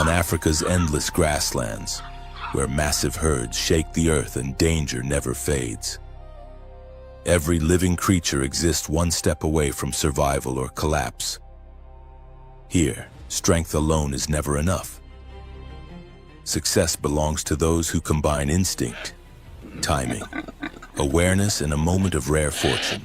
on Africa's endless grasslands, where massive herds shake the earth and danger never fades. Every living creature exists one step away from survival or collapse. Here, strength alone is never enough. Success belongs to those who combine instinct, timing, awareness, and a moment of rare fortune.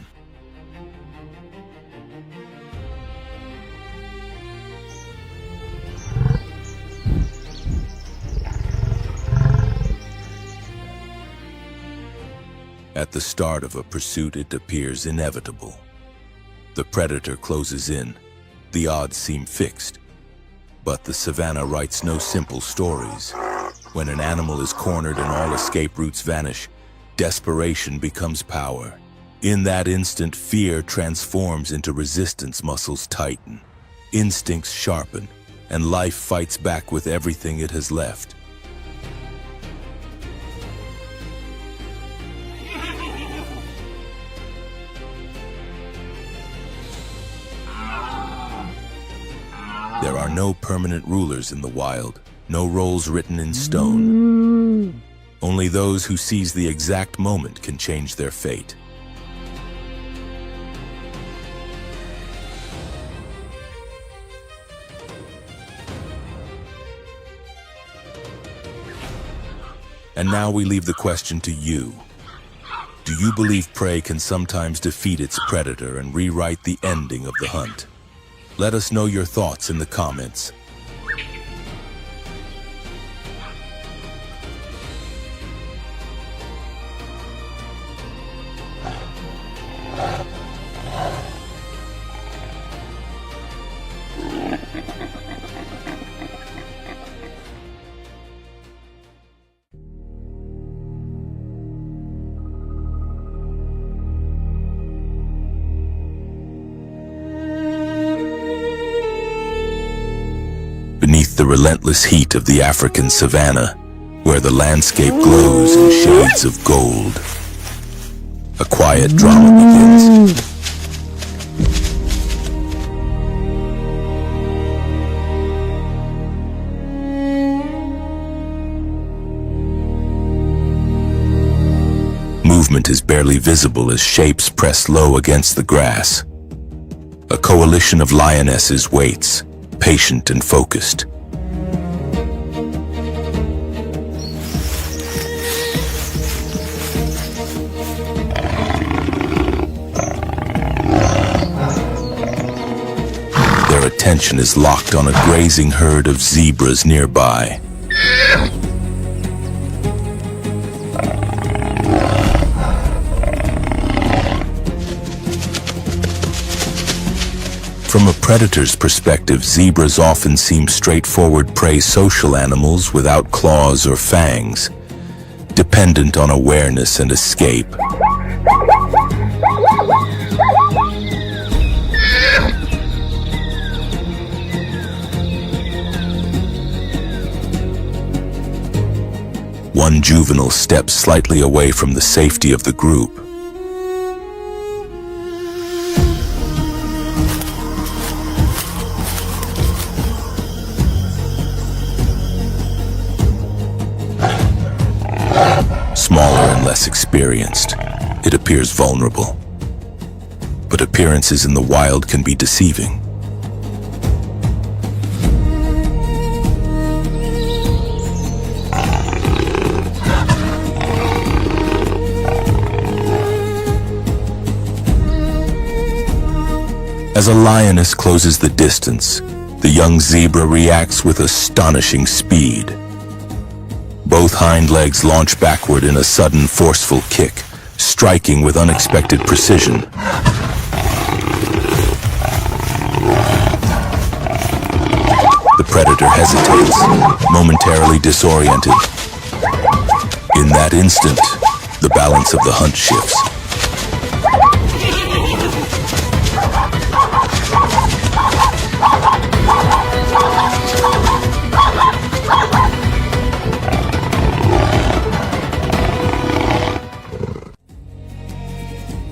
At the start of a pursuit, it appears inevitable. The predator closes in. The odds seem fixed. But the savannah writes no simple stories. When an animal is cornered and all escape routes vanish, desperation becomes power. In that instant, fear transforms into resistance. Muscles tighten, instincts sharpen, and life fights back with everything it has left. There are no permanent rulers in the wild, no roles written in stone. Only those who seize the exact moment can change their fate. And now we leave the question to you. Do you believe prey can sometimes defeat its predator and rewrite the ending of the hunt? Let us know your thoughts in the comments. Beneath the relentless heat of the African savanna, where the landscape glows in shades of gold, a quiet drama begins. Movement is barely visible as shapes press low against the grass. A coalition of lionesses waits, patient and focused. Their attention is locked on a grazing herd of zebras nearby. From a predator's perspective, zebras often seem straightforward prey, social animals without claws or fangs, dependent on awareness and escape. One juvenile steps slightly away from the safety of the group. Smaller and less experienced, it appears vulnerable. But appearances in the wild can be deceiving. As a lioness closes the distance, the young zebra reacts with astonishing speed. Both hind legs launch backward in a sudden, forceful kick, striking with unexpected precision. The predator hesitates, momentarily disoriented. In that instant, the balance of the hunt shifts.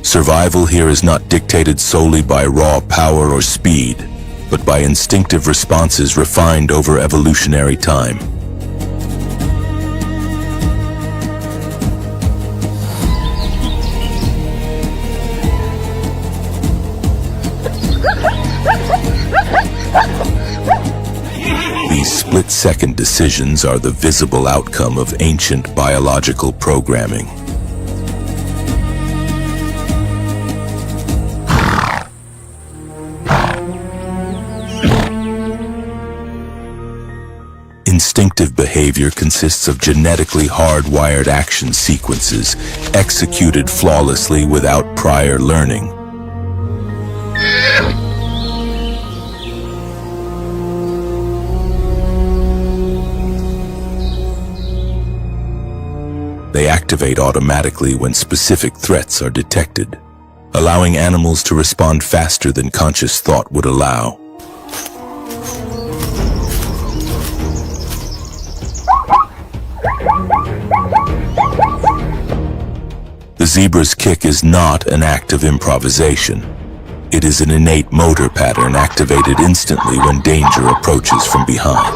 Survival here is not dictated solely by raw power or speed, but by instinctive responses refined over evolutionary time. These split-second decisions are the visible outcome of ancient biological programming. Instinctive behavior consists of genetically hardwired action sequences executed flawlessly without prior learning. They activate automatically when specific threats are detected, allowing animals to respond faster than conscious thought would allow. The zebra's kick is not an act of improvisation. It is an innate motor pattern activated instantly when danger approaches from behind.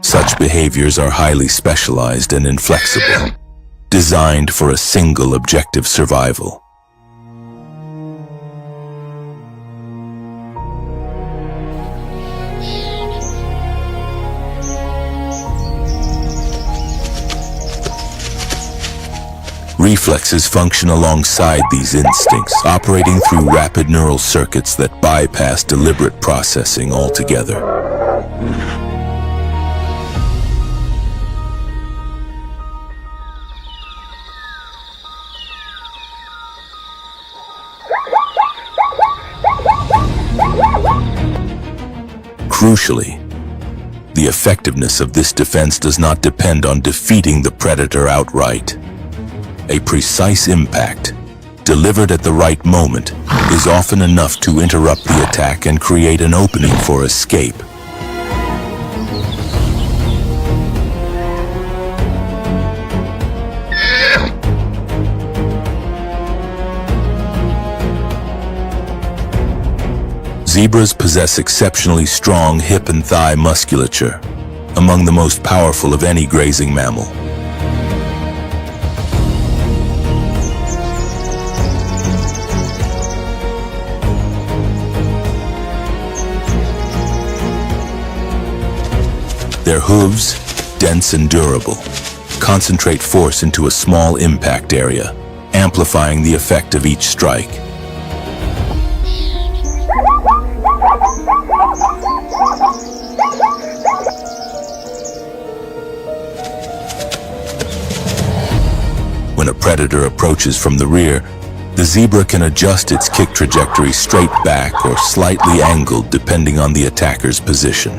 Such behaviors are highly specialized and inflexible, designed for a single objective survival. Reflexes function alongside these instincts, operating through rapid neural circuits that bypass deliberate processing altogether. Crucially, the effectiveness of this defense does not depend on defeating the predator outright. A precise impact, delivered at the right moment, is often enough to interrupt the attack and create an opening for escape. Zebras possess exceptionally strong hip and thigh musculature, among the most powerful of any grazing mammal. Their hooves, dense and durable, concentrate force into a small impact area, amplifying the effect of each strike. When a predator approaches from the rear, the zebra can adjust its kick trajectory straight back or slightly angled depending on the attacker's position.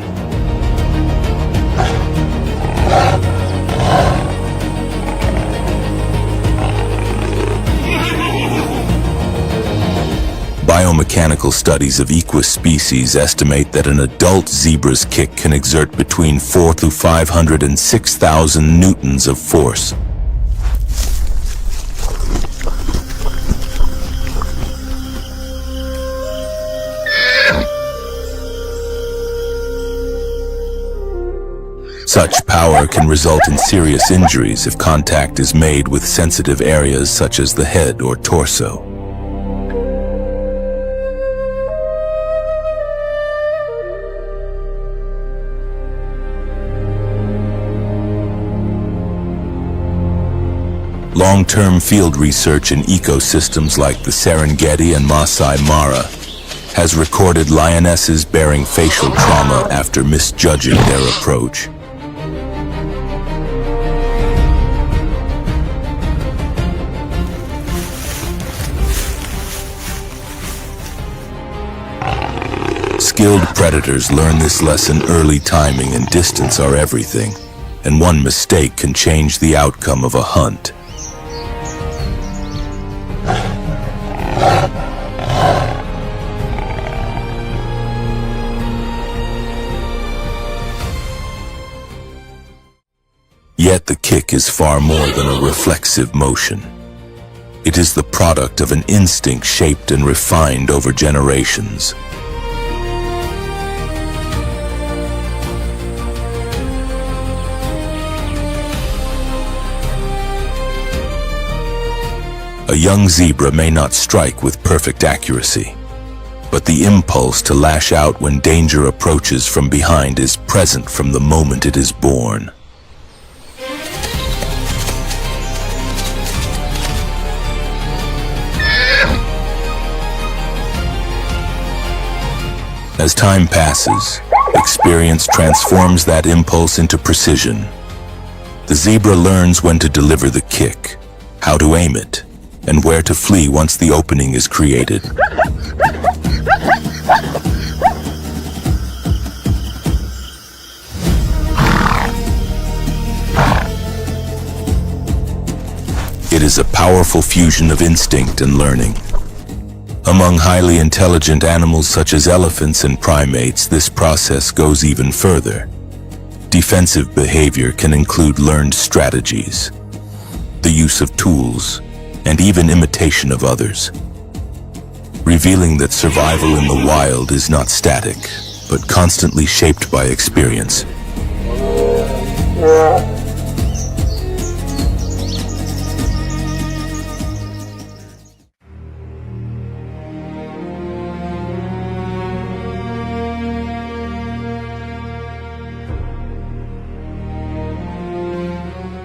Biomechanical studies of equus species estimate that an adult zebra's kick can exert between 4 to 500 and 6,000 newtons of force. Such power can result in serious injuries if contact is made with sensitive areas such as the head or torso. Long-term field research in ecosystems like the Serengeti and Masai Mara has recorded lionesses bearing facial trauma after misjudging their approach. Skilled predators learn this lesson early. Timing and distance are everything, and one mistake can change the outcome of a hunt. Yet the kick is far more than a reflexive motion. It is the product of an instinct shaped and refined over generations. A young zebra may not strike with perfect accuracy, but the impulse to lash out when danger approaches from behind is present from the moment it is born. As time passes, experience transforms that impulse into precision. The zebra learns when to deliver the kick, how to aim it, and where to flee once the opening is created. It is a powerful fusion of instinct and learning. Among highly intelligent animals such as elephants and primates, this process goes even further. Defensive behavior can include learned strategies, the use of tools, and even imitation of others, revealing that survival in the wild is not static, but constantly shaped by experience.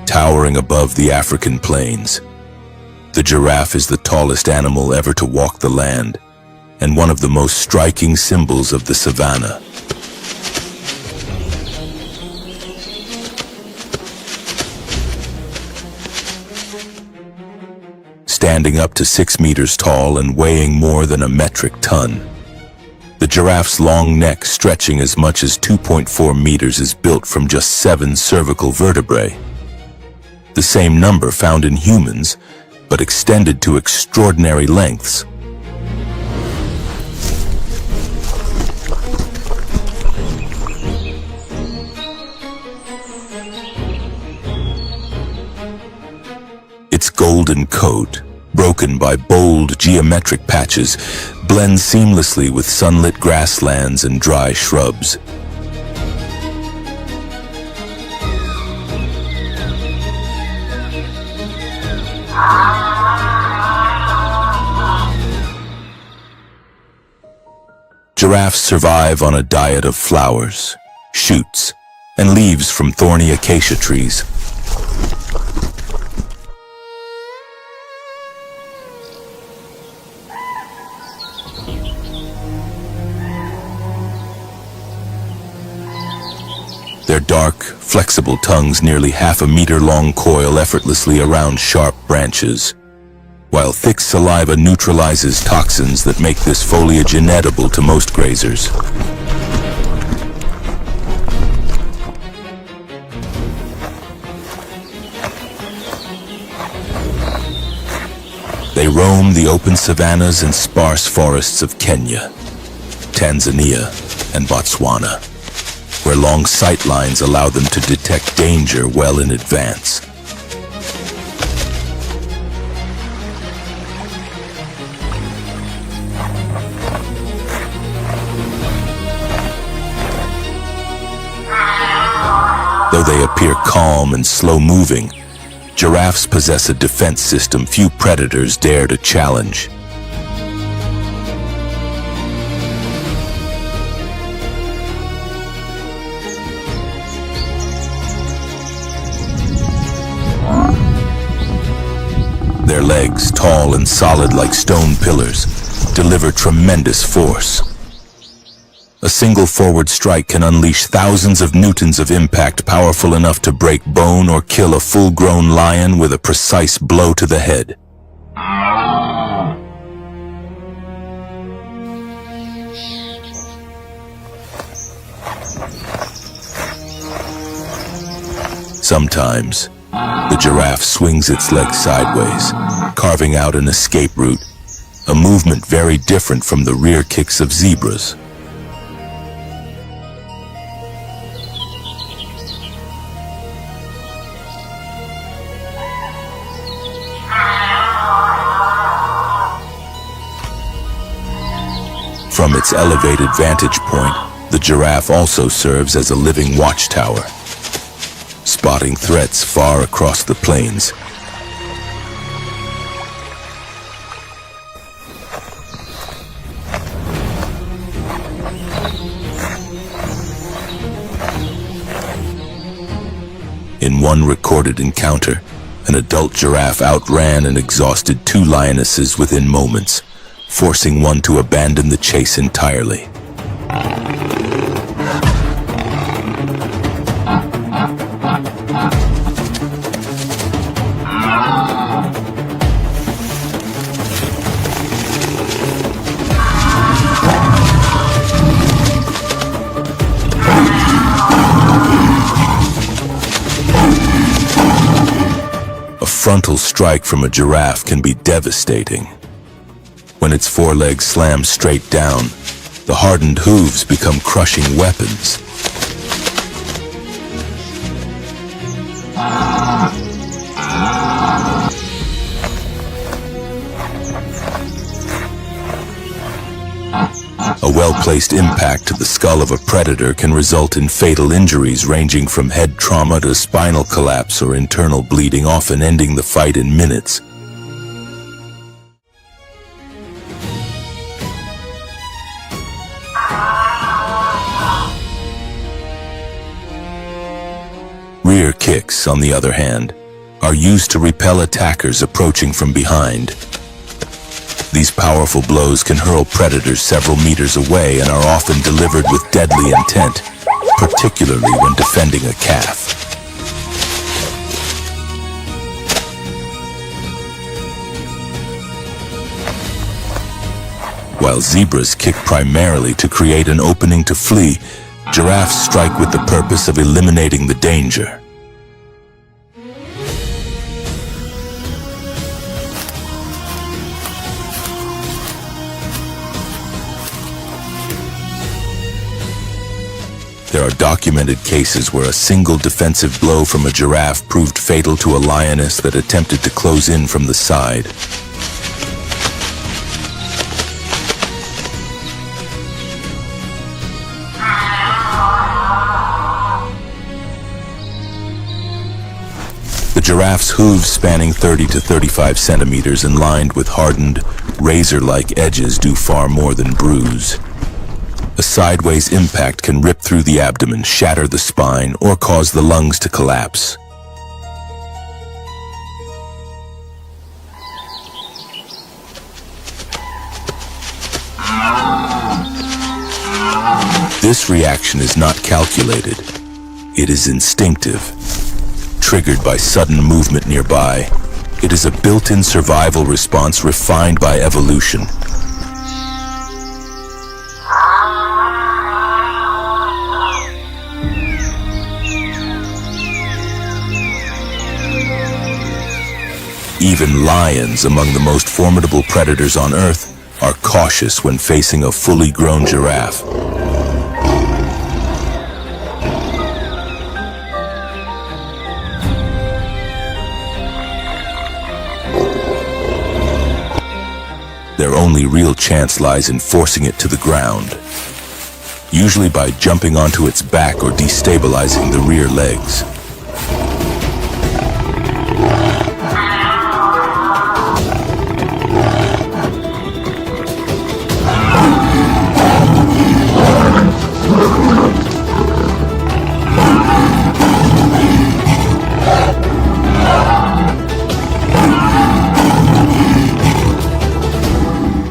Towering above the African plains, the giraffe is the tallest animal ever to walk the land, and one of the most striking symbols of the savanna. Standing up to 6 meters tall and weighing more than a metric ton, the giraffe's long neck, stretching as much as 2.4 meters, is built from just 7 cervical vertebrae. The same number found in humans, but extended to extraordinary lengths. Its golden coat, broken by bold geometric patches, blends seamlessly with sunlit grasslands and dry shrubs. Giraffes survive on a diet of flowers, shoots, and leaves from thorny acacia trees. Their dark, flexible tongues, nearly half a meter long, coil effortlessly around sharp branches, while thick saliva neutralizes toxins that make this foliage inedible to most grazers. They roam the open savannas and sparse forests of Kenya, Tanzania, and Botswana, where long sight lines allow them to detect danger well in advance. Though they appear calm and slow-moving, giraffes possess a defense system few predators dare to challenge. Their legs, tall and solid like stone pillars, deliver tremendous force. A single forward strike can unleash thousands of newtons of impact, powerful enough to break bone or kill a full-grown lion with a precise blow to the head. Sometimes, the giraffe swings its legs sideways, carving out an escape route, a movement very different from the rear kicks of zebras. From its elevated vantage point, the giraffe also serves as a living watchtower, spotting threats far across the plains. In one recorded encounter, an adult giraffe outran and exhausted two lionesses within moments, forcing one to abandon the chase entirely. A frontal strike from a giraffe can be devastating. When its forelegs slam straight down, the hardened hooves become crushing weapons. A well-placed impact to the skull of a predator can result in fatal injuries ranging from head trauma to spinal collapse or internal bleeding, often ending the fight in minutes. Rear kicks, on the other hand, are used to repel attackers approaching from behind. These powerful blows can hurl predators several meters away and are often delivered with deadly intent, particularly when defending a calf. While zebras kick primarily to create an opening to flee, giraffes strike with the purpose of eliminating the danger. There are documented cases where a single defensive blow from a giraffe proved fatal to a lioness that attempted to close in from the side. The giraffe's hooves, spanning 30 to 35 centimeters and lined with hardened, razor-like edges, do far more than bruise. A sideways impact can rip through the abdomen, shatter the spine, or cause the lungs to collapse. This reaction is not calculated. It is instinctive, triggered by sudden movement nearby. It is a built-in survival response refined by evolution. Even lions, among the most formidable predators on Earth, are cautious when facing a fully grown giraffe. Their only real chance lies in forcing it to the ground, usually by jumping onto its back or destabilizing the rear legs.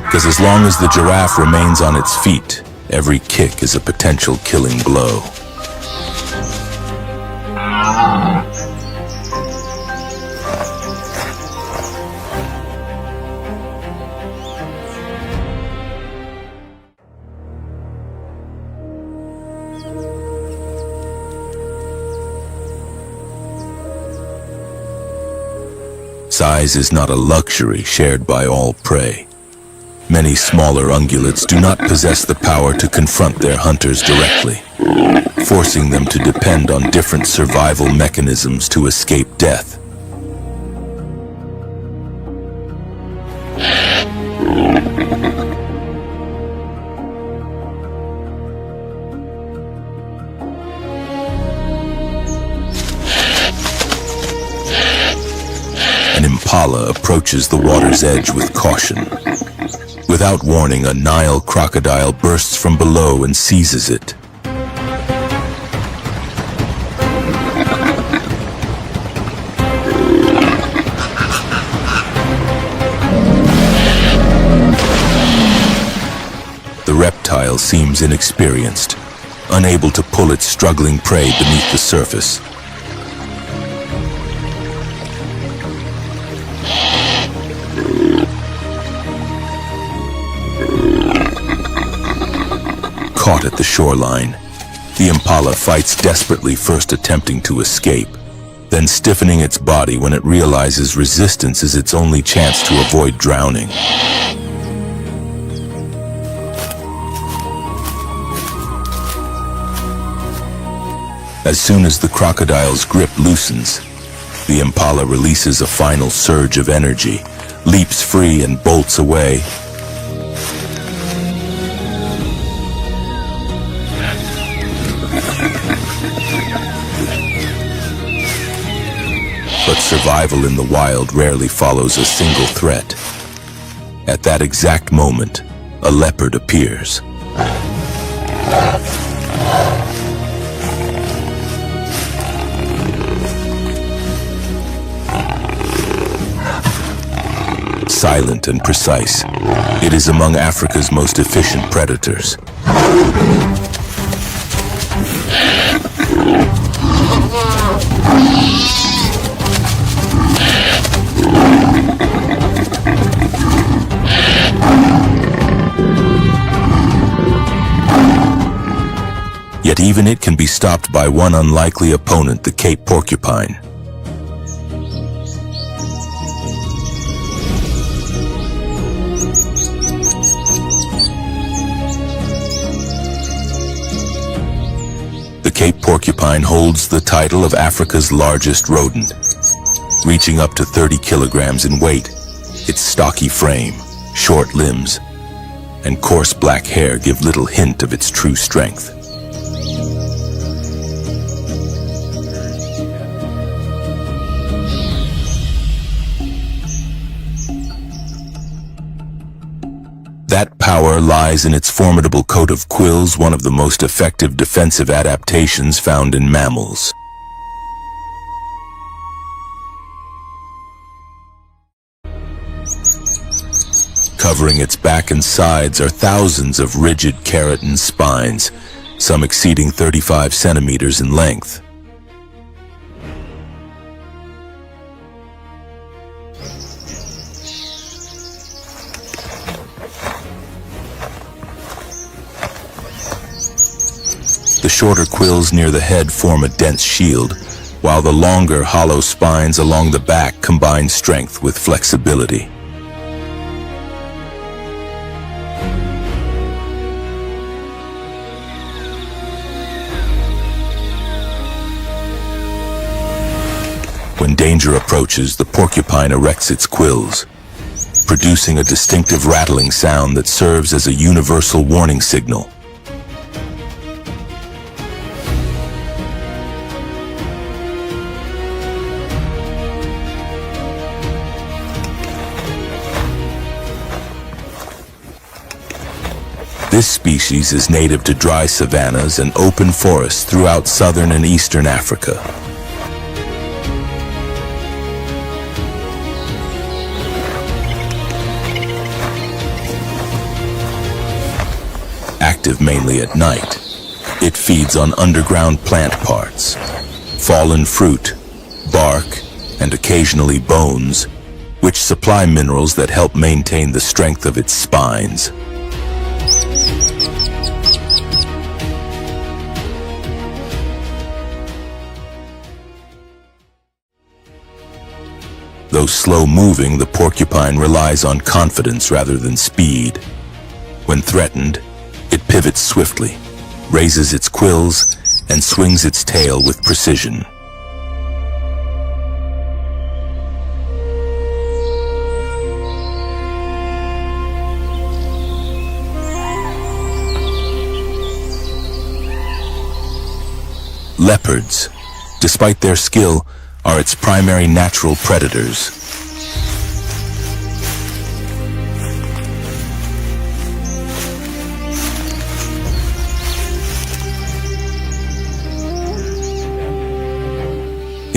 Because as long as the giraffe remains on its feet, every kick is a potential killing blow. Size is not a luxury shared by all prey. Many smaller ungulates do not possess the power to confront their hunters directly, forcing them to depend on different survival mechanisms to escape death. impala approaches the water's edge with caution. Without warning, a Nile crocodile bursts from below and seizes it. The reptile seems inexperienced, unable to pull its struggling prey beneath the surface. Caught at the shoreline, the impala fights desperately, first attempting to escape, then stiffening its body when it realizes resistance is its only chance to avoid drowning. As soon as the crocodile's grip loosens, the impala releases a final surge of energy, leaps free and bolts away. But survival in the wild rarely follows a single threat. At that exact moment, a leopard appears. Silent and precise, it is among Africa's most efficient predators. Yet even it can be stopped by one unlikely opponent, the Cape porcupine. The Cape porcupine holds the title of Africa's largest rodent, reaching up to 30 kilograms in weight. Its stocky frame, short limbs, and coarse black hair give little hint of its true strength. That power lies in its formidable coat of quills, one of the most effective defensive adaptations found in mammals. Covering its back and sides are thousands of rigid keratin spines, some exceeding 35 centimeters in length. The shorter quills near the head form a dense shield, while the longer, hollow spines along the back combine strength with flexibility. When danger approaches, the porcupine erects its quills, producing a distinctive rattling sound that serves as a universal warning signal. This species is native to dry savannas and open forests throughout southern and eastern Africa. Active mainly at night, it feeds on underground plant parts, fallen fruit, bark, and occasionally bones, which supply minerals that help maintain the strength of its spines. Though slow-moving, the porcupine relies on confidence rather than speed. When threatened, it pivots swiftly, raises its quills, and swings its tail with precision. Leopards, despite their skill, are its primary natural predators.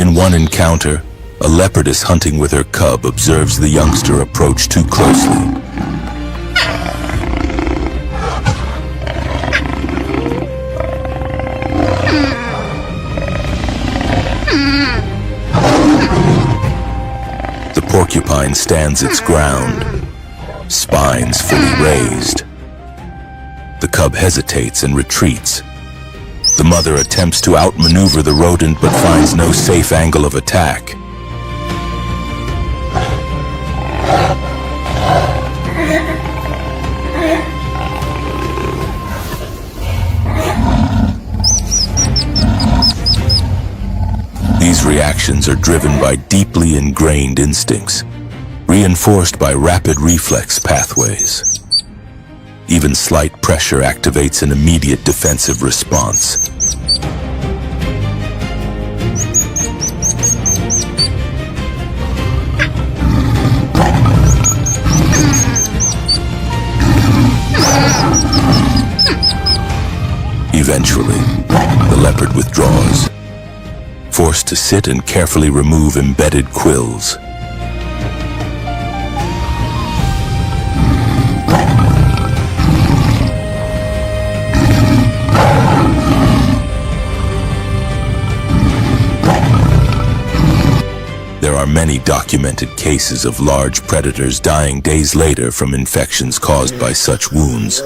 In one encounter, a leopardess hunting with her cub observes the youngster approach too closely. The porcupine stands its ground, spines fully raised. The cub hesitates and retreats. The mother attempts to outmaneuver the rodent but finds no safe angle of attack. These reactions are driven by deeply ingrained instincts, reinforced by rapid reflex pathways. Even slight pressure activates an immediate defensive response. Eventually, the leopard withdraws, forced to sit and carefully remove embedded quills. There are many documented cases of large predators dying days later from infections caused by such wounds.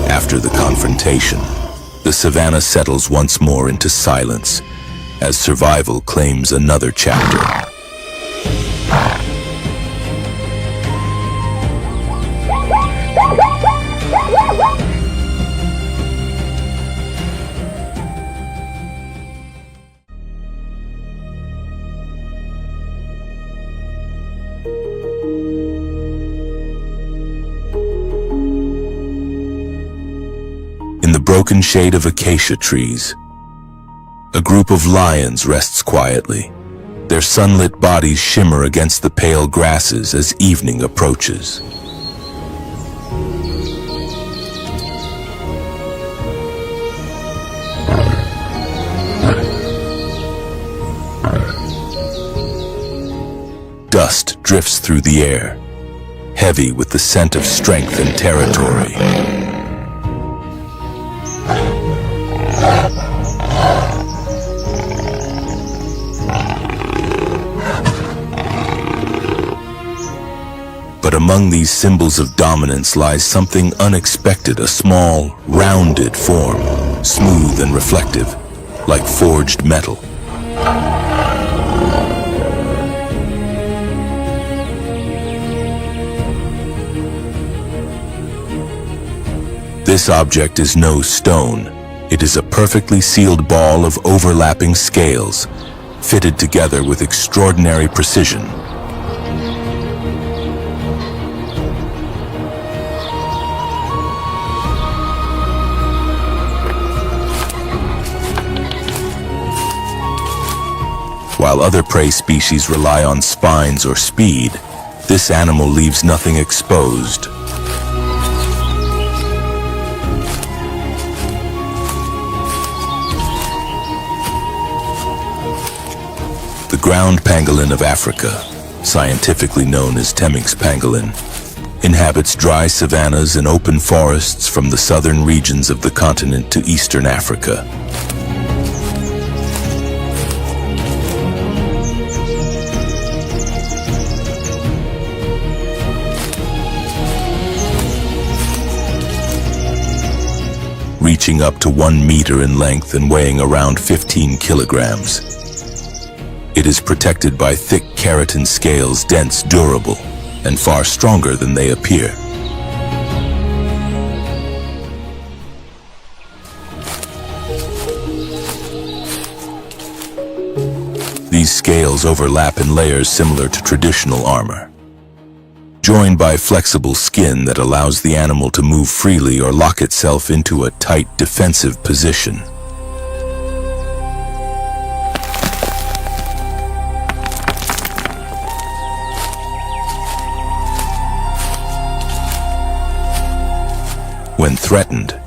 After the confrontation, the savannah settles once more into silence as survival claims another chapter. In the broken shade of acacia trees, a group of lions rests quietly. Their sunlit bodies shimmer against the pale grasses as evening approaches. Dust drifts through the air, heavy with the scent of strength and territory. But among these symbols of dominance lies something unexpected, a small, rounded form, smooth and reflective, like forged metal. This object is no stone. It is a perfectly sealed ball of overlapping scales, fitted together with extraordinary precision. While other prey species rely on spines or speed, this animal leaves nothing exposed. The ground pangolin of Africa, scientifically known as Temminck's pangolin, inhabits dry savannas and open forests from the southern regions of the continent to eastern Africa. Reaching up to 1 meter in length and weighing around 15 kilograms. It is protected by thick keratin scales, dense, durable, and far stronger than they appear. These scales overlap in layers similar to traditional armor, joined by flexible skin that allows the animal to move freely or lock itself into a tight defensive position. When threatened,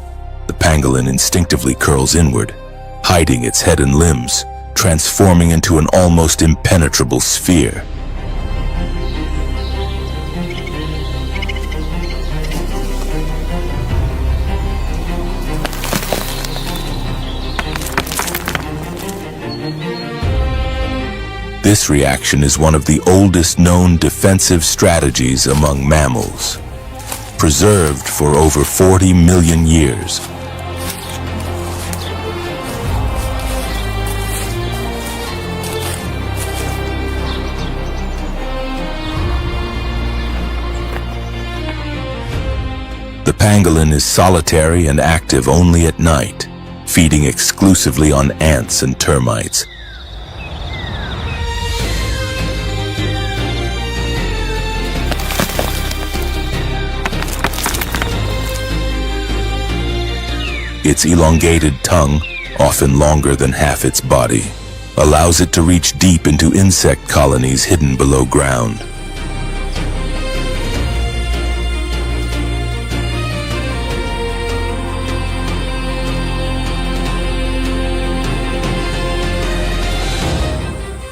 the pangolin instinctively curls inward, hiding its head and limbs, transforming into an almost impenetrable sphere. This reaction is one of the oldest known defensive strategies among mammals, preserved for over 40 million years. The pangolin is solitary and active only at night, feeding exclusively on ants and termites. Its elongated tongue, often longer than half its body, allows it to reach deep into insect colonies hidden below ground.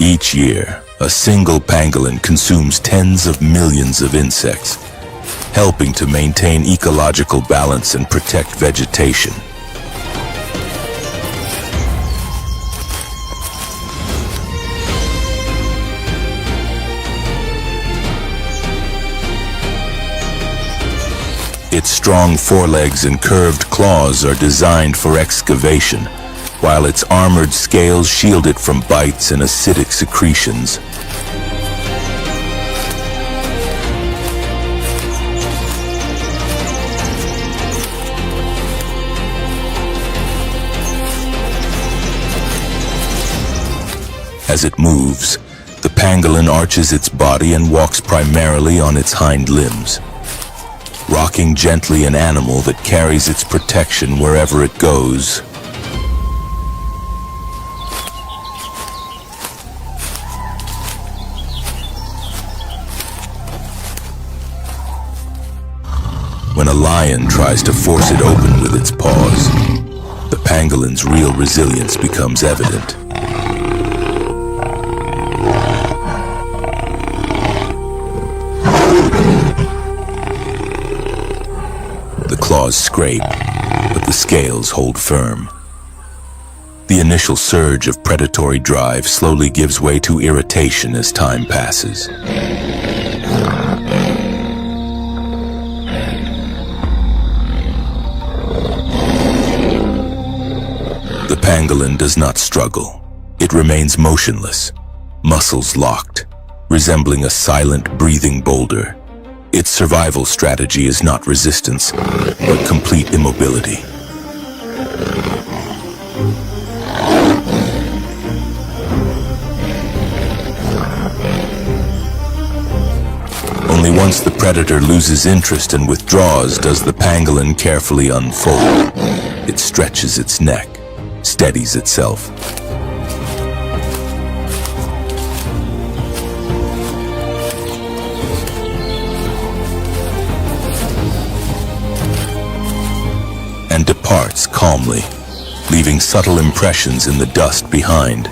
Each year, a single pangolin consumes tens of millions of insects, helping to maintain ecological balance and protect vegetation. Its strong forelegs and curved claws are designed for excavation, while its armored scales shield it from bites and acidic secretions. As it moves, the pangolin arches its body and walks primarily on its hind limbs, rocking gently an animal that carries its protection wherever it goes. When a lion tries to force it open with its paws, the pangolin's real resilience becomes evident. The claws scrape, but the scales hold firm. The initial surge of predatory drive slowly gives way to irritation as time passes. The pangolin does not struggle. It remains motionless, muscles locked, resembling a silent, breathing boulder. Its survival strategy is not resistance, but complete immobility. Only once the predator loses interest and withdraws does the pangolin carefully unfold. It stretches its neck, steadies itself. And departs calmly, leaving subtle impressions in the dust behind.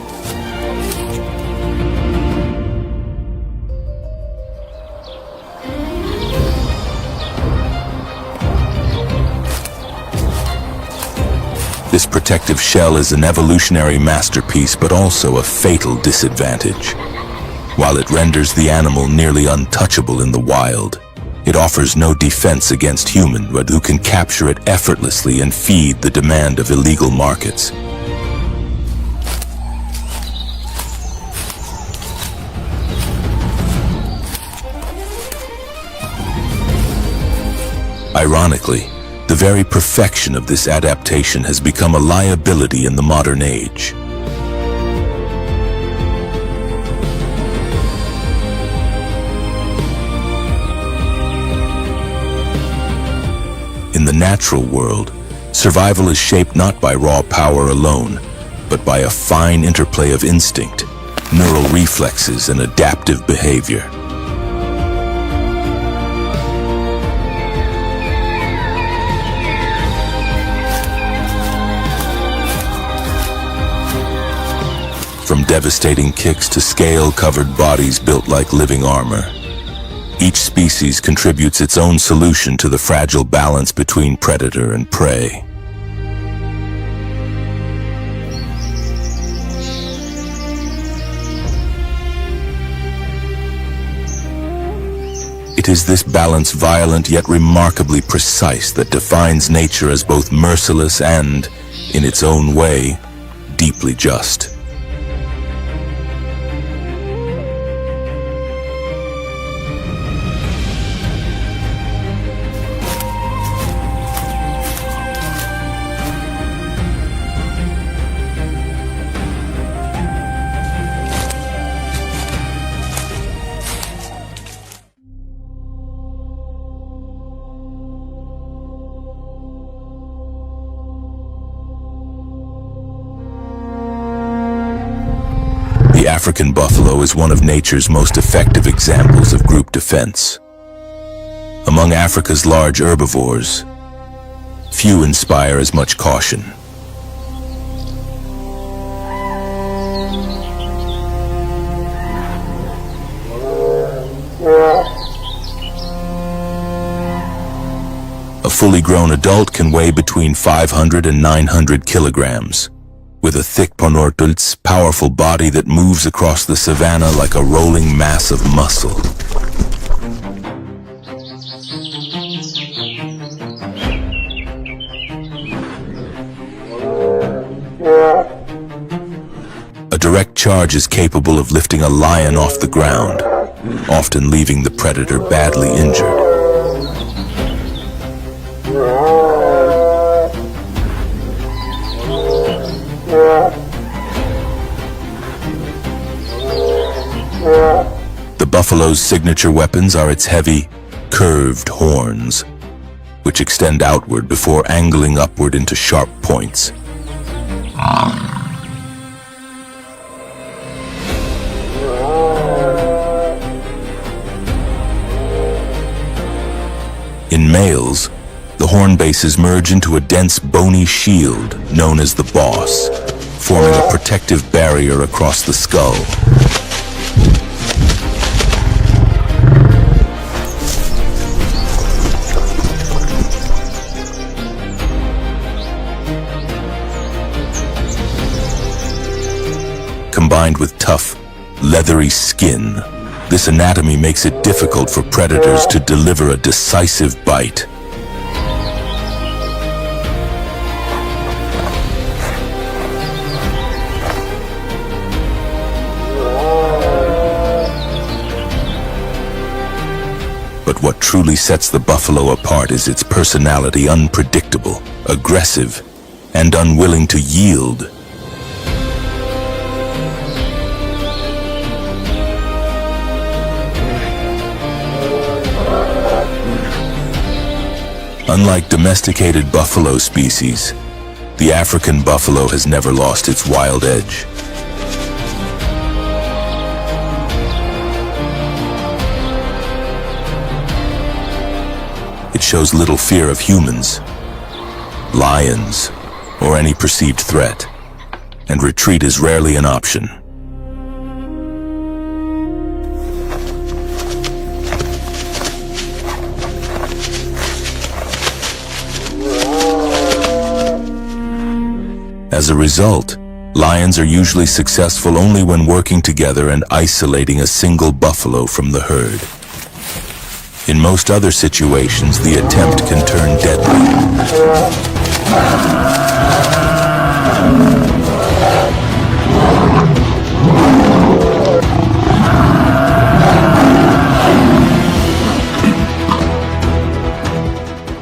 This protective shell is an evolutionary masterpiece, but also a fatal disadvantage. While it renders the animal nearly untouchable in the wild, it offers no defense against humans who can capture it effortlessly and feed the demand of illegal markets. Ironically, the very perfection of this adaptation has become a liability in the modern age. In the natural world, survival is shaped not by raw power alone, but by a fine interplay of instinct, neural reflexes, and adaptive behavior. devastating kicks to scale-covered bodies built like living armor. Each species contributes its own solution to the fragile balance between predator and prey. It is this balance, violent yet remarkably precise, that defines nature as both merciless and, in its own way, deeply just. The African buffalo is one of nature's most effective examples of group defense. Among Africa's large herbivores, few inspire as much caution. A fully grown adult can weigh between 500 and 900 kilograms. With a thick ponortul's powerful body that moves across the savanna like a rolling mass of muscle. A direct charge is capable of lifting a lion off the ground, often leaving the predator badly injured. The buffalo's signature weapons are its heavy, curved horns, which extend outward before angling upward into sharp points. In males, the horn bases merge into a dense bony shield known as the boss, forming a protective barrier across the skull. Combined with tough, leathery skin, this anatomy makes it difficult for predators to deliver a decisive bite. But what truly sets the buffalo apart is its personality: unpredictable, aggressive, and unwilling to yield. Unlike domesticated buffalo species, the African buffalo has never lost its wild edge. It shows little fear of humans, lions, or any perceived threat, and retreat is rarely an option. As a result, lions are usually successful only when working together and isolating a single buffalo from the herd. In most other situations, the attempt can turn deadly.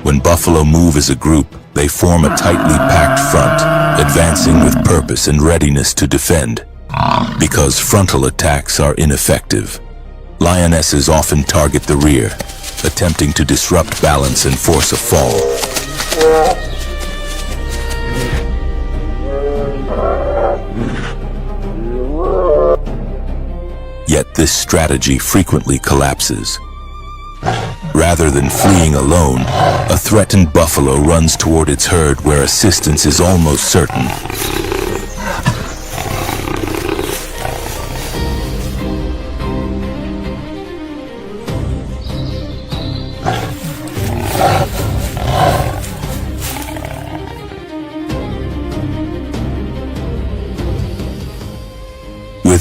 When buffalo move as a group, they form a tightly packed front, advancing with purpose and readiness to defend. Because frontal attacks are ineffective, lionesses often target the rear, attempting to disrupt balance and force a fall. Yet this strategy frequently collapses. Rather than fleeing alone, a threatened buffalo runs toward its herd where assistance is almost certain.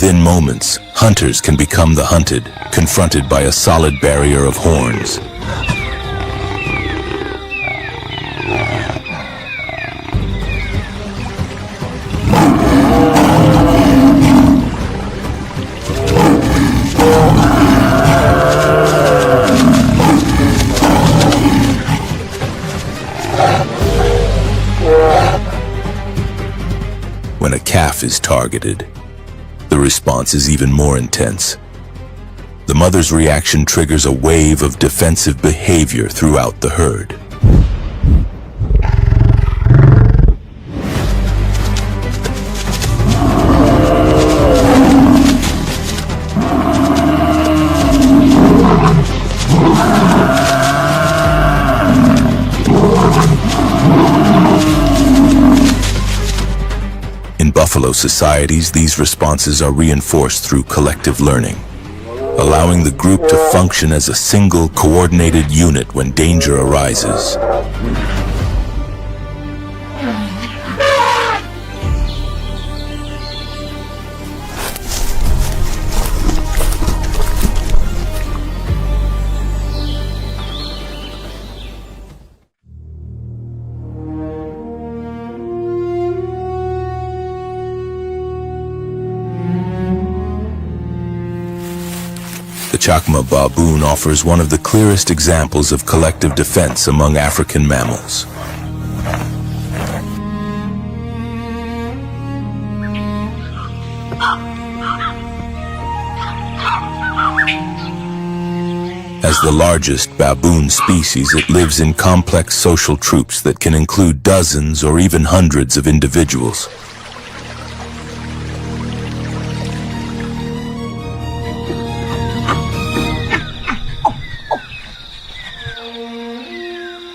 Within moments, hunters can become the hunted, confronted by a solid barrier of horns. When a calf is targeted, the response is even more intense. The mother's reaction triggers a wave of defensive behavior throughout the herd. In buffalo societies, these responses are reinforced through collective learning, allowing the group to function as a single, coordinated unit when danger arises. The Chacma baboon offers one of the clearest examples of collective defense among African mammals. As the largest baboon species, it lives in complex social troops that can include dozens or even hundreds of individuals.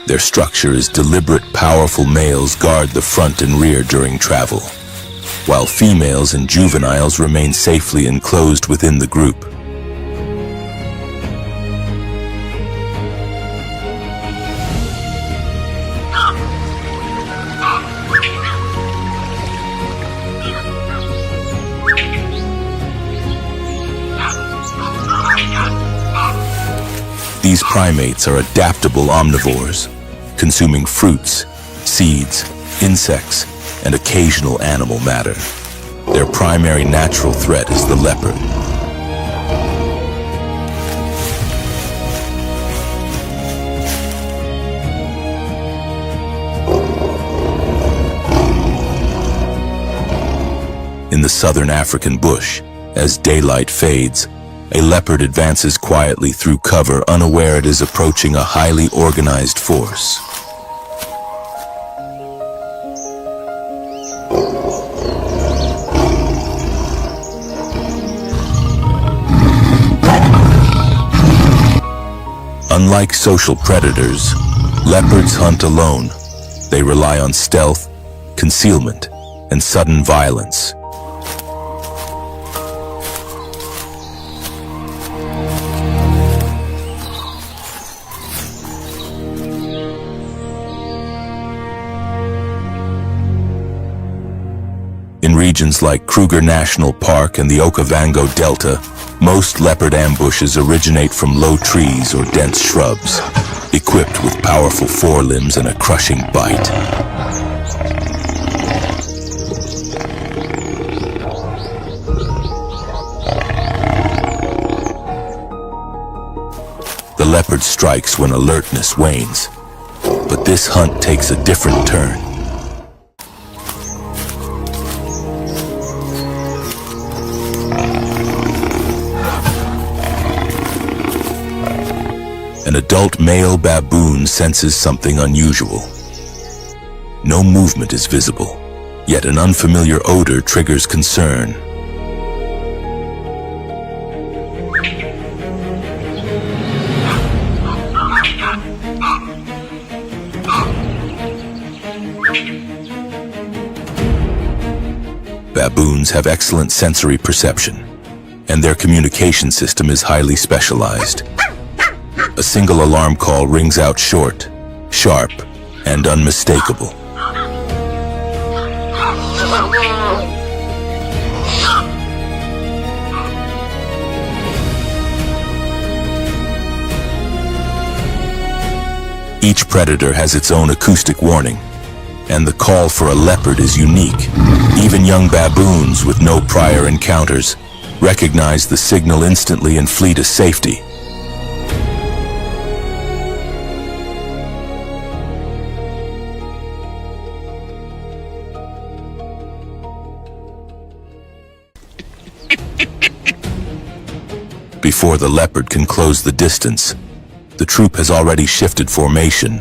Their structure is deliberate. Powerful males guard the front and rear during travel, while females and juveniles remain safely enclosed within the group. These primates are adaptable omnivores, consuming fruits, seeds, insects, and occasional animal matter. Their primary natural threat is the leopard. In the southern African bush, as daylight fades, a leopard advances quietly through cover, unaware it is approaching a highly organized force. Unlike social predators, leopards hunt alone. They rely on stealth, concealment, and sudden violence. In regions like Kruger National Park and the Okavango Delta, most leopard ambushes originate from low trees or dense shrubs, equipped with powerful forelimbs and a crushing bite. The leopard strikes when alertness wanes, but this hunt takes a different turn. An adult male baboon senses something unusual. No movement is visible, yet an unfamiliar odor triggers concern. Baboons have excellent sensory perception, and their communication system is highly specialized. A single alarm call rings out short, sharp, and unmistakable. Each predator has its own acoustic warning, and the call for a leopard is unique. Even young baboons with no prior encounters recognize the signal instantly and flee to safety. Before the leopard can close the distance, the troop has already shifted formation.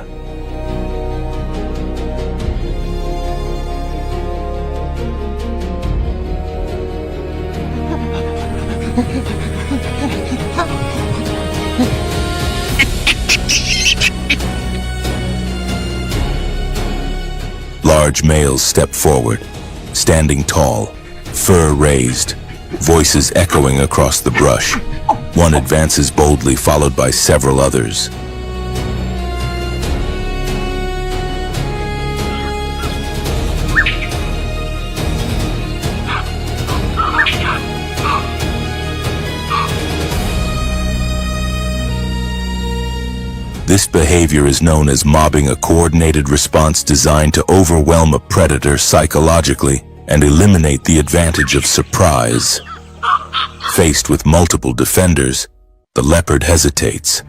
Large males step forward, standing tall, fur raised, voices echoing across the brush. One advances boldly, followed by several others. This behavior is known as mobbing, a coordinated response designed to overwhelm a predator psychologically and eliminate the advantage of surprise. Faced with multiple defenders, the leopard hesitates.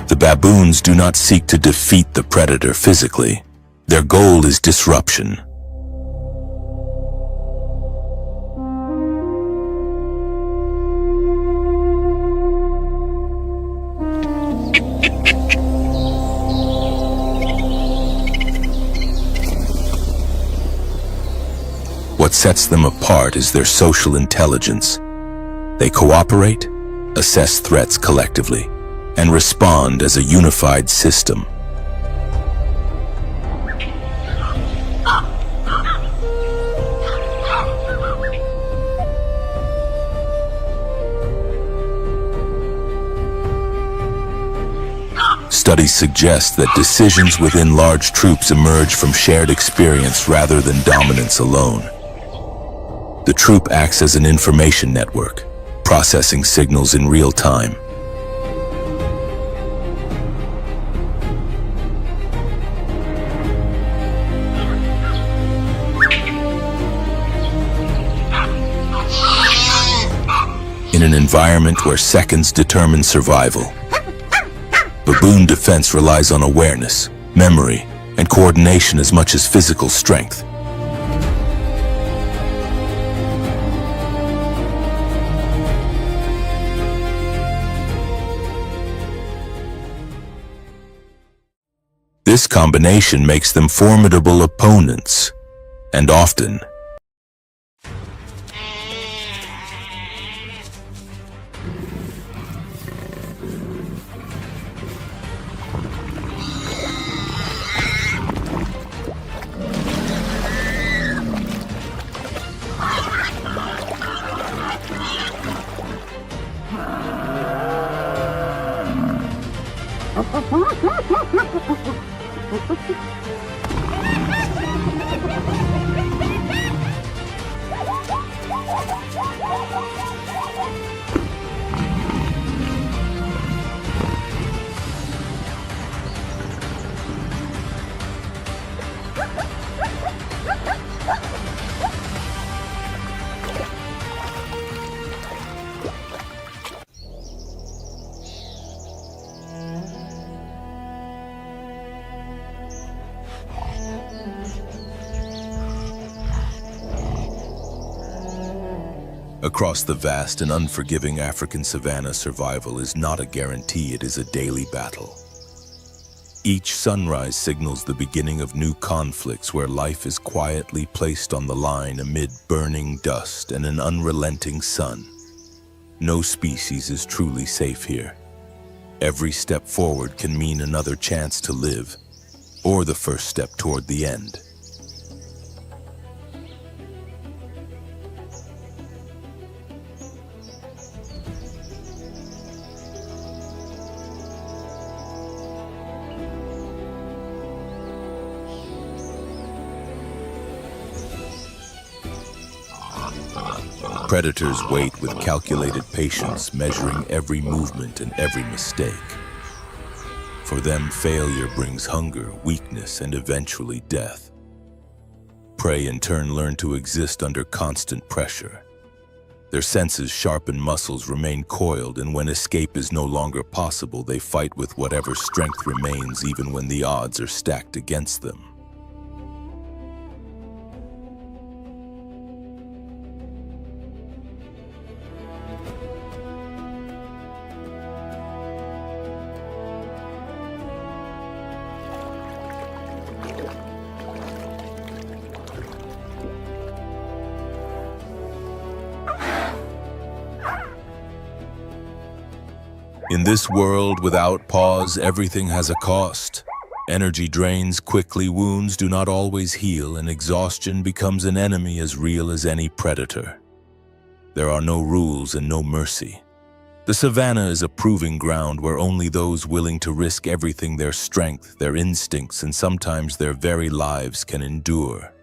The baboons do not seek to defeat the predator physically. Their goal is disruption. What sets them apart is their social intelligence. They cooperate, assess threats collectively, and respond as a unified system. Studies suggest that decisions within large troops emerge from shared experience rather than dominance alone. The troop acts as an information network, processing signals in real time. In an environment where seconds determine survival, baboon defense relies on awareness, memory, and coordination as much as physical strength. This combination makes them formidable opponents, and often across the vast and unforgiving African savanna, survival is not a guarantee, it is a daily battle. Each sunrise signals the beginning of new conflicts where life is quietly placed on the line amid burning dust and an unrelenting sun. No species is truly safe here. Every step forward can mean another chance to live, or the first step toward the end. Predators wait with calculated patience, measuring every movement and every mistake. For them, failure brings hunger, weakness, and eventually death. Prey in turn learn to exist under constant pressure. Their senses, sharpened muscles remain coiled, and when escape is no longer possible, they fight with whatever strength remains, even when the odds are stacked against them. In this world without pause, everything has a cost. Energy drains quickly, wounds do not always heal, and exhaustion becomes an enemy as real as any predator. There are no rules and no mercy. The savannah is a proving ground where only those willing to risk everything, their strength, their instincts, and sometimes their very lives, can endure.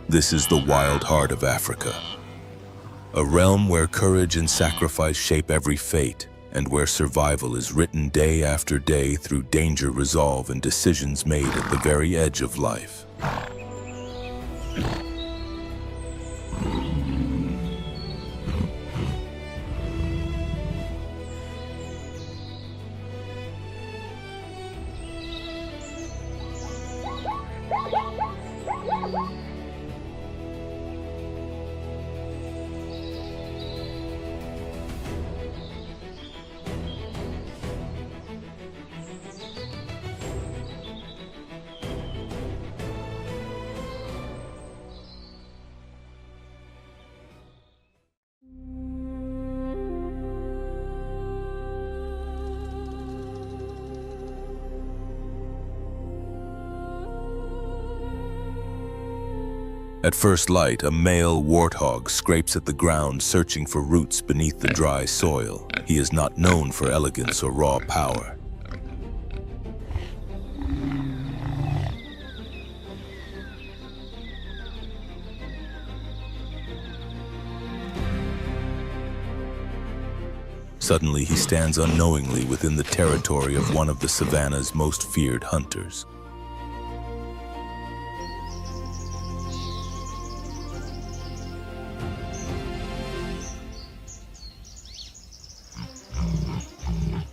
This is the wild heart of Africa, a realm where courage and sacrifice shape every fate, and where survival is written day after day through danger, resolve, and decisions made at the very edge of life. At first light, a male warthog scrapes at the ground, searching for roots beneath the dry soil. He is not known for elegance or raw power. Suddenly, he stands unknowingly within the territory of one of the savannah's most feared hunters.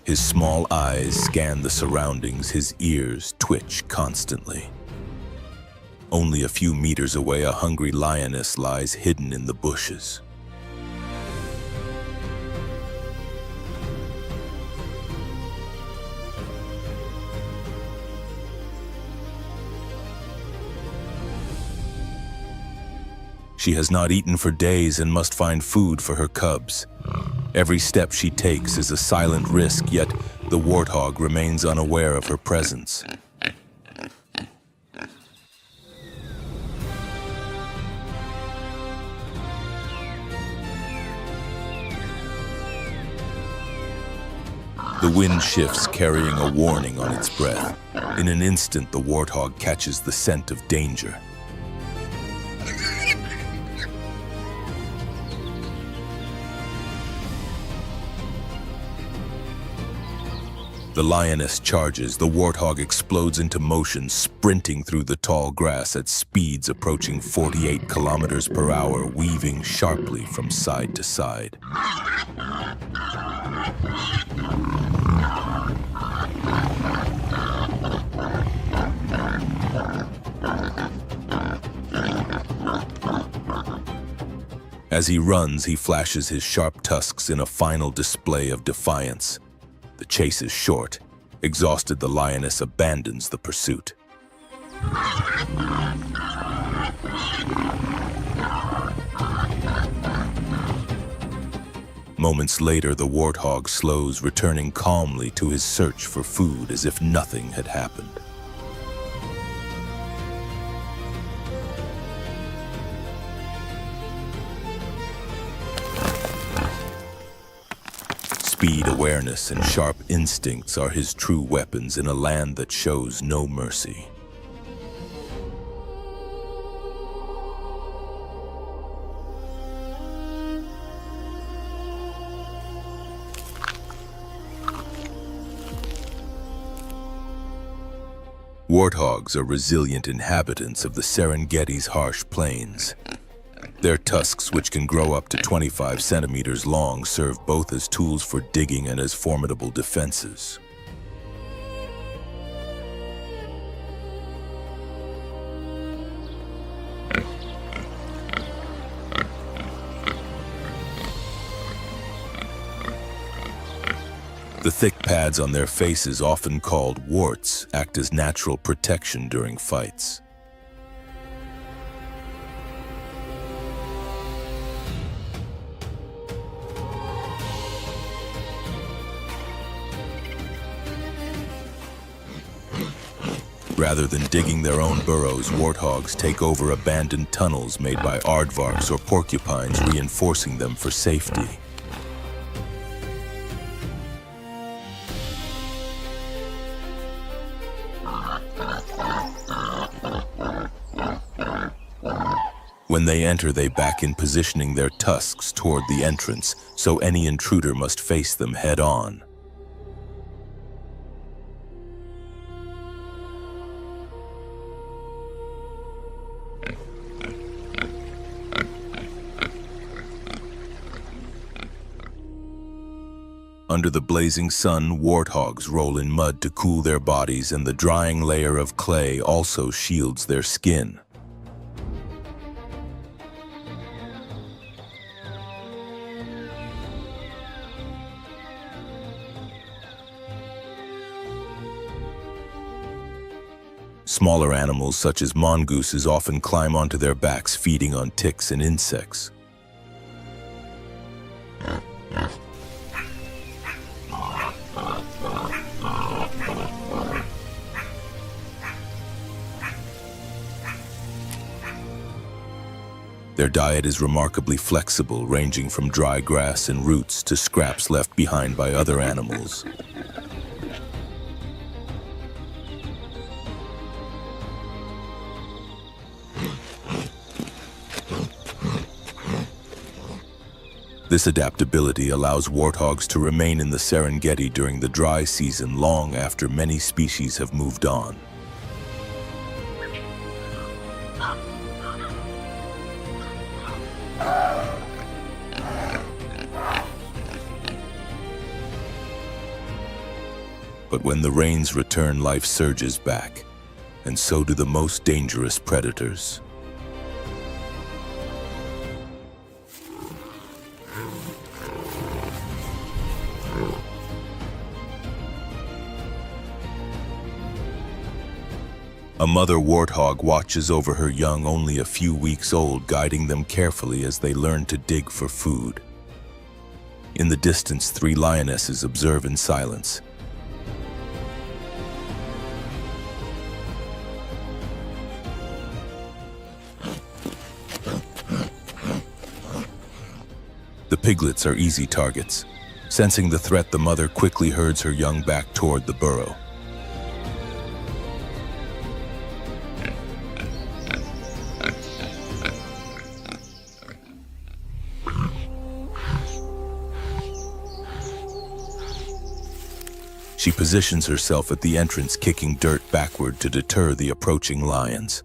His small eyes scan the surroundings, his ears twitch constantly. Only a few meters away, a hungry lioness lies hidden in the bushes. She has not eaten for days and must find food for her cubs. Every step she takes is a silent risk, yet the warthog remains unaware of her presence. The wind shifts, carrying a warning on its breath. In an instant, the warthog catches the scent of danger. The lioness charges. The warthog explodes into motion, sprinting through the tall grass at speeds approaching 48 kilometers per hour, weaving sharply from side to side. As he runs, he flashes his sharp tusks in a final display of defiance. The chase is short. Exhausted, the lioness abandons the pursuit. Moments later, the warthog slows, returning calmly to his search for food as if nothing had happened. Speed, awareness, and sharp instincts are his true weapons in a land that shows no mercy. Warthogs are resilient inhabitants of the Serengeti's harsh plains. Their tusks, which can grow up to 25 centimeters long, serve both as tools for digging and as formidable defenses. The thick pads on their faces, often called warts, act as natural protection during fights. Rather than digging their own burrows, warthogs take over abandoned tunnels made by aardvarks or porcupines, reinforcing them for safety. When they enter, they back in, positioning their tusks toward the entrance, so any intruder must face them head-on. Under the blazing sun, warthogs roll in mud to cool their bodies, and the drying layer of clay also shields their skin. Smaller animals such as mongooses often climb onto their backs, feeding on ticks and insects. Their diet is remarkably flexible, ranging from dry grass and roots to scraps left behind by other animals. This adaptability allows warthogs to remain in the Serengeti during the dry season long after many species have moved on. But when the rains return, life surges back, and so do the most dangerous predators. A mother warthog watches over her young, only a few weeks old, guiding them carefully as they learn to dig for food. In the distance, 3 lionesses observe in silence. The piglets are easy targets. Sensing the threat, the mother quickly herds her young back toward the burrow. She positions herself at the entrance, kicking dirt backward to deter the approaching lions.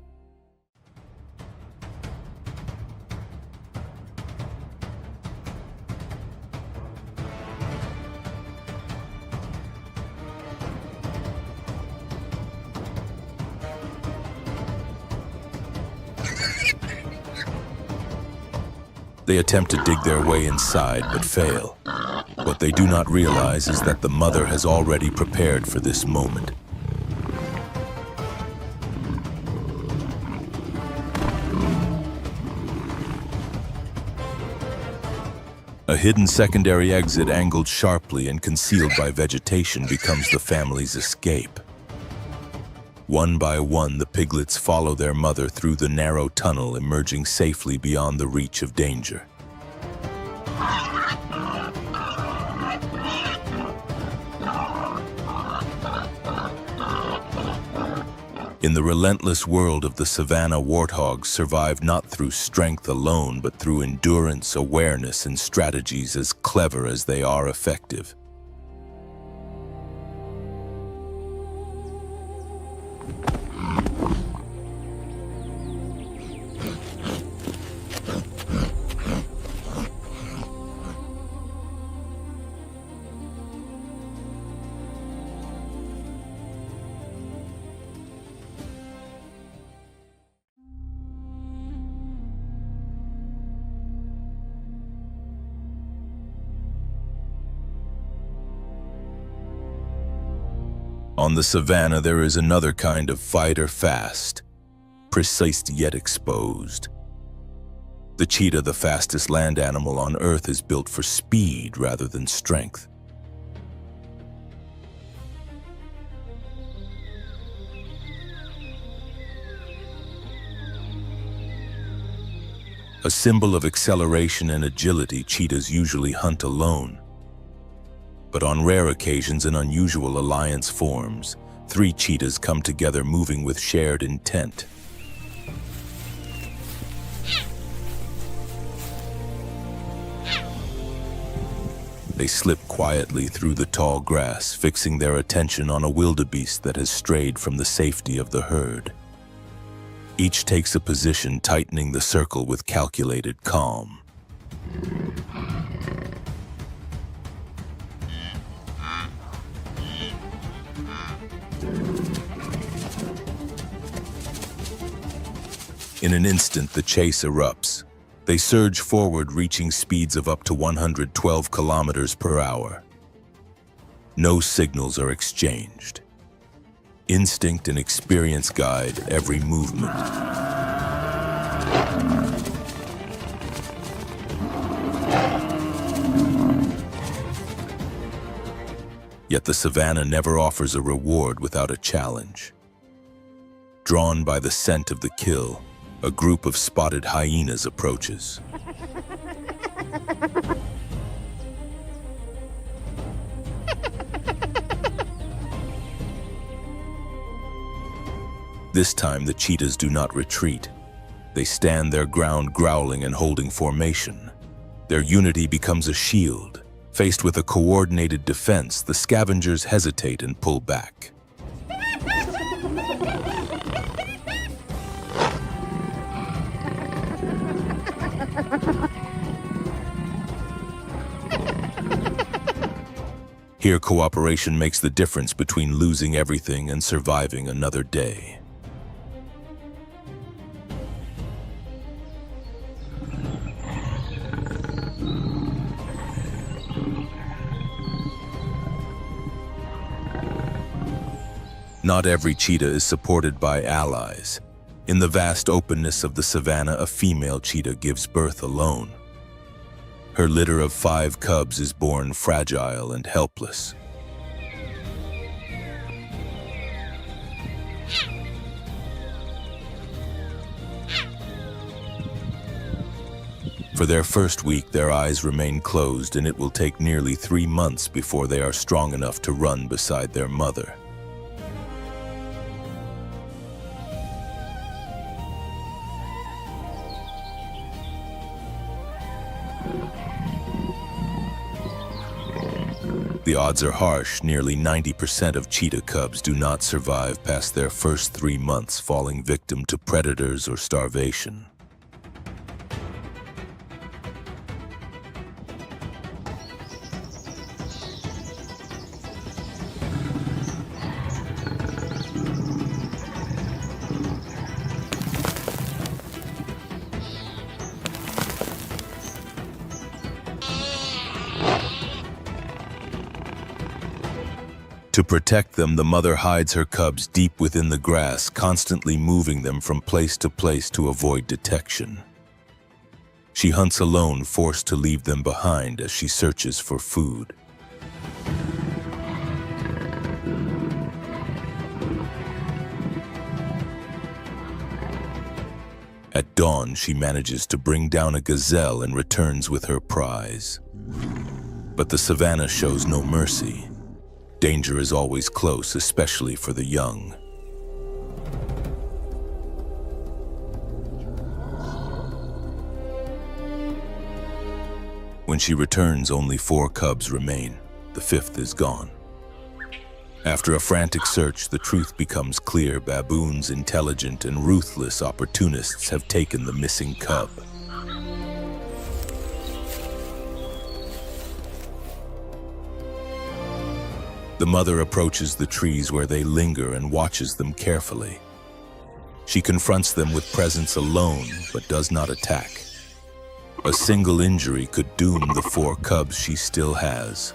They attempt to dig their way inside, but fail. What they do not realize is that the mother has already prepared for this moment. A hidden secondary exit, angled sharply and concealed by vegetation, becomes the family's escape. One by one, the piglets follow their mother through the narrow tunnel, emerging safely beyond the reach of danger. In the relentless world of the savanna, warthogs survive not through strength alone, but through endurance, awareness, and strategies as clever as they are effective. On the savanna, there is another kind of fighter fast, precise yet exposed. The cheetah, the fastest land animal on Earth, is built for speed rather than strength. A symbol of acceleration and agility, cheetahs usually hunt alone. But on rare occasions an unusual alliance forms. 3 cheetahs come together, moving with shared intent. They slip quietly through the tall grass, fixing their attention on a wildebeest that has strayed from the safety of the herd. Each takes a position, tightening the circle with calculated calm. In an instant, the chase erupts. They surge forward, reaching speeds of up to 112 kilometers per hour. No signals are exchanged. Instinct and experience guide every movement. Yet the savanna never offers a reward without a challenge. Drawn by the scent of the kill, a group of spotted hyenas approaches. This time, the cheetahs do not retreat. They stand their ground, growling and holding formation. Their unity becomes a shield. Faced with a coordinated defense, the scavengers hesitate and pull back. Here, cooperation makes the difference between losing everything and surviving another day. Not every cheetah is supported by allies. In the vast openness of the savanna, a female cheetah gives birth alone. Her litter of 5 cubs is born fragile and helpless. For their first week, their eyes remain closed, and it will take nearly 3 months before they are strong enough to run beside their mother. The odds are harsh. Nearly 90% of cheetah cubs do not survive past their first 3 months, falling victim to predators or starvation. To protect them, the mother hides her cubs deep within the grass, constantly moving them from place to place to avoid detection. She hunts alone, forced to leave them behind as she searches for food. At dawn, she manages to bring down a gazelle and returns with her prize. But the savanna shows no mercy. Danger is always close, especially for the young. When she returns, only 4 cubs remain. The 5th is gone. After a frantic search, the truth becomes clear. Baboons, intelligent and ruthless opportunists, have taken the missing cub. The mother approaches the trees where they linger and watches them carefully. She confronts them with presence alone, but does not attack. A single injury could doom the 4 cubs she still has.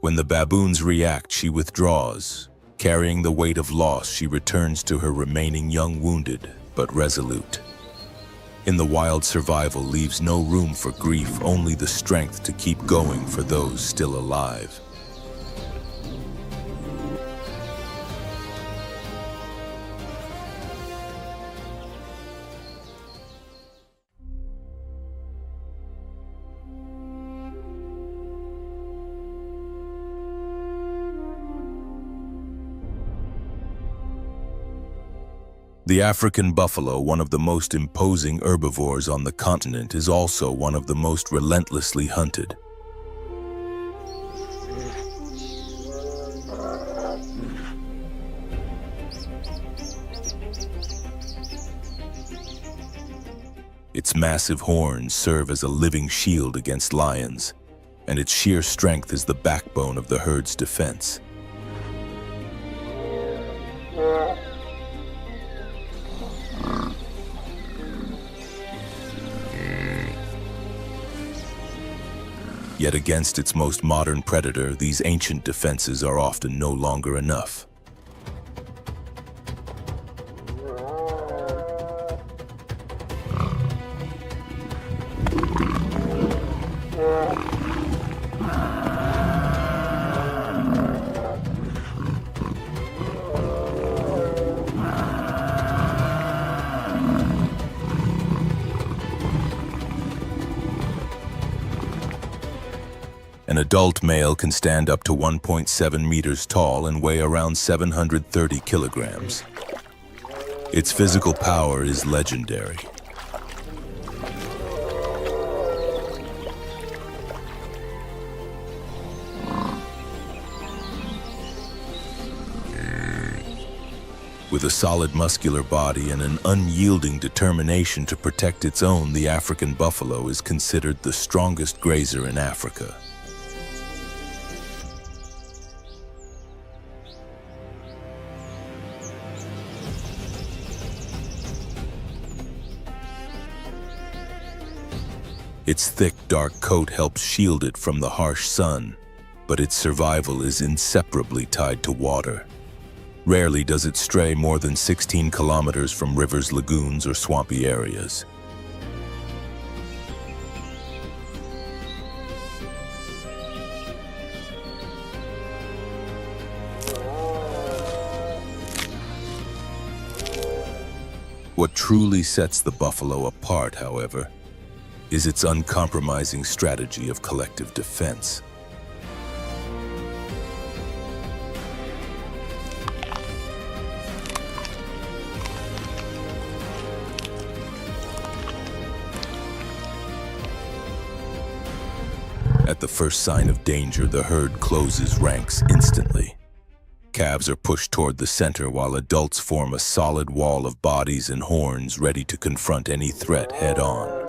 When the baboons react, she withdraws. Carrying the weight of loss, she returns to her remaining young, wounded but resolute. In the wild, survival leaves no room for grief, only the strength to keep going for those still alive. The African buffalo, one of the most imposing herbivores on the continent, is also one of the most relentlessly hunted. Its massive horns serve as a living shield against lions, and its sheer strength is the backbone of the herd's defense. Yet against its most modern predator, these ancient defenses are often no longer enough. An adult male can stand up to 1.7 meters tall and weigh around 730 kilograms. Its physical power is legendary. With a solid muscular body and an unyielding determination to protect its own, the African buffalo is considered the strongest grazer in Africa. Its thick, dark coat helps shield it from the harsh sun, but its survival is inseparably tied to water. Rarely does it stray more than 16 kilometers from rivers, lagoons, or swampy areas. What truly sets the buffalo apart, however, is its uncompromising strategy of collective defense. At the first sign of danger, the herd closes ranks instantly. Calves are pushed toward the center while adults form a solid wall of bodies and horns ready to confront any threat head-on.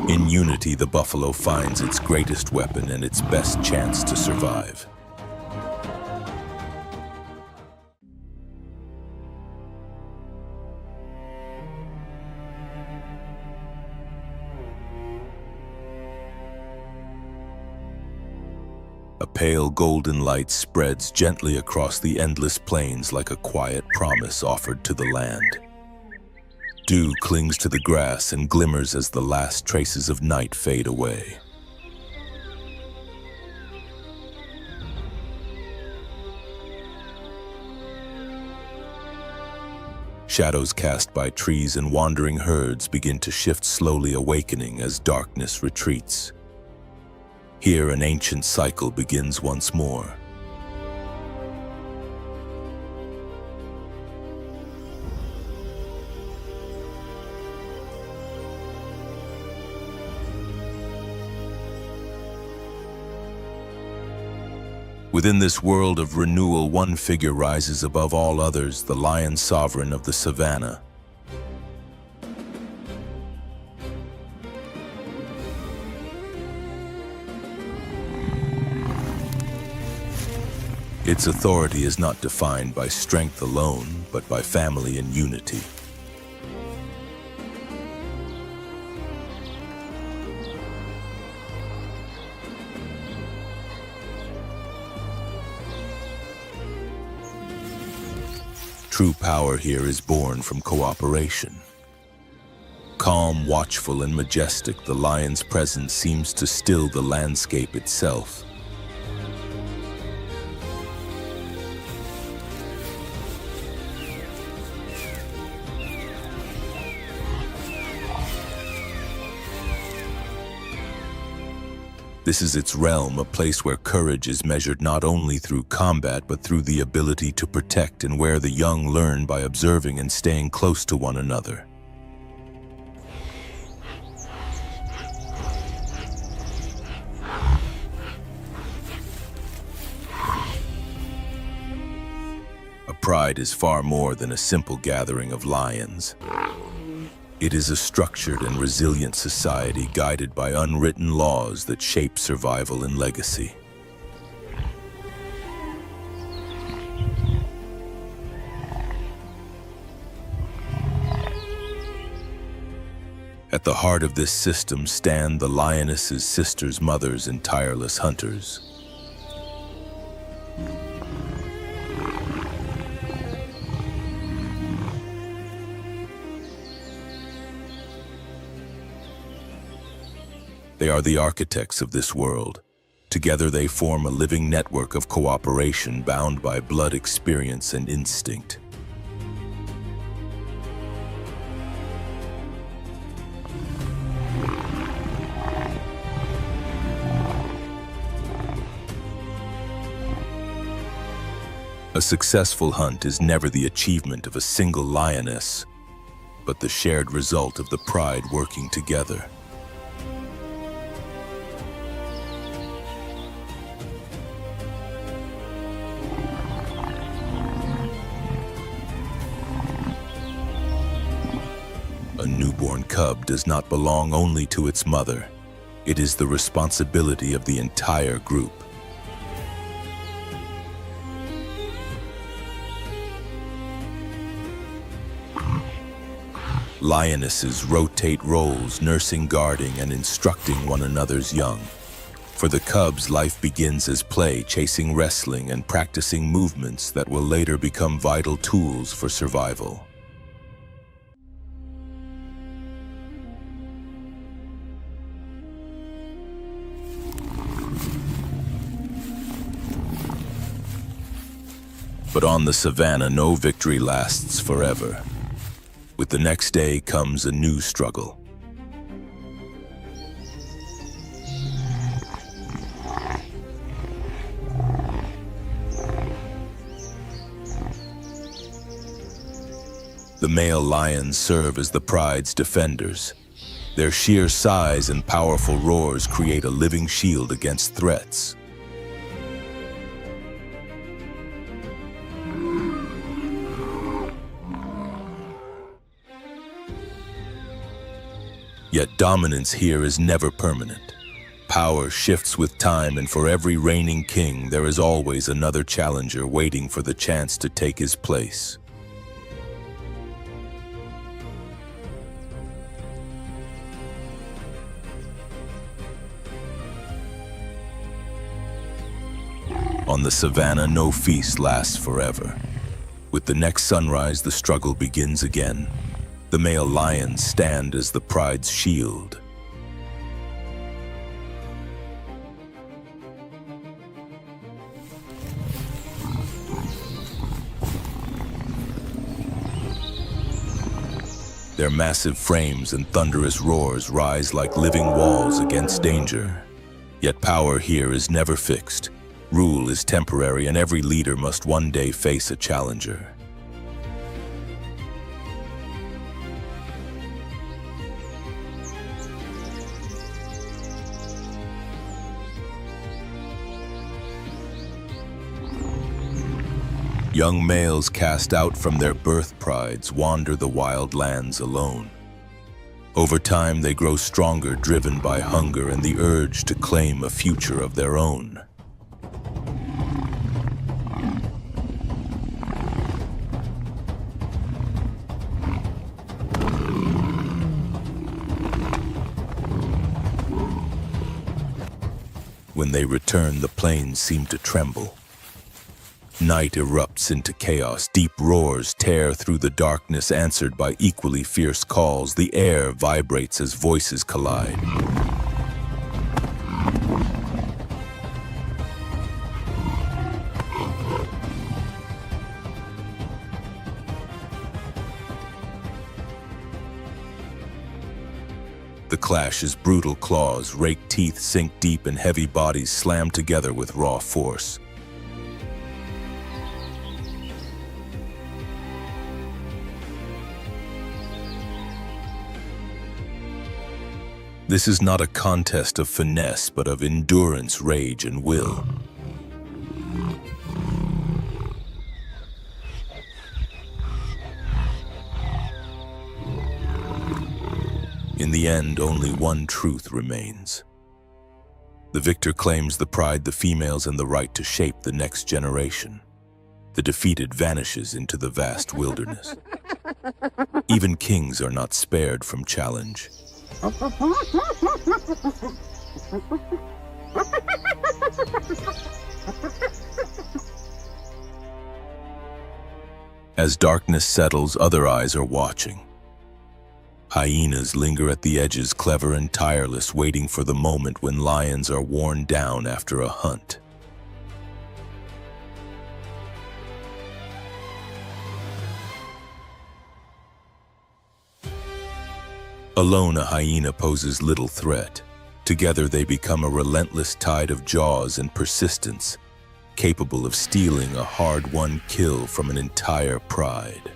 In unity, the buffalo finds its greatest weapon and its best chance to survive. A pale golden light spreads gently across the endless plains like a quiet promise offered to the land. Dew clings to the grass and glimmers as the last traces of night fade away. shadows cast by trees and wandering herds begin to shift, slowly awakening as darkness retreats. Here, an ancient cycle begins once more. Within this world of renewal, one figure rises above all others, the lion sovereign of the savannah. Its authority is not defined by strength alone, but by family and unity. True power here is born from cooperation. Calm, watchful, and majestic, the lion's presence seems to still the landscape itself. This is its realm, a place where courage is measured not only through combat, but through the ability to protect, and where the young learn by observing and staying close to one another. A pride is far more than a simple gathering of lions. It is a structured and resilient society guided by unwritten laws that shape survival and legacy. At the heart of this system stand the lionesses, sisters, mothers, and tireless hunters. They are the architects of this world. Together they form a living network of cooperation bound by blood, experience, and instinct. A successful hunt is never the achievement of a single lioness, but the shared result of the pride working together. A newborn cub does not belong only to its mother. It is the responsibility of the entire group. Lionesses rotate roles, nursing, guarding, and instructing one another's young. For the cubs, life begins as play, chasing, wrestling, and practicing movements that will later become vital tools for survival. But on the savannah, no victory lasts forever. With the next day comes a new struggle. The male lions serve as the pride's defenders. Their sheer size and powerful roars create a living shield against threats. Yet dominance here is never permanent. Power shifts with time, and for every reigning king, there is always another challenger waiting for the chance to take his place. On the savannah, no feast lasts forever. With the next sunrise, the struggle begins again. The male lions stand as the pride's shield. Their massive frames and thunderous roars rise like living walls against danger. Yet power here is never fixed. Rule is temporary, and every leader must one day face a challenger. Young males cast out from their birth prides wander the wild lands alone. Over time, they grow stronger, driven by hunger and the urge to claim a future of their own. When they return, the plains seem to tremble. Night erupts into chaos. Deep roars tear through the darkness, answered by equally fierce calls. The air vibrates as voices collide. The clash is brutal. Claws, raked teeth sink deep, and heavy bodies slam together with raw force. This is not a contest of finesse, but of endurance, rage, and will. In the end, only one truth remains. The victor claims the pride, the females, and the right to shape the next generation. The defeated vanishes into the vast wilderness. Even kings are not spared from challenge. As darkness settles, other eyes are watching. Hyenas linger at the edges, clever and tireless, waiting for the moment when lions are worn down after a hunt. Alone, a hyena poses little threat. Together, they become a relentless tide of jaws and persistence, capable of stealing a hard-won kill from an entire pride.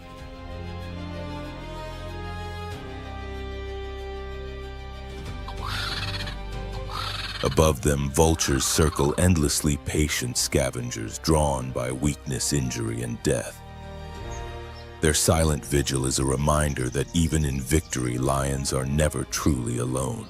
Above them, vultures circle endlessly, patient scavengers drawn by weakness, injury, and death. Their silent vigil is a reminder that even in victory, lions are never truly alone.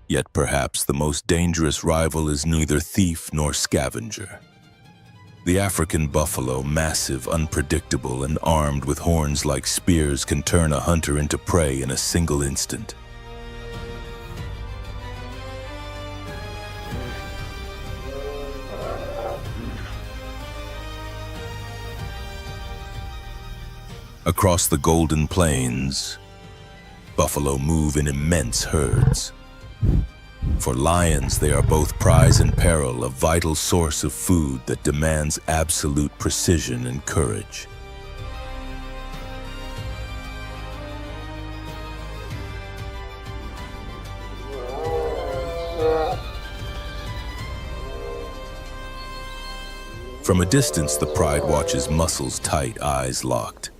Yet perhaps the most dangerous rival is neither thief nor scavenger. The African buffalo, massive, unpredictable, and armed with horns like spears, can turn a hunter into prey in a single instant. Across the Golden Plains, buffalo move in immense herds. For lions, they are both prize and peril, a vital source of food that demands absolute precision and courage. From a distance, the pride watches, muscles tight, eyes locked.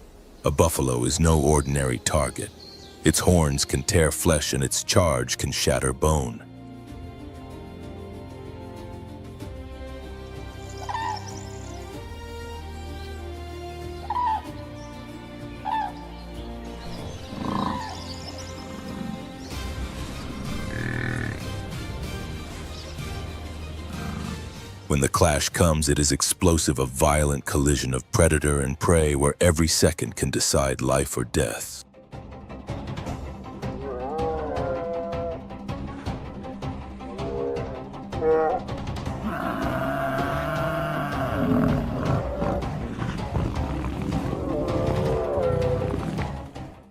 A buffalo is no ordinary target. Its horns can tear flesh and its charge can shatter bone. When the clash comes, it is explosive, a violent collision of predator and prey where every second can decide life or death.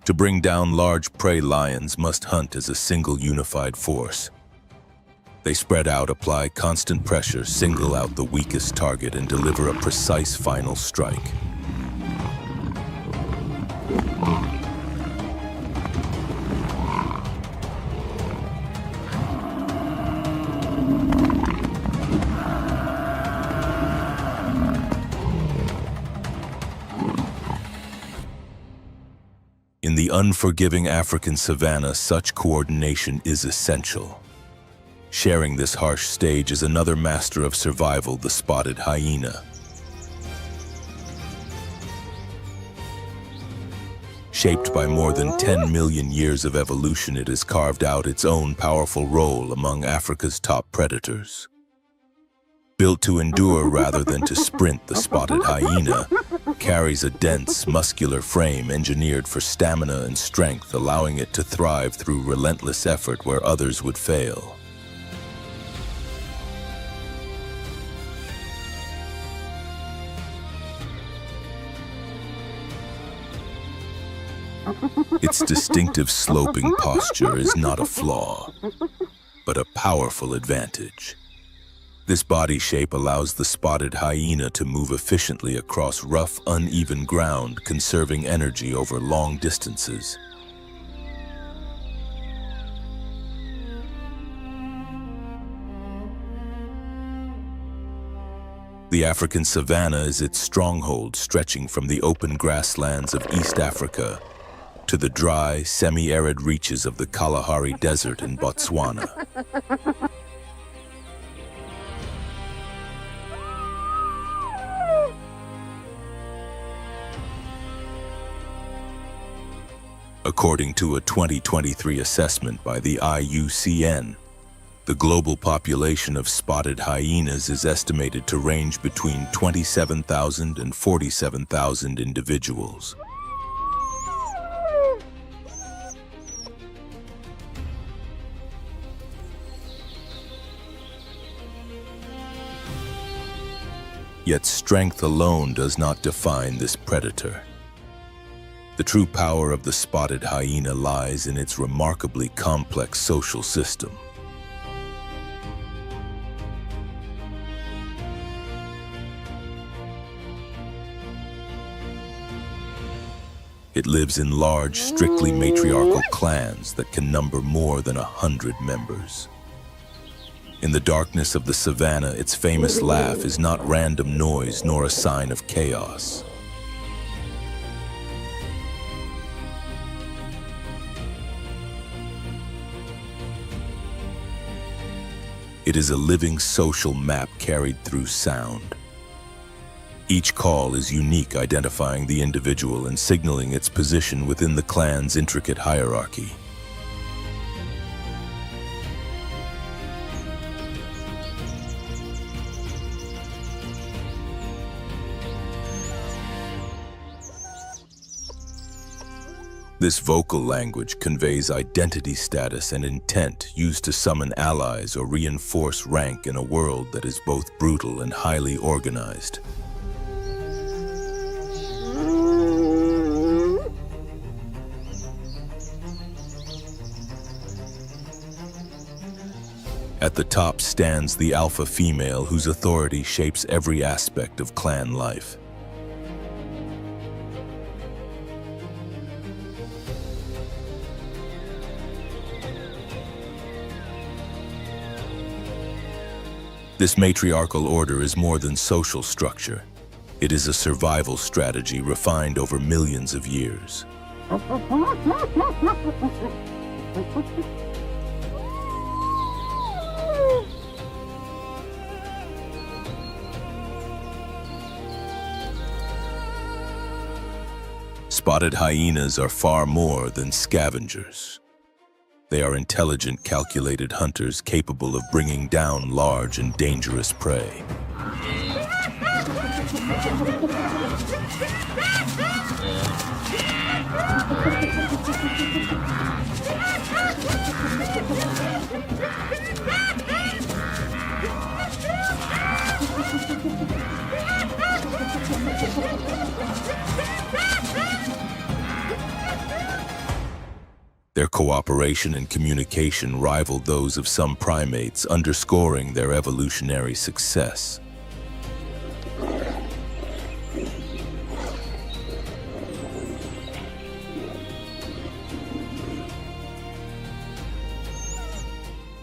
To bring down large prey, lions must hunt as a single unified force. They spread out, apply constant pressure, single out the weakest target, and deliver a precise final strike. In the unforgiving African savanna, such coordination is essential. Sharing this harsh stage is another master of survival, the spotted hyena. Shaped by more than 10 million years of evolution, it has carved out its own powerful role among Africa's top predators. Built to endure rather than to sprint, the spotted hyena carries a dense, muscular frame engineered for stamina and strength, allowing it to thrive through relentless effort where others would fail. Its distinctive sloping posture is not a flaw, but a powerful advantage. This body shape allows the spotted hyena to move efficiently across rough, uneven ground, conserving energy over long distances. The African savanna is its stronghold, stretching from the open grasslands of East Africa to the dry, semi-arid reaches of the Kalahari Desert in Botswana. According to a 2023 assessment by the IUCN, the global population of spotted hyenas is estimated to range between 27,000 and 47,000 individuals. Yet strength alone does not define this predator. The true power of the spotted hyena lies in its remarkably complex social system. It lives in large, strictly matriarchal clans that can number more than 100 members. In the darkness of the savanna, its famous laugh is not random noise nor a sign of chaos. It is a living social map carried through sound. Each call is unique, identifying the individual and signaling its position within the clan's intricate hierarchy. This vocal language conveys identity, status, and intent, used to summon allies or reinforce rank in a world that is both brutal and highly organized. At the top stands the alpha female, whose authority shapes every aspect of clan life. This matriarchal order is more than social structure. It is a survival strategy refined over millions of years. Spotted hyenas are far more than scavengers. They are intelligent, calculated hunters capable of bringing down large and dangerous prey. Their cooperation and communication rivaled those of some primates, underscoring their evolutionary success.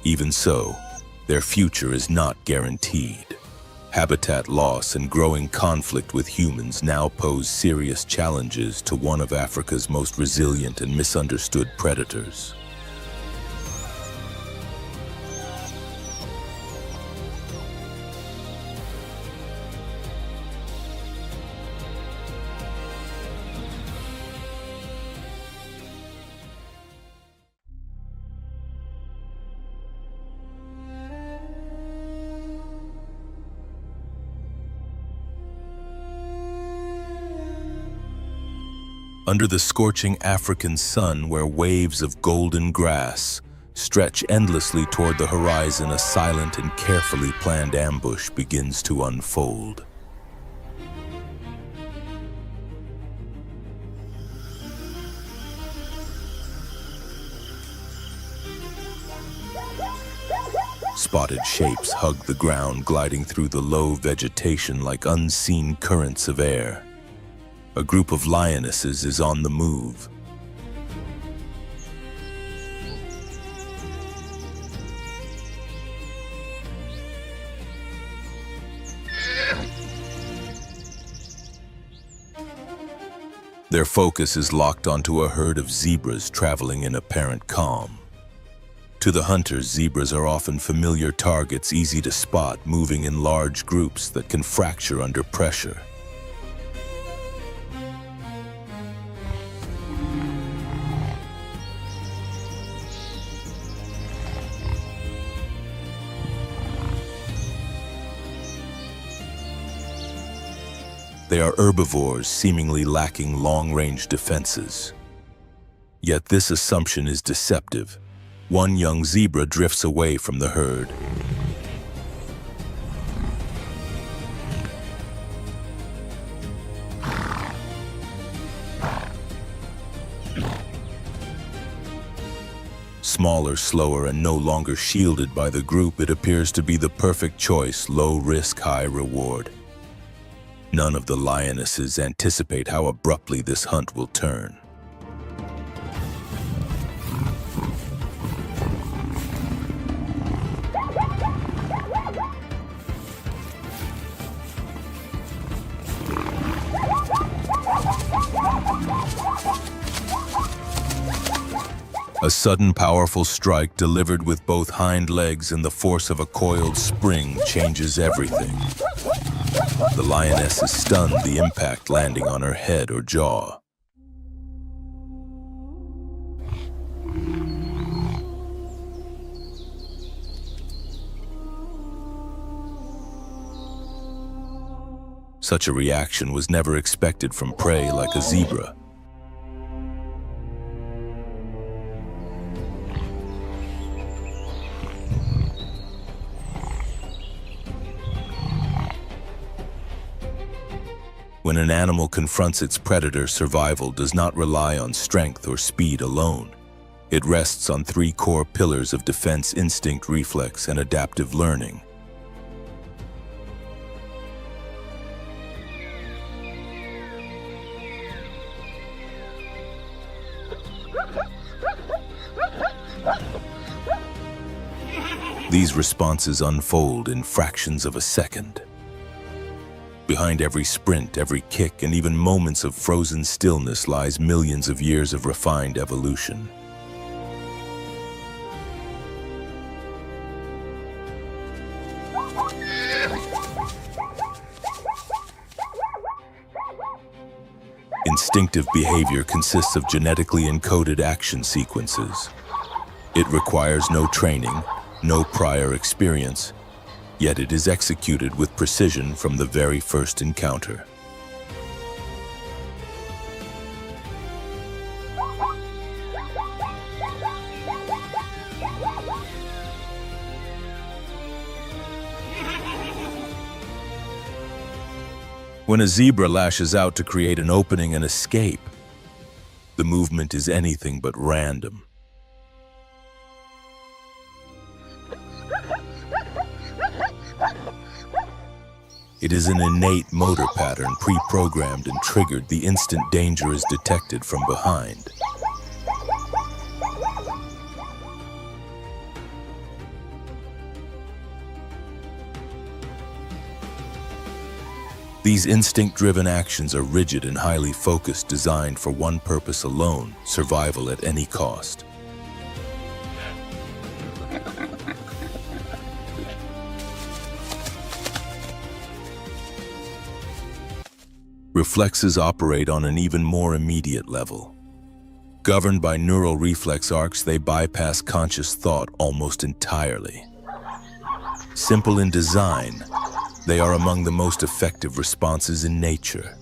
Even so, their future is not guaranteed. Habitat loss and growing conflict with humans now pose serious challenges to one of Africa's most resilient and misunderstood predators. Under the scorching African sun, where waves of golden grass stretch endlessly toward the horizon, a silent and carefully planned ambush begins to unfold. Spotted shapes hug the ground, gliding through the low vegetation like unseen currents of air. A group of lionesses is on the move. Their focus is locked onto a herd of zebras traveling in apparent calm. To the hunters, zebras are often familiar targets, easy to spot, moving in large groups that can fracture under pressure. They are herbivores, seemingly lacking long-range defenses. Yet this assumption is deceptive. One young zebra drifts away from the herd. Smaller, slower, and no longer shielded by the group, it appears to be the perfect choice, low risk, high reward. None of the lionesses anticipate how abruptly this hunt will turn. A sudden, powerful strike delivered with both hind legs and the force of a coiled spring changes everything. The lioness is stunned, the impact landing on her head or jaw. Such a reaction was never expected from prey like a zebra. When an animal confronts its predator, survival does not rely on strength or speed alone. It rests on three core pillars of defense: instinct, reflex, and adaptive learning. These responses unfold in fractions of a second. Behind every sprint, every kick, and even moments of frozen stillness lies millions of years of refined evolution. Instinctive behavior consists of genetically encoded action sequences. It requires no training, no prior experience, yet it is executed with precision from the very first encounter. When a zebra lashes out to create an opening and escape, the movement is anything but random. It is an innate motor pattern pre-programmed and triggered the instant danger is detected from behind. These instinct-driven actions are rigid and highly focused, designed for one purpose alone: survival at any cost. Reflexes operate on an even more immediate level. Governed by neural reflex arcs, they bypass conscious thought almost entirely. Simple in design, they are among the most effective responses in nature.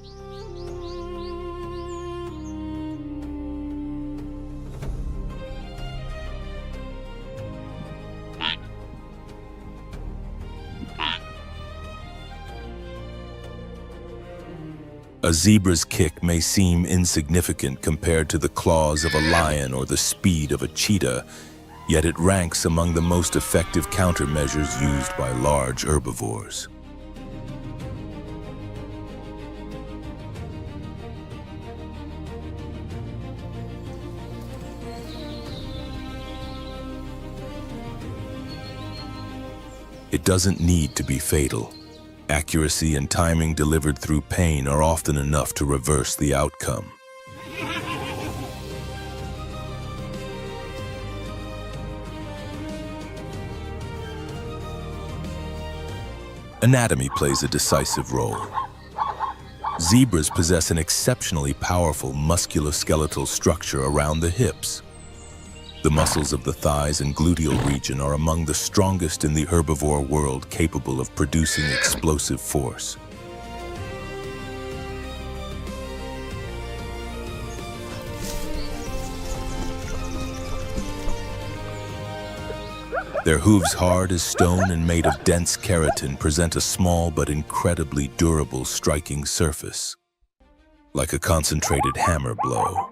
A zebra's kick may seem insignificant compared to the claws of a lion or the speed of a cheetah, yet it ranks among the most effective countermeasures used by large herbivores. It doesn't need to be fatal. Accuracy and timing delivered through pain are often enough to reverse the outcome. Anatomy plays a decisive role. Zebras possess an exceptionally powerful musculoskeletal structure around the hips. The muscles of the thighs and gluteal region are among the strongest in the herbivore world, capable of producing explosive force. Their hooves, hard as stone and made of dense keratin, present a small but incredibly durable striking surface, like a concentrated hammer blow.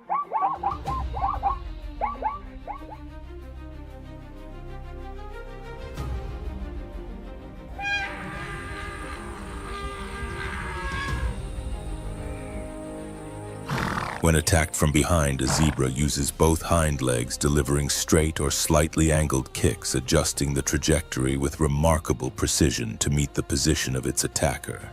When attacked from behind, a zebra uses both hind legs, delivering straight or slightly angled kicks, adjusting the trajectory with remarkable precision to meet the position of its attacker.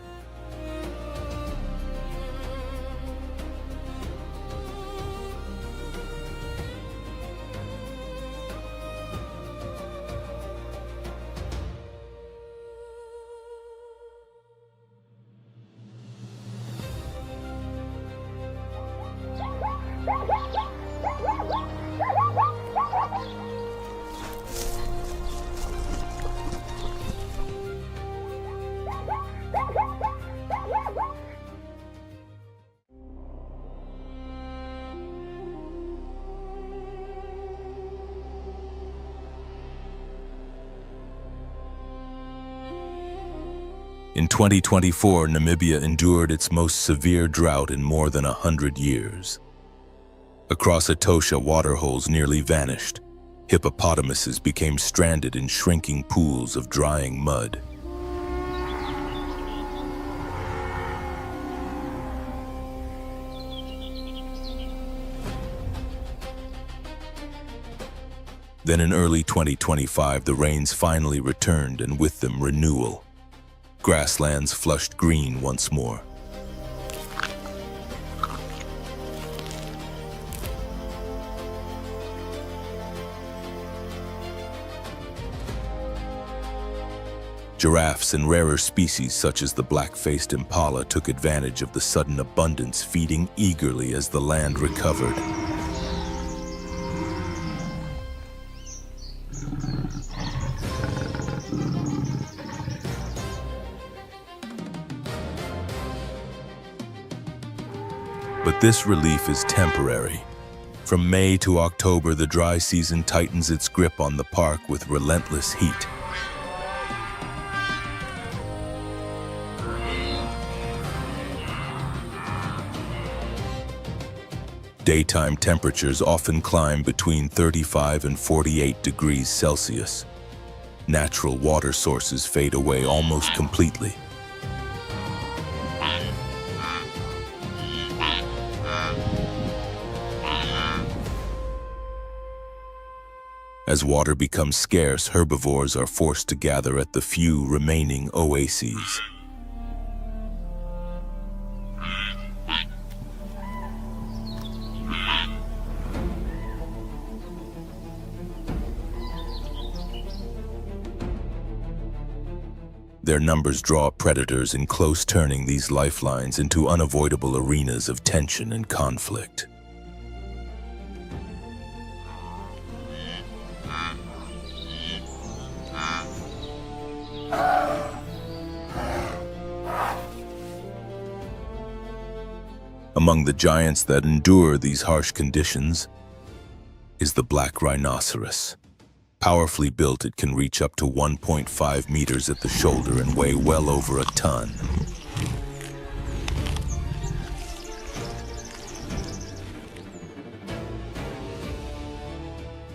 In 2024, Namibia endured its most severe drought in more than 100 years. Across Etosha, waterholes nearly vanished. Hippopotamuses became stranded in shrinking pools of drying mud. Then in early 2025, the rains finally returned, and with them renewal. Grasslands flushed green once more. Giraffes and rarer species such as the black-faced impala took advantage of the sudden abundance, feeding eagerly as the land recovered. But this relief is temporary. From May to October, the dry season tightens its grip on the park with relentless heat. Daytime temperatures often climb between 35 and 48 degrees Celsius. Natural water sources fade away almost completely. As water becomes scarce, herbivores are forced to gather at the few remaining oases. Their numbers draw predators in close, turning these lifelines into unavoidable arenas of tension and conflict. Among the giants that endure these harsh conditions is the black rhinoceros. Powerfully built, it can reach up to 1.5 meters at the shoulder and weigh well over a ton.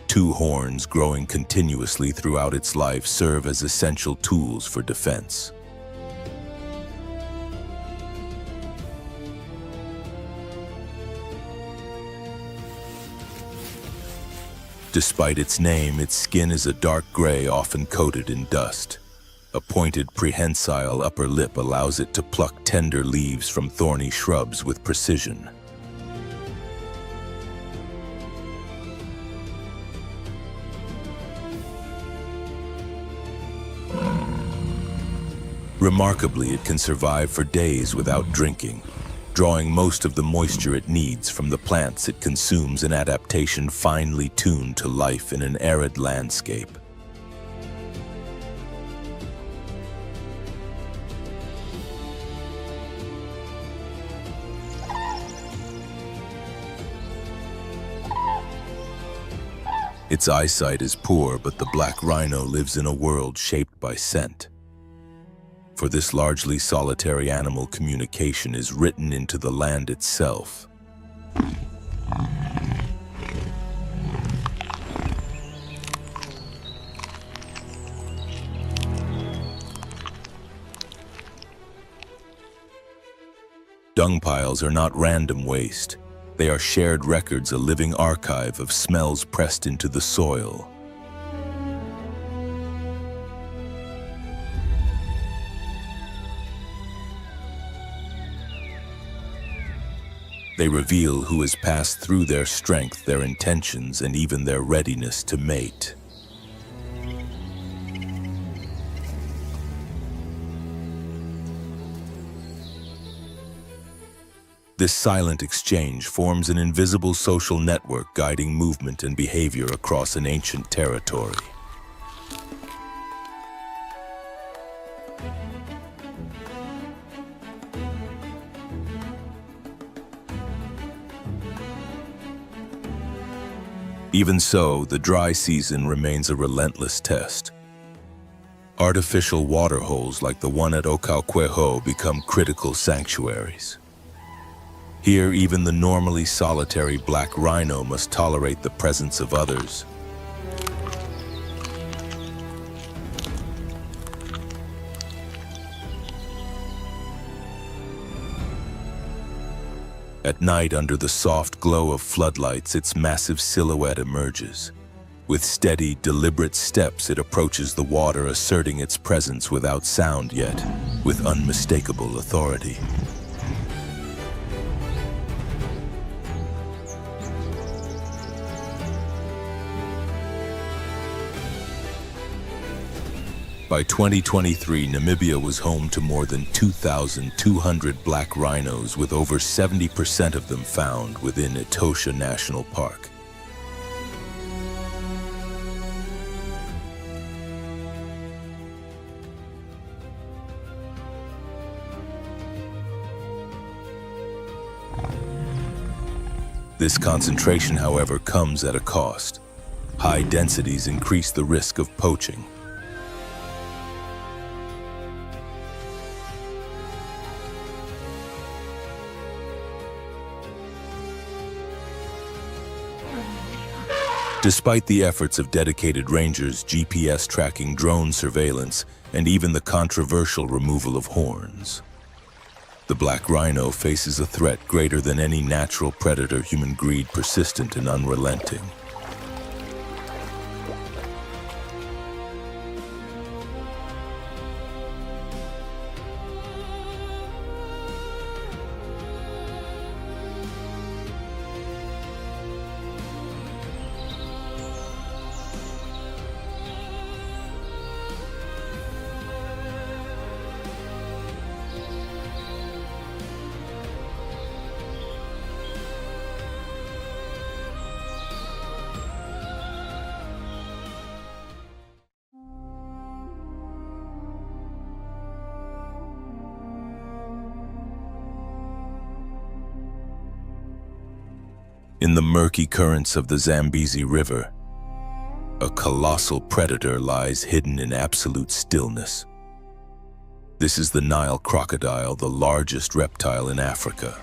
Two horns growing continuously throughout its life serve as essential tools for defense. Despite its name, its skin is a dark gray, often coated in dust. A pointed prehensile upper lip allows it to pluck tender leaves from thorny shrubs with precision. Remarkably, it can survive for days without drinking, drawing most of the moisture it needs from the plants it consumes, an adaptation finely tuned to life in an arid landscape. Its eyesight is poor, but the black rhino lives in a world shaped by scent. For this largely solitary animal, communication is written into the land itself. Dung piles are not random waste. They are shared records, a living archive of smells pressed into the soil. They reveal who has passed through their strength, their intentions, and even their readiness to mate. This silent exchange forms an invisible social network guiding movement and behavior across an ancient territory. Even so, the dry season remains a relentless test. Artificial water holes like the one at Ocauquejo become critical sanctuaries. Here, even the normally solitary black rhino must tolerate the presence of others. At night, under the soft glow of floodlights, its massive silhouette emerges. With steady, deliberate steps, it approaches the water, asserting its presence without sound, yet with unmistakable authority. By 2023, Namibia was home to more than 2,200 black rhinos, with over 70% of them found within Etosha National Park. This concentration, however, comes at a cost. High densities increase the risk of poaching. Despite the efforts of dedicated rangers, GPS tracking, drone surveillance, and even the controversial removal of horns, the black rhino faces a threat greater than any natural predator, human greed persistent and unrelenting. In the murky currents of the Zambezi River, a colossal predator lies hidden in absolute stillness. This is the Nile crocodile, the largest reptile in Africa.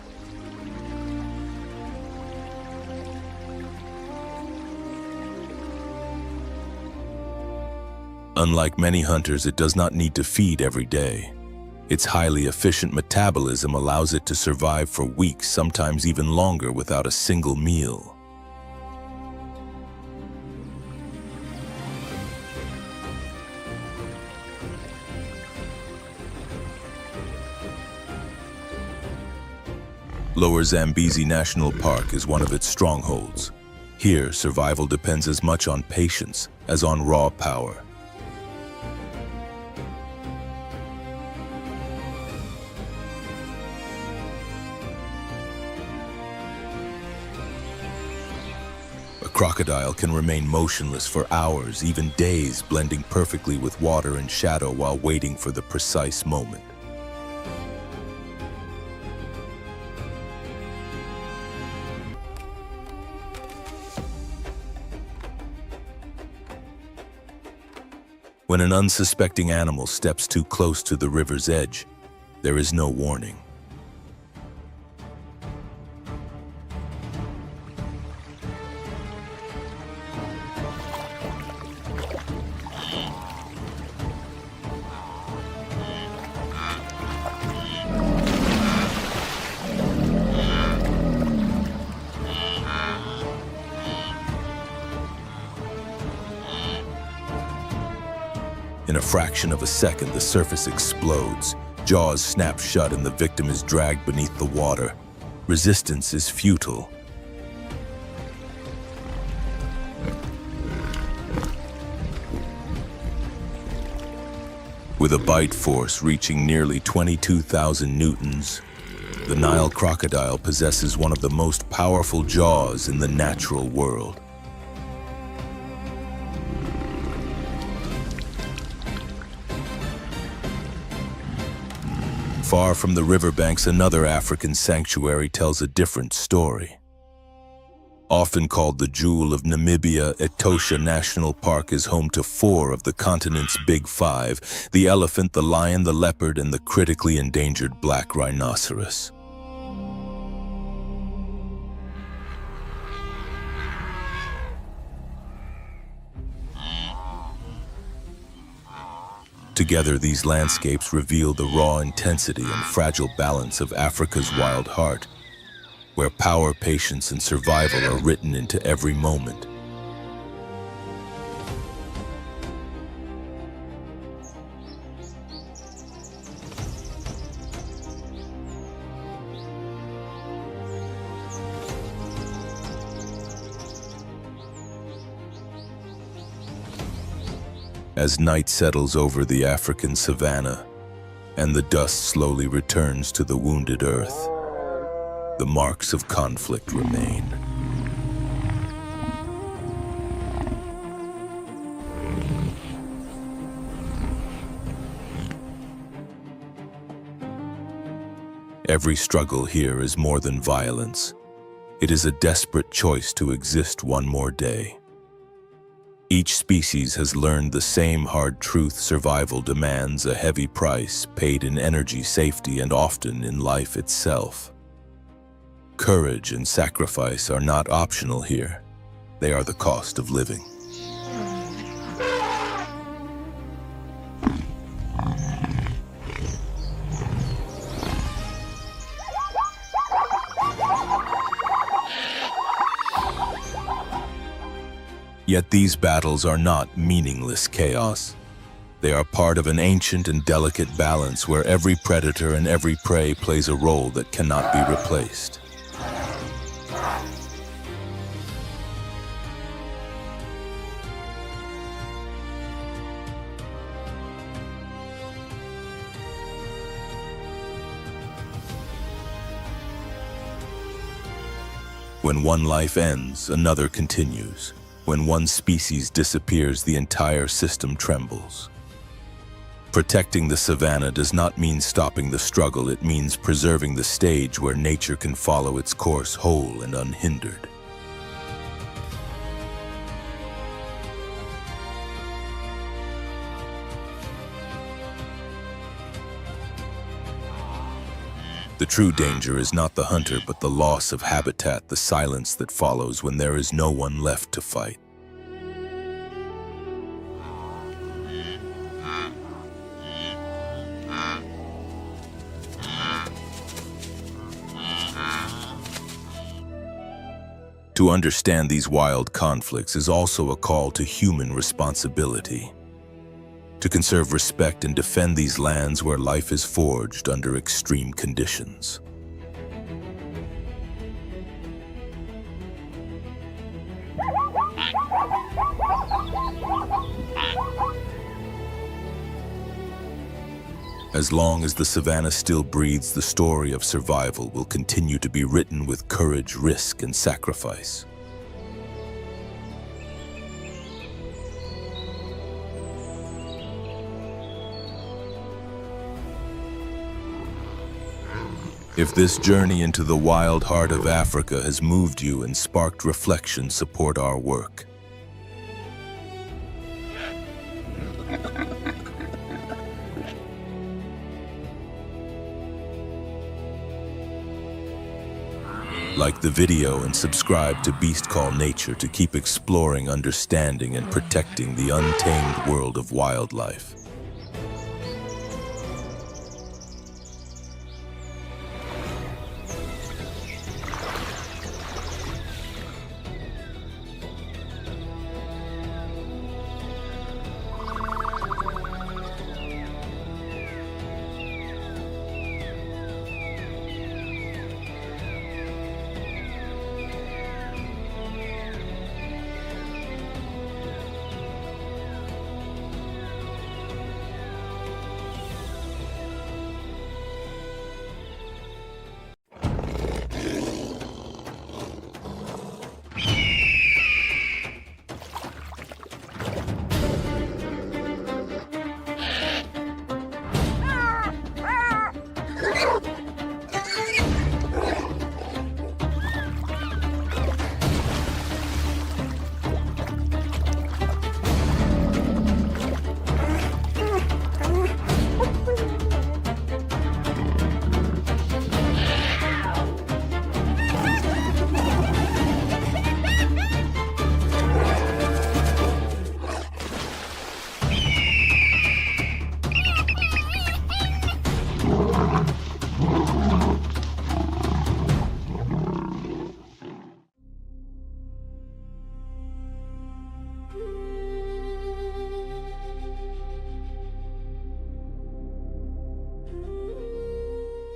Unlike many hunters, it does not need to feed every day. Its highly efficient metabolism allows it to survive for weeks, sometimes even longer, without a single meal. Lower Zambezi National Park is one of its strongholds. Here, survival depends as much on patience as on raw power. A crocodile can remain motionless for hours, even days, blending perfectly with water and shadow while waiting for the precise moment. When an unsuspecting animal steps too close to the river's edge, there is no warning. In a fraction of a second, the surface explodes. Jaws snap shut and the victim is dragged beneath the water. Resistance is futile. With a bite force reaching nearly 22,000 newtons, the Nile crocodile possesses one of the most powerful jaws in the natural world. Far from the riverbanks, another African sanctuary tells a different story. Often called the jewel of Namibia, Etosha National Park is home to 4 of the continent's Big Five: the elephant, the lion, the leopard, and the critically endangered black rhinoceros. Together, these landscapes reveal the raw intensity and fragile balance of Africa's wild heart, where power, patience, and survival are written into every moment. As night settles over the African savanna and the dust slowly returns to the wounded earth, the marks of conflict remain. Every struggle here is more than violence. It is a desperate choice to exist one more day. Each species has learned the same hard truth: survival demands a heavy price, paid in energy, safety, and often in life itself. Courage and sacrifice are not optional here. They are the cost of living. Yet these battles are not meaningless chaos. They are part of an ancient and delicate balance where every predator and every prey plays a role that cannot be replaced. When one life ends, another continues. When one species disappears, the entire system trembles. Protecting the savanna does not mean stopping the struggle. It means preserving the stage where nature can follow its course whole and unhindered. The true danger is not the hunter, but the loss of habitat, the silence that follows when there is no one left to fight. To understand these wild conflicts is also a call to human responsibility. To conserve respect and defend these lands where life is forged under extreme conditions. As long as the savanna still breathes, the story of survival will continue to be written with courage, risk, and sacrifice. If this journey into the wild heart of Africa has moved you and sparked reflection, support our work. Like the video and subscribe to Beast Call Nature to keep exploring, understanding, and protecting the untamed world of wildlife.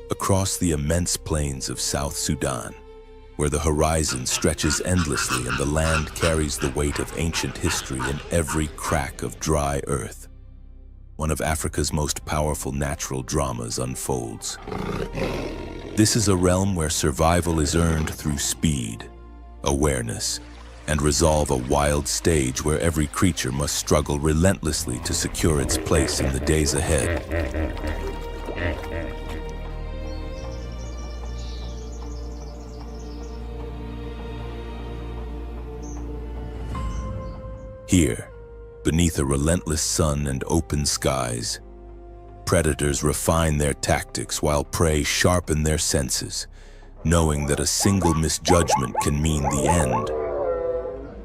Across the immense plains of South Sudan, where the horizon stretches endlessly and the land carries the weight of ancient history in every crack of dry earth, one of Africa's most powerful natural dramas unfolds. This is a realm where survival is earned through speed, awareness, and resolve, a wild stage where every creature must struggle relentlessly to secure its place in the days ahead. Here, beneath a relentless sun and open skies, predators refine their tactics while prey sharpen their senses, knowing that a single misjudgment can mean the end.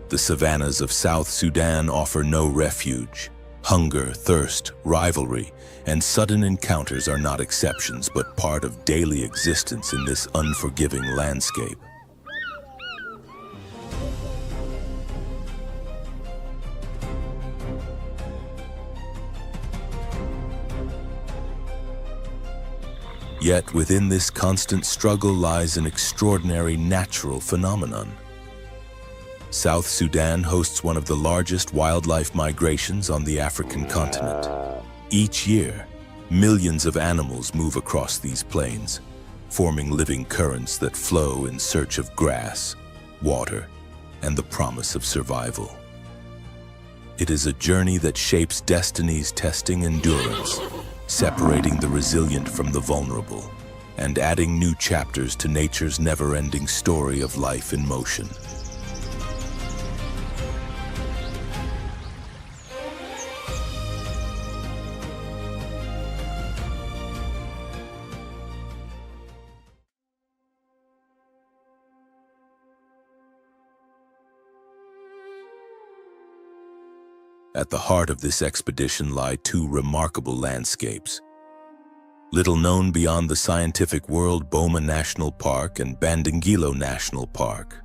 The savannas of South Sudan offer no refuge. Hunger, thirst, rivalry, and sudden encounters are not exceptions, but part of daily existence in this unforgiving landscape. Yet within this constant struggle lies an extraordinary natural phenomenon. South Sudan hosts one of the largest wildlife migrations on the African continent. Each year, millions of animals move across these plains, forming living currents that flow in search of grass, water, and the promise of survival. It is a journey that shapes destinies, testing endurance, separating the resilient from the vulnerable, and adding new chapters to nature's never-ending story of life in motion. At the heart of this expedition lie two remarkable landscapes. Little known beyond the scientific world, Boma National Park and Bandingilo National Park.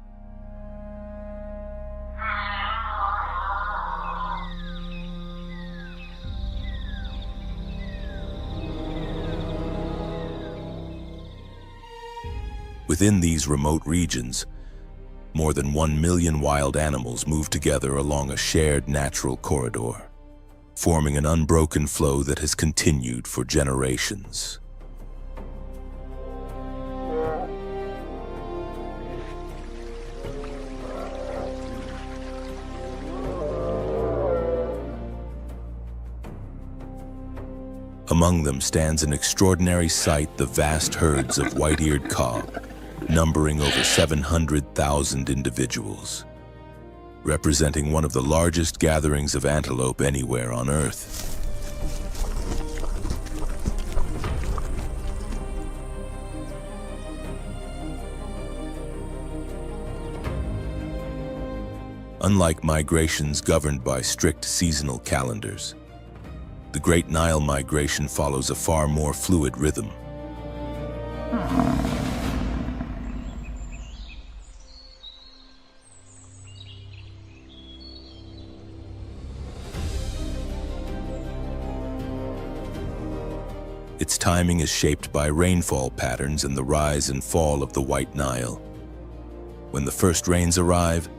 Within these remote regions, more than 1 million wild animals move together along a shared natural corridor, forming an unbroken flow that has continued for generations. Among them stands an extraordinary sight: the vast herds of white-eared kob, numbering over 700,000 individuals, representing one of the largest gatherings of antelope anywhere on Earth. Unlike migrations governed by strict seasonal calendars, the Great Nile migration follows a far more fluid rhythm. Its timing is shaped by rainfall patterns and the rise and fall of the White Nile. When the first rains arrive,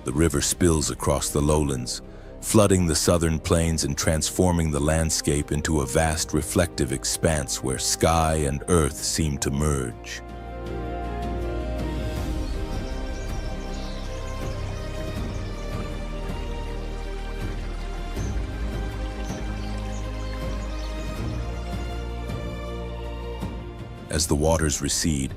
the river spills across the lowlands, flooding the southern plains and transforming the landscape into a vast reflective expanse where sky and earth seem to merge. As the waters recede,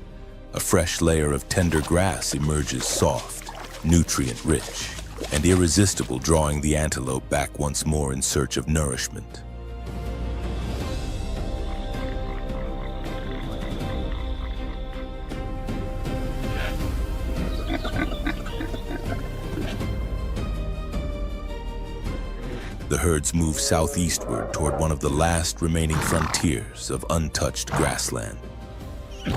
a fresh layer of tender grass emerges, soft, nutrient-rich, and irresistible, drawing the antelope back once more in search of nourishment. The herds move southeastward toward one of the last remaining frontiers of untouched grassland.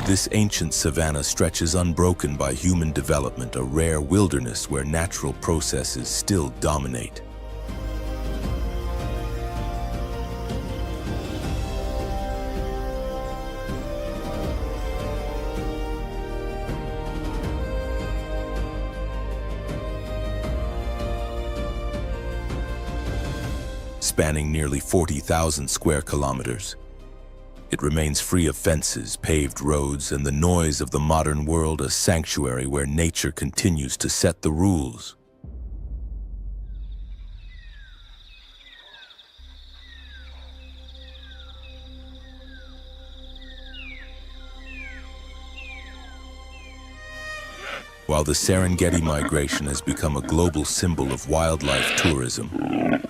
This ancient savanna stretches unbroken by human development, a rare wilderness where natural processes still dominate. Spanning nearly 40,000 square kilometers, it remains free of fences, paved roads, and the noise of the modern world, a sanctuary where nature continues to set the rules. While the Serengeti migration has become a global symbol of wildlife tourism,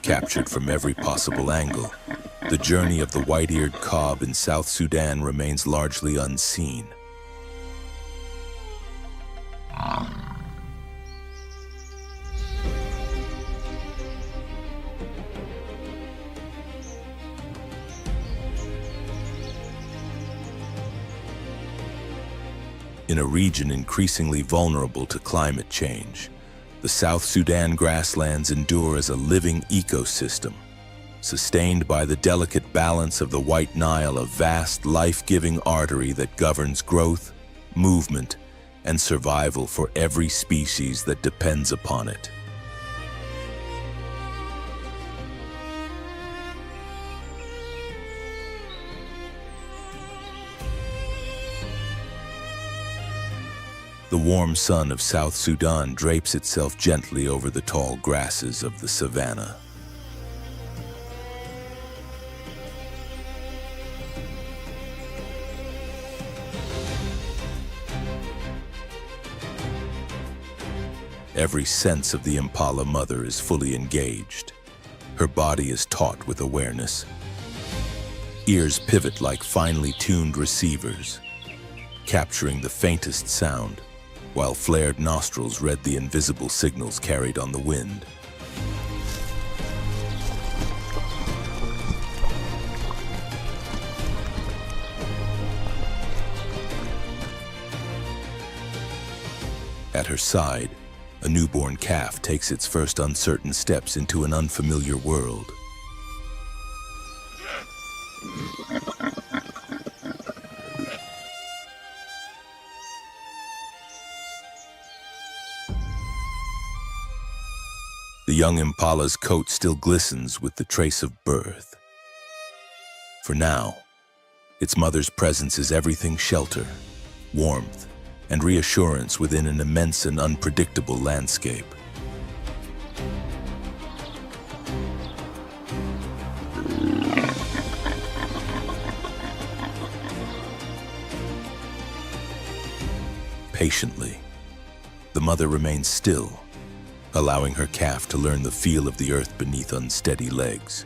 captured from every possible angle, the journey of the white-eared kob in South Sudan remains largely unseen. In a region increasingly vulnerable to climate change, the South Sudan grasslands endure as a living ecosystem, sustained by the delicate balance of the White Nile, a vast life-giving artery that governs growth, movement, and survival for every species that depends upon it. The warm sun of South Sudan drapes itself gently over the tall grasses of the savanna. Every sense of the impala mother is fully engaged. Her body is taut with awareness. Ears pivot like finely tuned receivers, capturing the faintest sound, while flared nostrils read the invisible signals carried on the wind. At her side, a newborn calf takes its first uncertain steps into an unfamiliar world. The young impala's coat still glistens with the trace of birth. For now, its mother's presence is everything: shelter, warmth, and reassurance within an immense and unpredictable landscape. Patiently, the mother remains still, allowing her calf to learn the feel of the earth beneath unsteady legs.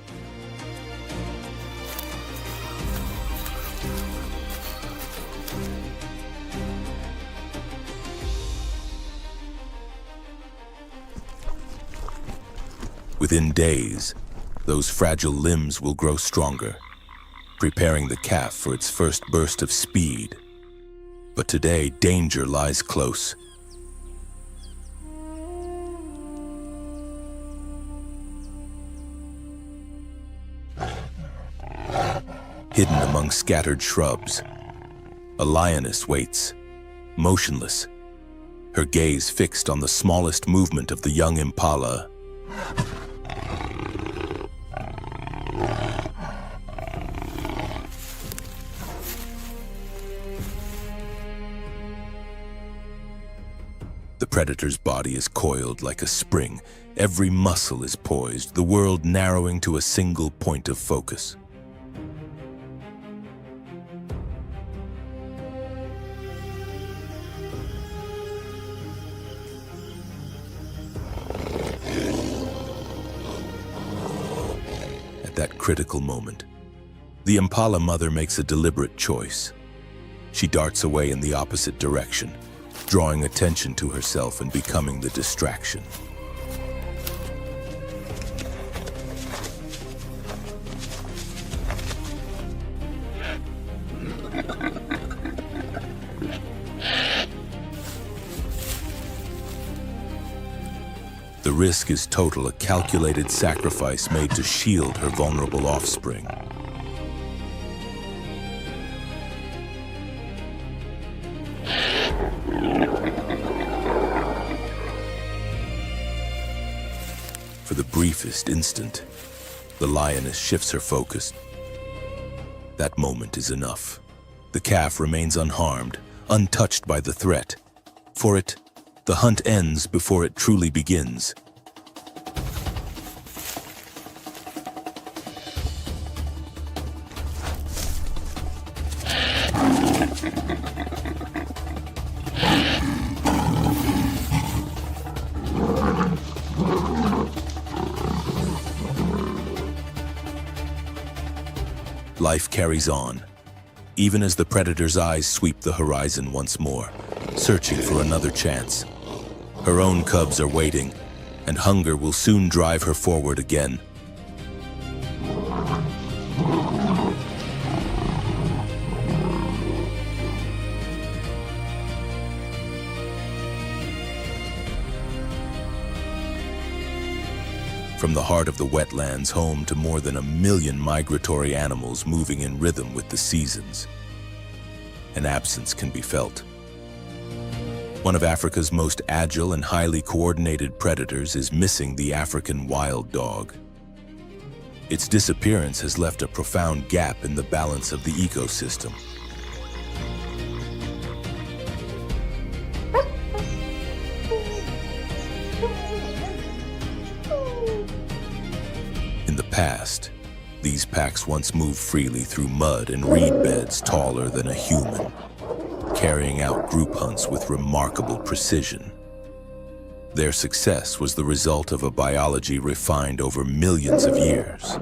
Within days, those fragile limbs will grow stronger, preparing the calf for its first burst of speed. But today, danger lies close. Hidden among scattered shrubs, a lioness waits, motionless, her gaze fixed on the smallest movement of the young impala. The predator's body is coiled like a spring. Every muscle is poised, the world narrowing to a single point of focus. At that critical moment, the impala mother makes a deliberate choice. She darts away in the opposite direction, drawing attention to herself and becoming the distraction. The risk is total, a calculated sacrifice made to shield her vulnerable offspring. For the briefest instant, the lioness shifts her focus. That moment is enough. The calf remains unharmed, untouched by the threat. For it, the hunt ends before it truly begins. Life carries on, even as the predator's eyes sweep the horizon once more, searching for another chance. Her own cubs are waiting, and hunger will soon drive her forward again. From the heart of the wetlands, home to more than 1 million migratory animals moving in rhythm with the seasons, an absence can be felt. One of Africa's most agile and highly coordinated predators is missing: the African wild dog. Its disappearance has left a profound gap in the balance of the ecosystem. In the past, these packs once moved freely through mud and reed beds taller than a human, carrying out group hunts with remarkable precision. Their success was the result of a biology refined over millions of years.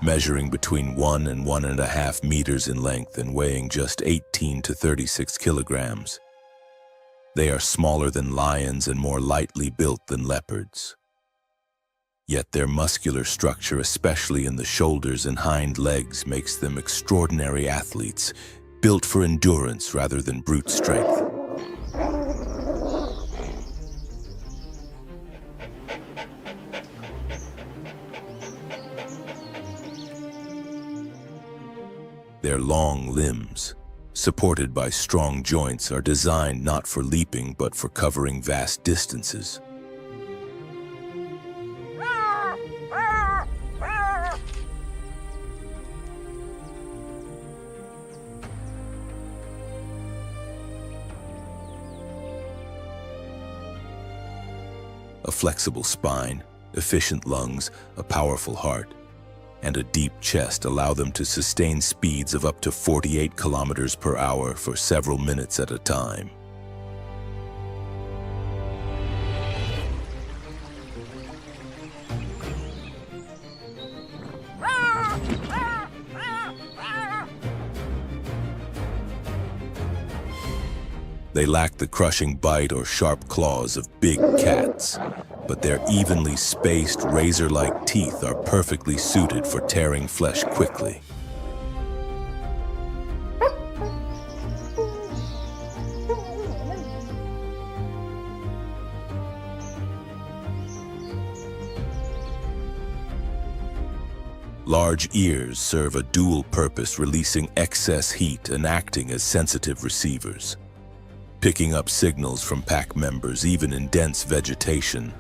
Measuring between 1 and 1.5 meters in length and weighing just 18 to 36 kilograms. They are smaller than lions and more lightly built than leopards. Yet their muscular structure, especially in the shoulders and hind legs, makes them extraordinary athletes, built for endurance rather than brute strength. Their long limbs, supported by strong joints, are designed not for leaping but for covering vast distances. A flexible spine, efficient lungs, a powerful heart, and a deep chest allow them to sustain speeds of up to 48 kilometers per hour for several minutes at a time. They lack the crushing bite or sharp claws of big cats, but their evenly spaced, razor-like teeth are perfectly suited for tearing flesh quickly. Large ears serve a dual purpose, releasing excess heat and acting as sensitive receivers, picking up signals from pack members even in dense vegetation.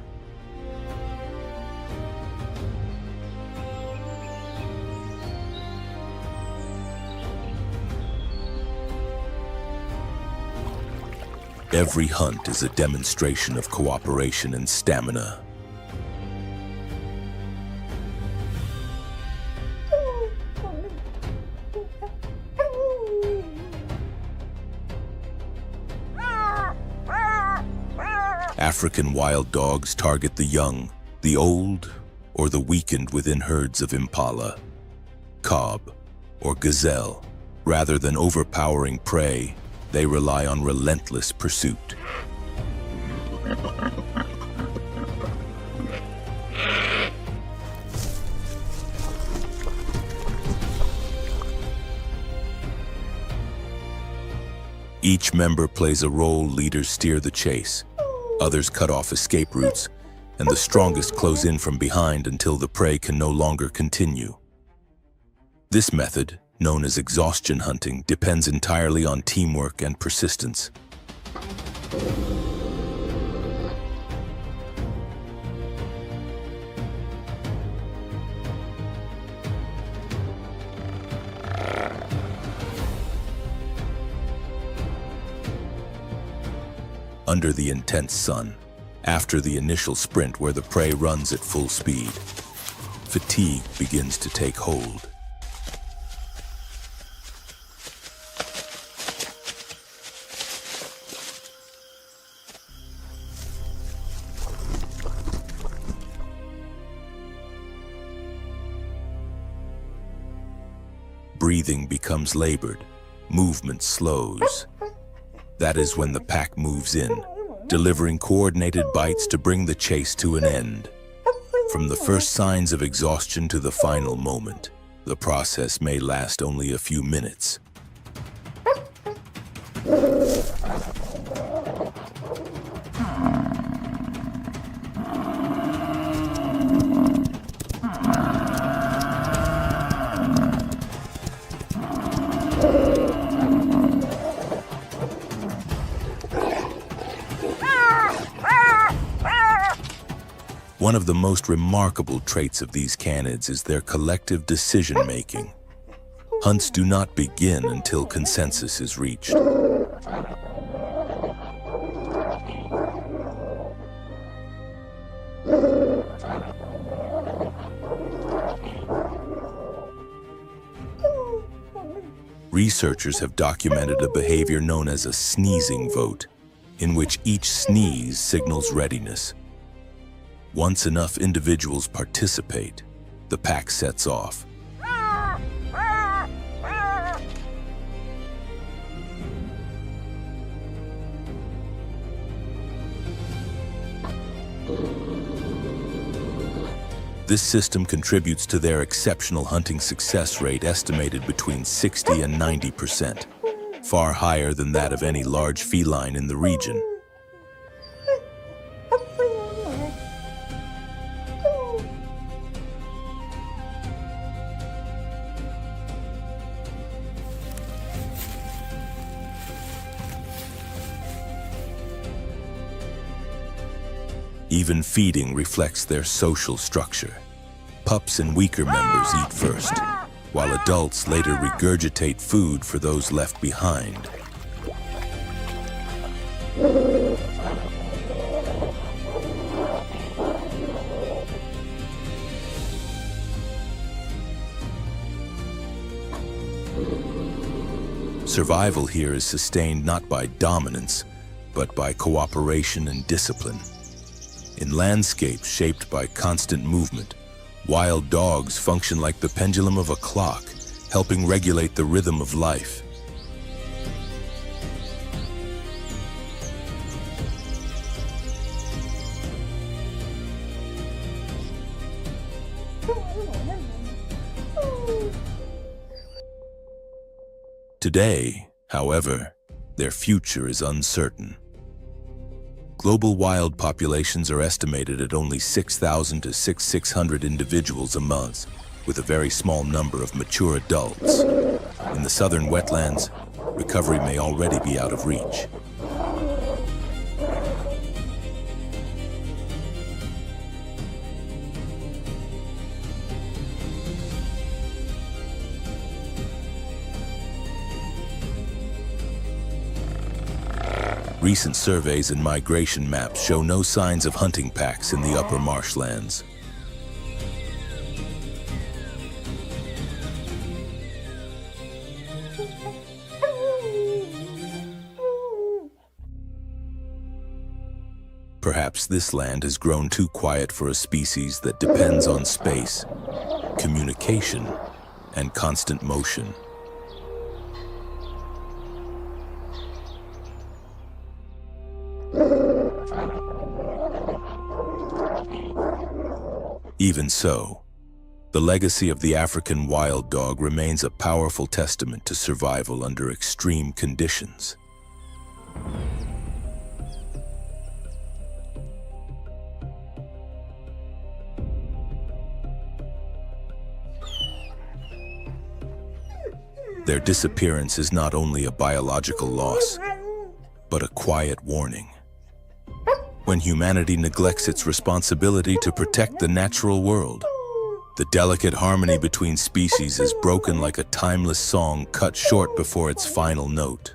Every hunt is a demonstration of cooperation and stamina. African wild dogs target the young, the old, or the weakened within herds of impala, cob, or gazelle. Rather than overpowering prey, they rely on relentless pursuit. Each member plays a role. Leaders steer the chase, others cut off escape routes, and the strongest close in from behind until the prey can no longer continue. This method, known as exhaustion hunting, depends entirely on teamwork and persistence. Under the intense sun, after the initial sprint where the prey runs at full speed, fatigue begins to take hold. Breathing becomes labored, movement slows. That is when the pack moves in, delivering coordinated bites to bring the chase to an end. From the first signs of exhaustion to the final moment, the process may last only a few minutes. One of the most remarkable traits of these canids is their collective decision-making. Hunts do not begin until consensus is reached. Researchers have documented a behavior known as a sneezing vote, in which each sneeze signals readiness. Once enough individuals participate, the pack sets off. This system contributes to their exceptional hunting success rate, estimated between 60 and 90%, far higher than that of any large feline in the region. Even feeding reflects their social structure. Pups and weaker members eat first, while adults later regurgitate food for those left behind. Survival here is sustained not by dominance, but by cooperation and discipline. In landscapes shaped by constant movement, wild dogs function like the pendulum of a clock, helping regulate the rhythm of life. Today, however, their future is uncertain. Global wild populations are estimated at only 6,000 to 600 individuals a month, with a very small number of mature adults. In the southern wetlands, recovery may already be out of reach. Recent surveys and migration maps show no signs of hunting packs in the upper marshlands. Perhaps this land has grown too quiet for a species that depends on space, communication, and constant motion. Even so, the legacy of the African wild dog remains a powerful testament to survival under extreme conditions. Their disappearance is not only a biological loss, but a quiet warning. When humanity neglects its responsibility to protect the natural world, the delicate harmony between species is broken like a timeless song cut short before its final note.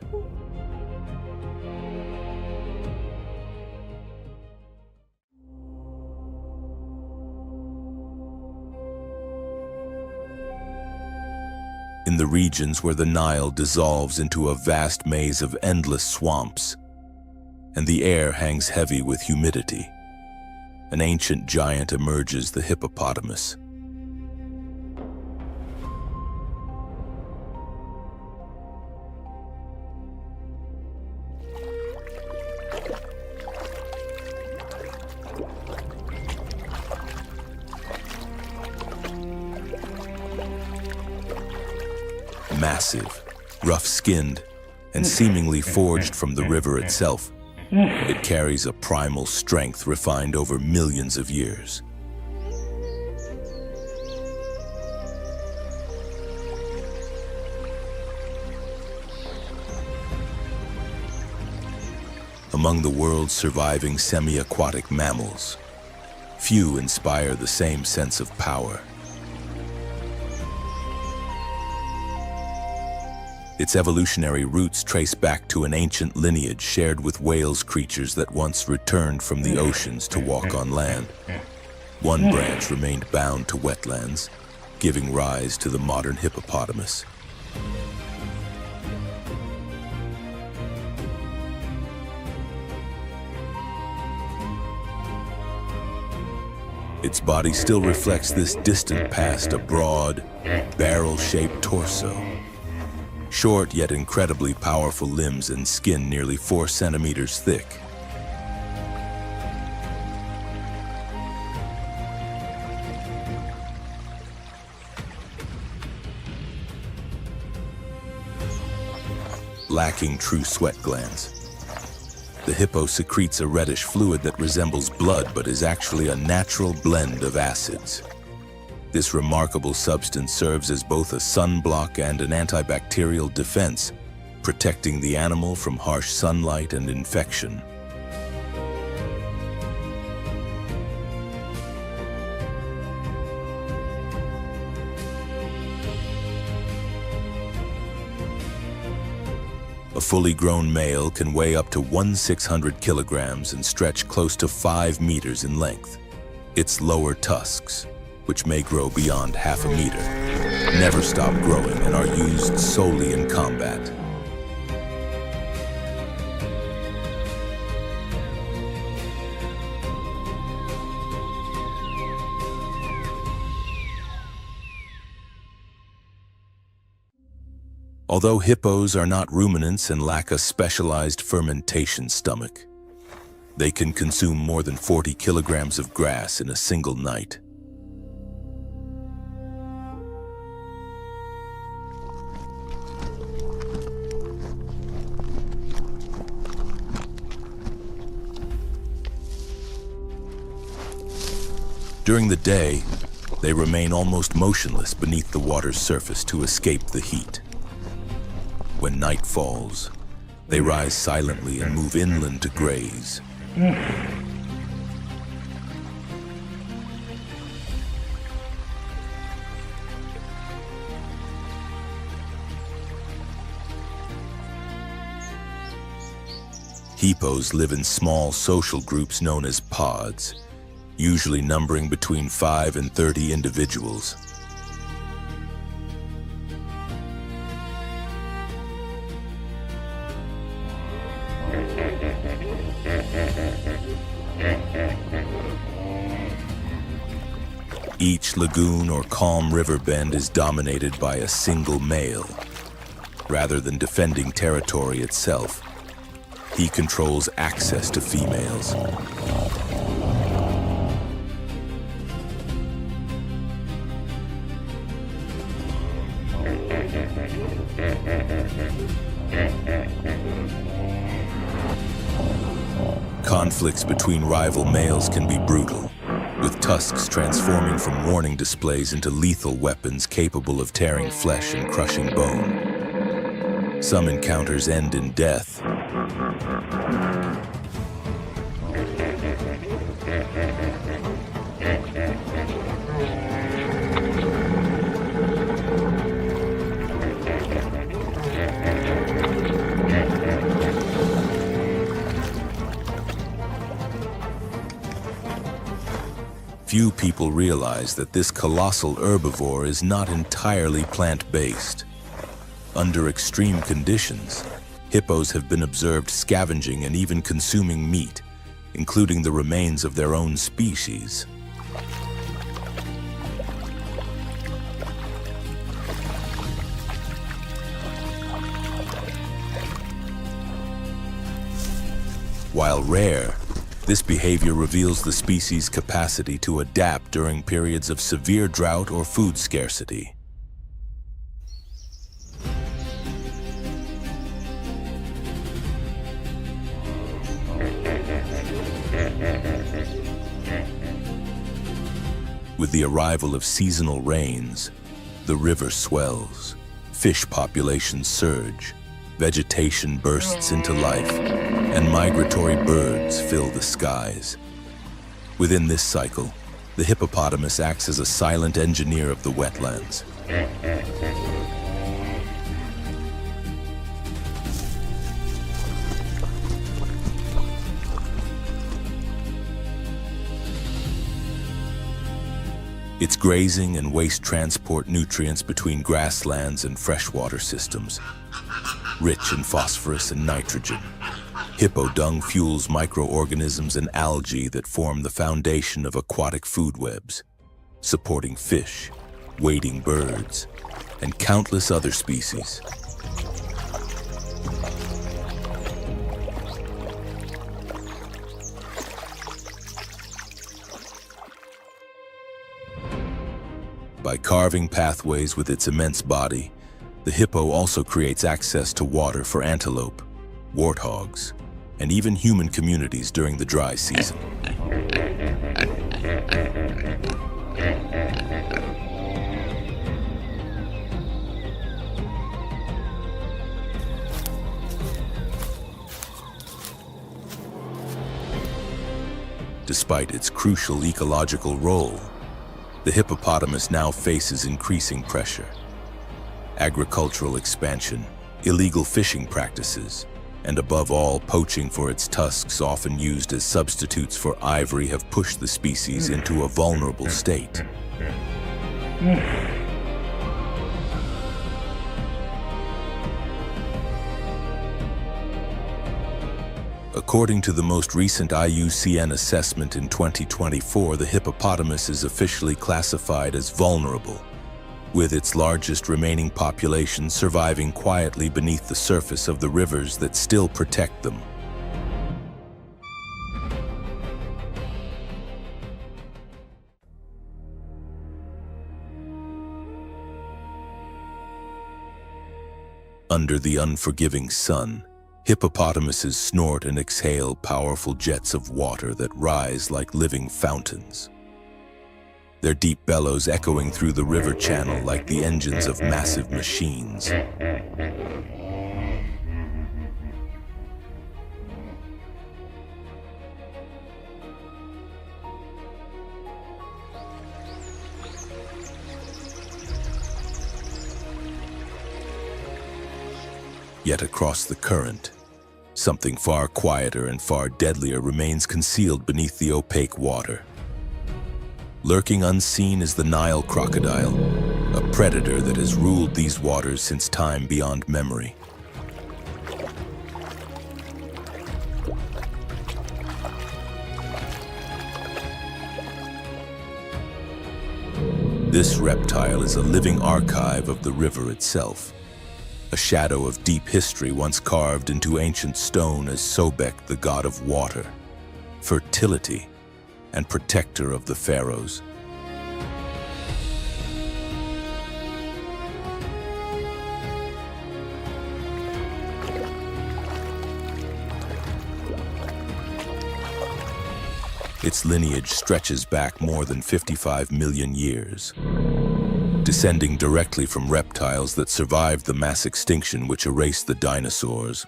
In the regions where the Nile dissolves into a vast maze of endless swamps, and the air hangs heavy with humidity, an ancient giant emerges, the hippopotamus. Massive, rough-skinned, and seemingly forged from the river itself, it carries a primal strength refined over millions of years. Among the world's surviving semi-aquatic mammals, few inspire the same sense of power. Its evolutionary roots trace back to an ancient lineage shared with whales, creatures that once returned from the oceans to walk on land. One branch remained bound to wetlands, giving rise to the modern hippopotamus. Its body still reflects this distant past, a broad, barrel-shaped torso. Short yet incredibly powerful limbs and skin nearly 4 centimeters thick. lacking true sweat glands. The hippo secretes a reddish fluid that resembles blood but is actually a natural blend of acids. This remarkable substance serves as both a sunblock and an antibacterial defense, protecting the animal from harsh sunlight and infection. A fully grown male can weigh up to 1/600 kilograms and stretch close to 5 meters in length. Its lower tusks, which may grow beyond half a meter, never stop growing and are used solely in combat. Although hippos are not ruminants and lack a specialized fermentation stomach, they can consume more than 40 kilograms of grass in a single night. During the day, they remain almost motionless beneath the water's surface to escape the heat. When night falls, they rise silently and move inland to graze. Hippos live in small social groups known as pods, usually numbering between 5 and 30 individuals. Each lagoon or calm river bend is dominated by a single male. Rather than defending territory itself, he controls access to females. Conflicts between rival males can be brutal, with tusks transforming from warning displays into lethal weapons capable of tearing flesh and crushing bone. Some encounters end in death. Few people realize that this colossal herbivore is not entirely plant-based. Under extreme conditions, hippos have been observed scavenging and even consuming meat, including the remains of their own species. While rare, this behavior reveals the species' capacity to adapt during periods of severe drought or food scarcity. With the arrival of seasonal rains, the river swells, fish populations surge, vegetation bursts into life, and migratory birds fill the skies. Within this cycle, the hippopotamus acts as a silent engineer of the wetlands. Its grazing and waste transport nutrients between grasslands and freshwater systems, rich in phosphorus and nitrogen. Hippo dung fuels microorganisms and algae that form the foundation of aquatic food webs, supporting fish, wading birds, and countless other species. By carving pathways with its immense body, The hippo also creates access to water for antelope, warthogs, and even human communities during the dry season. Despite its crucial ecological role, the hippopotamus now faces increasing pressure. Agricultural expansion, illegal fishing practices, and above all, poaching for its tusks, often used as substitutes for ivory, have pushed the species into a vulnerable state. According to the most recent IUCN assessment in 2024, the hippopotamus is officially classified as vulnerable, with its largest remaining population surviving quietly beneath the surface of the rivers that still protect them. Under the unforgiving sun, hippopotamuses snort and exhale powerful jets of water that rise like living fountains. Their deep bellows echoing through the river channel like the engines of massive machines. Yet across the current, something far quieter and far deadlier remains concealed beneath the opaque water. Lurking unseen is the Nile crocodile, a predator that has ruled these waters since time beyond memory. This reptile is a living archive of the river itself, a shadow of deep history once carved into ancient stone as Sobek, the god of water, fertility, and protector of the pharaohs. Its lineage stretches back more than 55 million years, descending directly from reptiles that survived the mass extinction which erased the dinosaurs.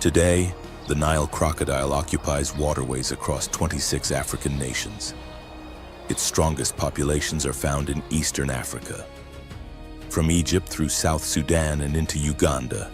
Today, the Nile crocodile occupies waterways across 26 African nations. Its strongest populations are found in Eastern Africa, from Egypt through South Sudan and into Uganda.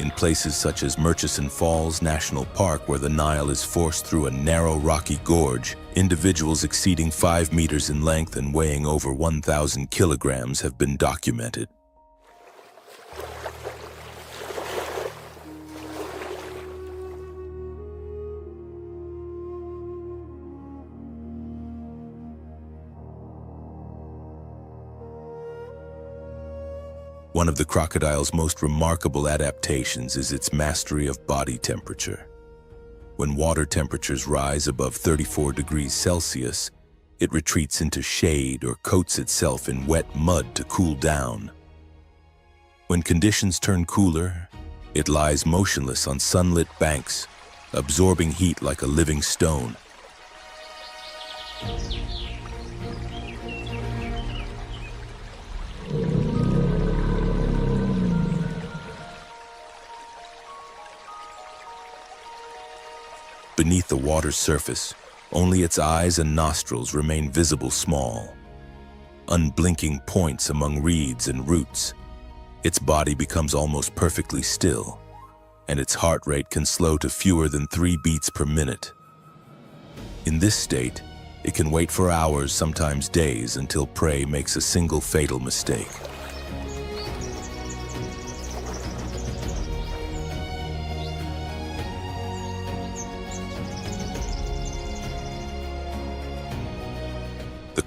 In places such as Murchison Falls National Park, where the Nile is forced through a narrow rocky gorge, individuals exceeding 5 meters in length and weighing over 1,000 kilograms have been documented. One of the crocodile's most remarkable adaptations is its mastery of body temperature. When water temperatures rise above 34 degrees Celsius, it retreats into shade or coats itself in wet mud to cool down. When conditions turn cooler, it lies motionless on sunlit banks, absorbing heat like a living stone. Beneath the water's surface, only its eyes and nostrils remain visible small, unblinking points among reeds and roots. Its body becomes almost perfectly still, and its heart rate can slow to fewer than 3 beats per minute. In this state, it can wait for hours, sometimes days, until prey makes a single fatal mistake.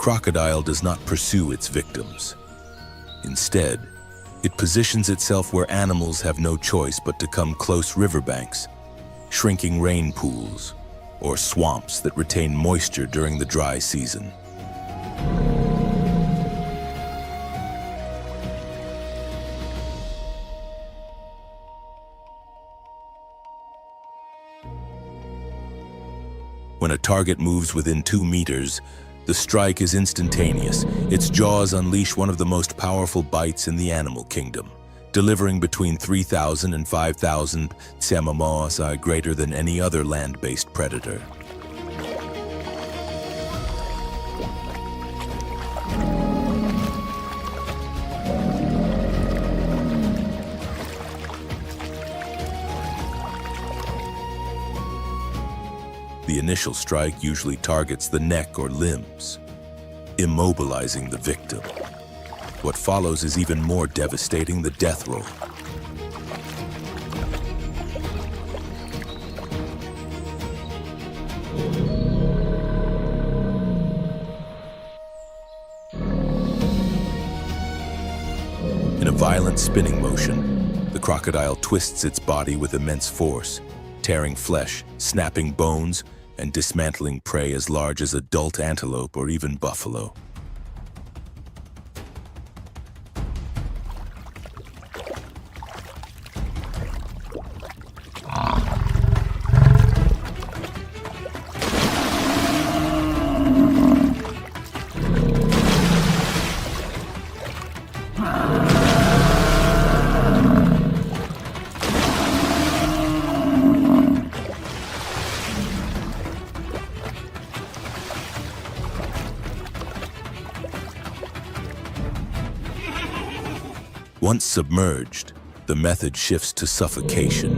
crocodile does not pursue its victims. Instead, it positions itself where animals have no choice but to come close riverbanks, shrinking rain pools, or swamps that retain moisture during the dry season. When a target moves within 2 meters, the strike is instantaneous. Its jaws unleash one of the most powerful bites in the animal kingdom, delivering between 3,000 and 5,000 psi greater than any other land-based predator. The initial strike usually targets the neck or limbs, immobilizing the victim. What follows is even more devastating: the death roll. In a violent spinning motion, the crocodile twists its body with immense force, tearing flesh, snapping bones, and dismantling prey as large as adult antelope or even buffalo. Once submerged, the method shifts to suffocation.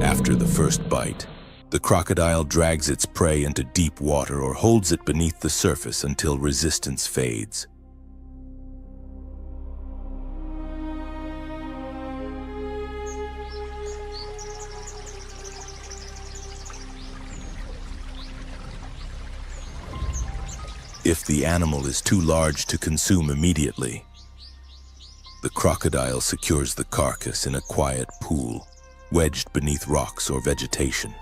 After the first bite, the crocodile drags its prey into deep water or holds it beneath the surface until resistance fades. If the animal is too large to consume immediately, the crocodile secures the carcass in a quiet pool, wedged beneath rocks or vegetation.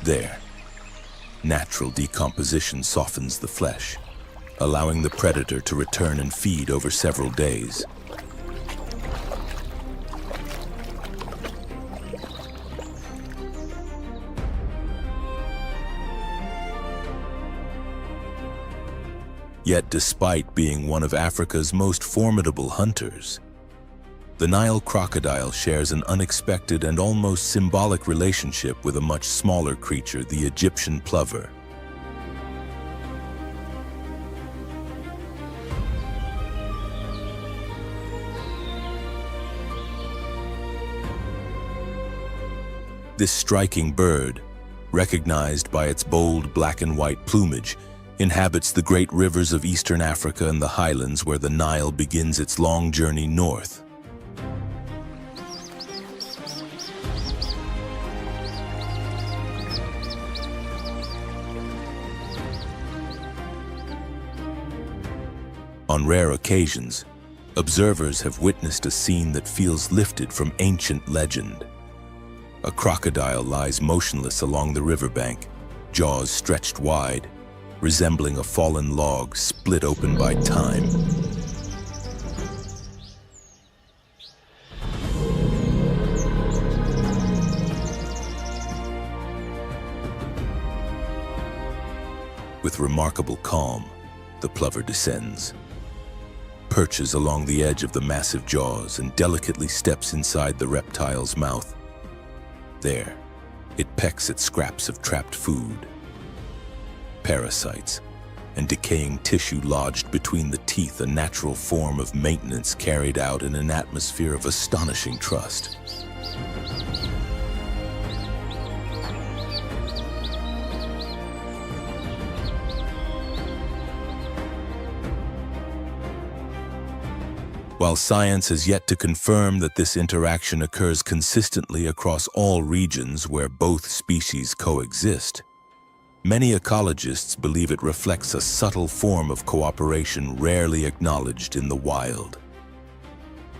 There, natural decomposition softens the flesh, allowing the predator to return and feed over several days. Yet despite being one of Africa's most formidable hunters, the Nile crocodile shares an unexpected and almost symbolic relationship with a much smaller creature, the Egyptian plover. This striking bird, recognized by its bold black and white plumage, inhabits the great rivers of eastern Africa and the highlands where the Nile begins its long journey north. On rare occasions, observers have witnessed a scene that feels lifted from ancient legend. A crocodile lies motionless along the riverbank, jaws stretched wide, resembling a fallen log split open by time. With remarkable calm, the plover descends, perches along the edge of the massive jaws, and delicately steps inside the reptile's mouth. There, it pecks at scraps of trapped food, parasites, and decaying tissue lodged between the teeth, a natural form of maintenance carried out in an atmosphere of astonishing trust. While science has yet to confirm that this interaction occurs consistently across all regions where both species coexist, many ecologists believe it reflects a subtle form of cooperation rarely acknowledged in the wild.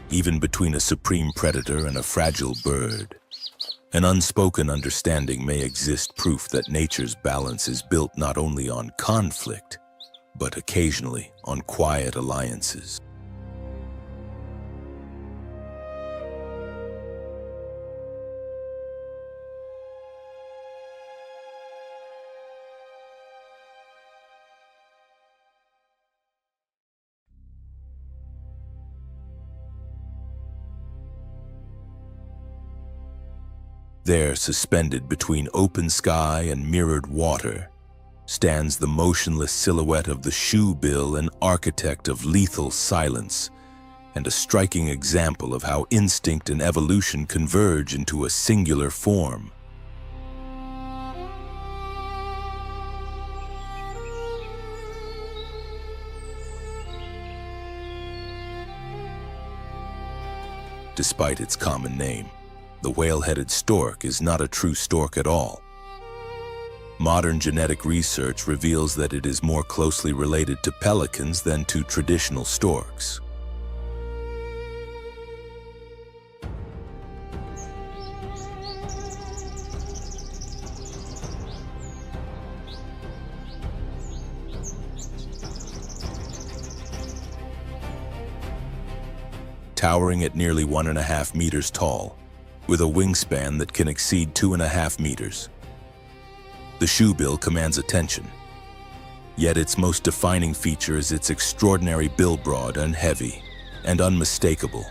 Even between a supreme predator and a fragile bird, an unspoken understanding may exist, proof that nature's balance is built not only on conflict, but occasionally on quiet alliances. There, suspended between open sky and mirrored water, stands the motionless silhouette of the shoebill, an architect of lethal silence, and a striking example of how instinct and evolution converge into a singular form. Despite its common name, the whale-headed stork is not a true stork at all. Modern genetic research reveals that it is more closely related to pelicans than to traditional storks. Towering at nearly 1.5 meters tall, with a wingspan that can exceed 2.5 meters. The shoebill commands attention, yet its most defining feature is its extraordinary bill, broad and heavy, and unmistakable.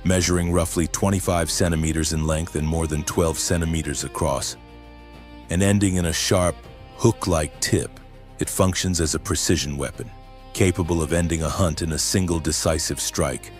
Measuring roughly 25 centimeters in length and more than 12 centimeters across, and ending in a sharp, hook-like tip, it functions as a precision weapon, capable of ending a hunt in a single decisive strike.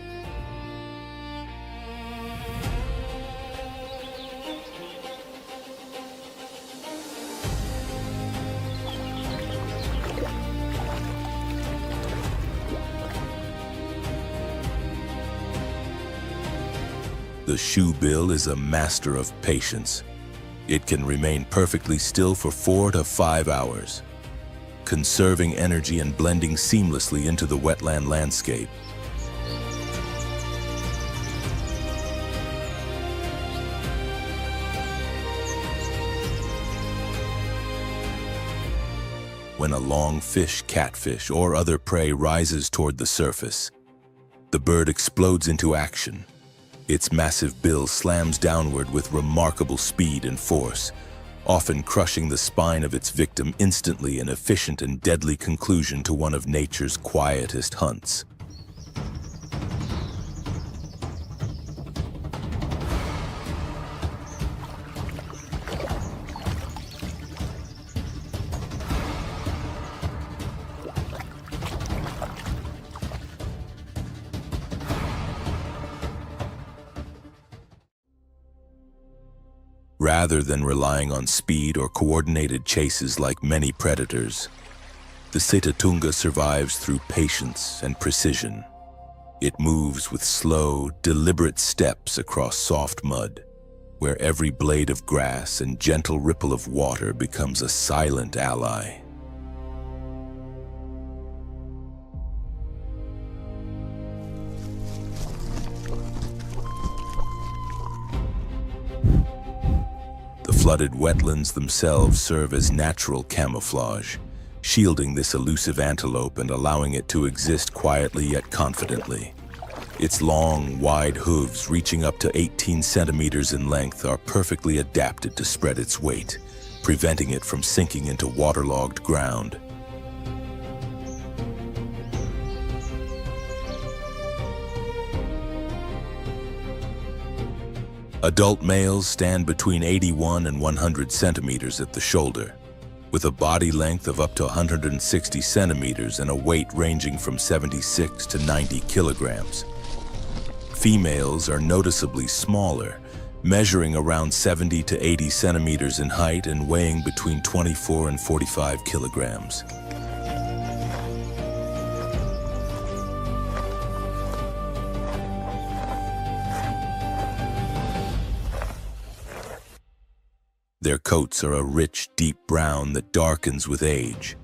The shoebill is a master of patience. It can remain perfectly still for 4 to 5 hours, conserving energy and blending seamlessly into the wetland landscape. When a longfish, catfish, or other prey rises toward the surface, the bird explodes into action. Its massive bill slams downward with remarkable speed and force, often crushing the spine of its victim instantly, an efficient and deadly conclusion to one of nature's quietest hunts. Rather than relying on speed or coordinated chases like many predators, the sitatunga survives through patience and precision. It moves with slow, deliberate steps across soft mud, where every blade of grass and gentle ripple of water becomes a silent ally. The flooded wetlands themselves serve as natural camouflage, shielding this elusive antelope and allowing it to exist quietly yet confidently. Its long, wide hooves, reaching up to 18 centimeters in length, are perfectly adapted to spread its weight, preventing it from sinking into waterlogged ground. Adult males stand between 81 and 100 centimeters at the shoulder, with a body length of up to 160 centimeters and a weight ranging from 76 to 90 kilograms. Females are noticeably smaller, measuring around 70 to 80 centimeters in height and weighing between 24 and 45 kilograms. Their coats are a rich, deep brown that darkens with age,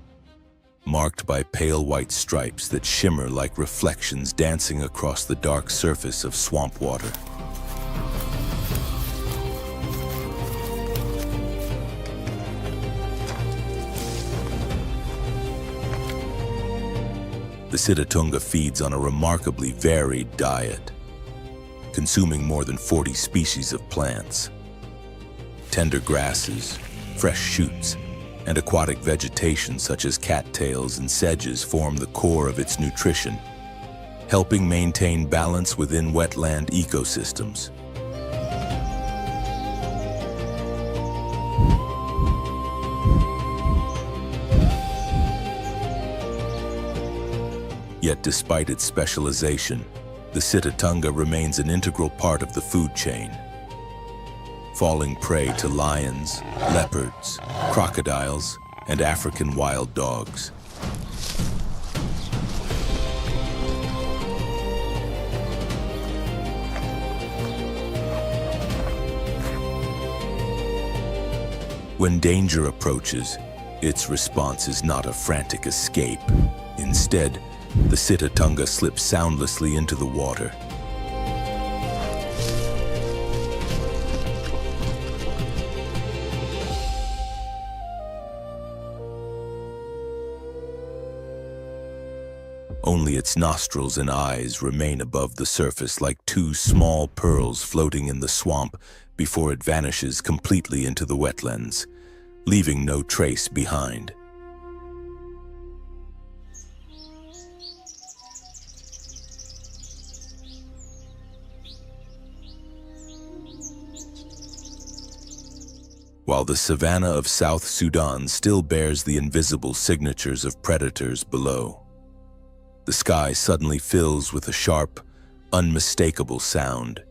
marked by pale white stripes that shimmer like reflections dancing across the dark surface of swamp water. The Sitatunga feeds on a remarkably varied diet, consuming more than 40 species of plants. Tender grasses, fresh shoots, and aquatic vegetation such as cattails and sedges form the core of its nutrition, helping maintain balance within wetland ecosystems. Yet despite its specialization, the Sitatunga remains an integral part of the food chain, falling prey to lions, leopards, crocodiles, and African wild dogs. When danger approaches, its response is not a frantic escape. Instead, the Sitatunga slips soundlessly into the water. Only its nostrils and eyes remain above the surface like two small pearls floating in the swamp before it vanishes completely into the wetlands, leaving no trace behind. While the savanna of South Sudan still bears the invisible signatures of predators below, the sky suddenly fills with a sharp, unmistakable sound.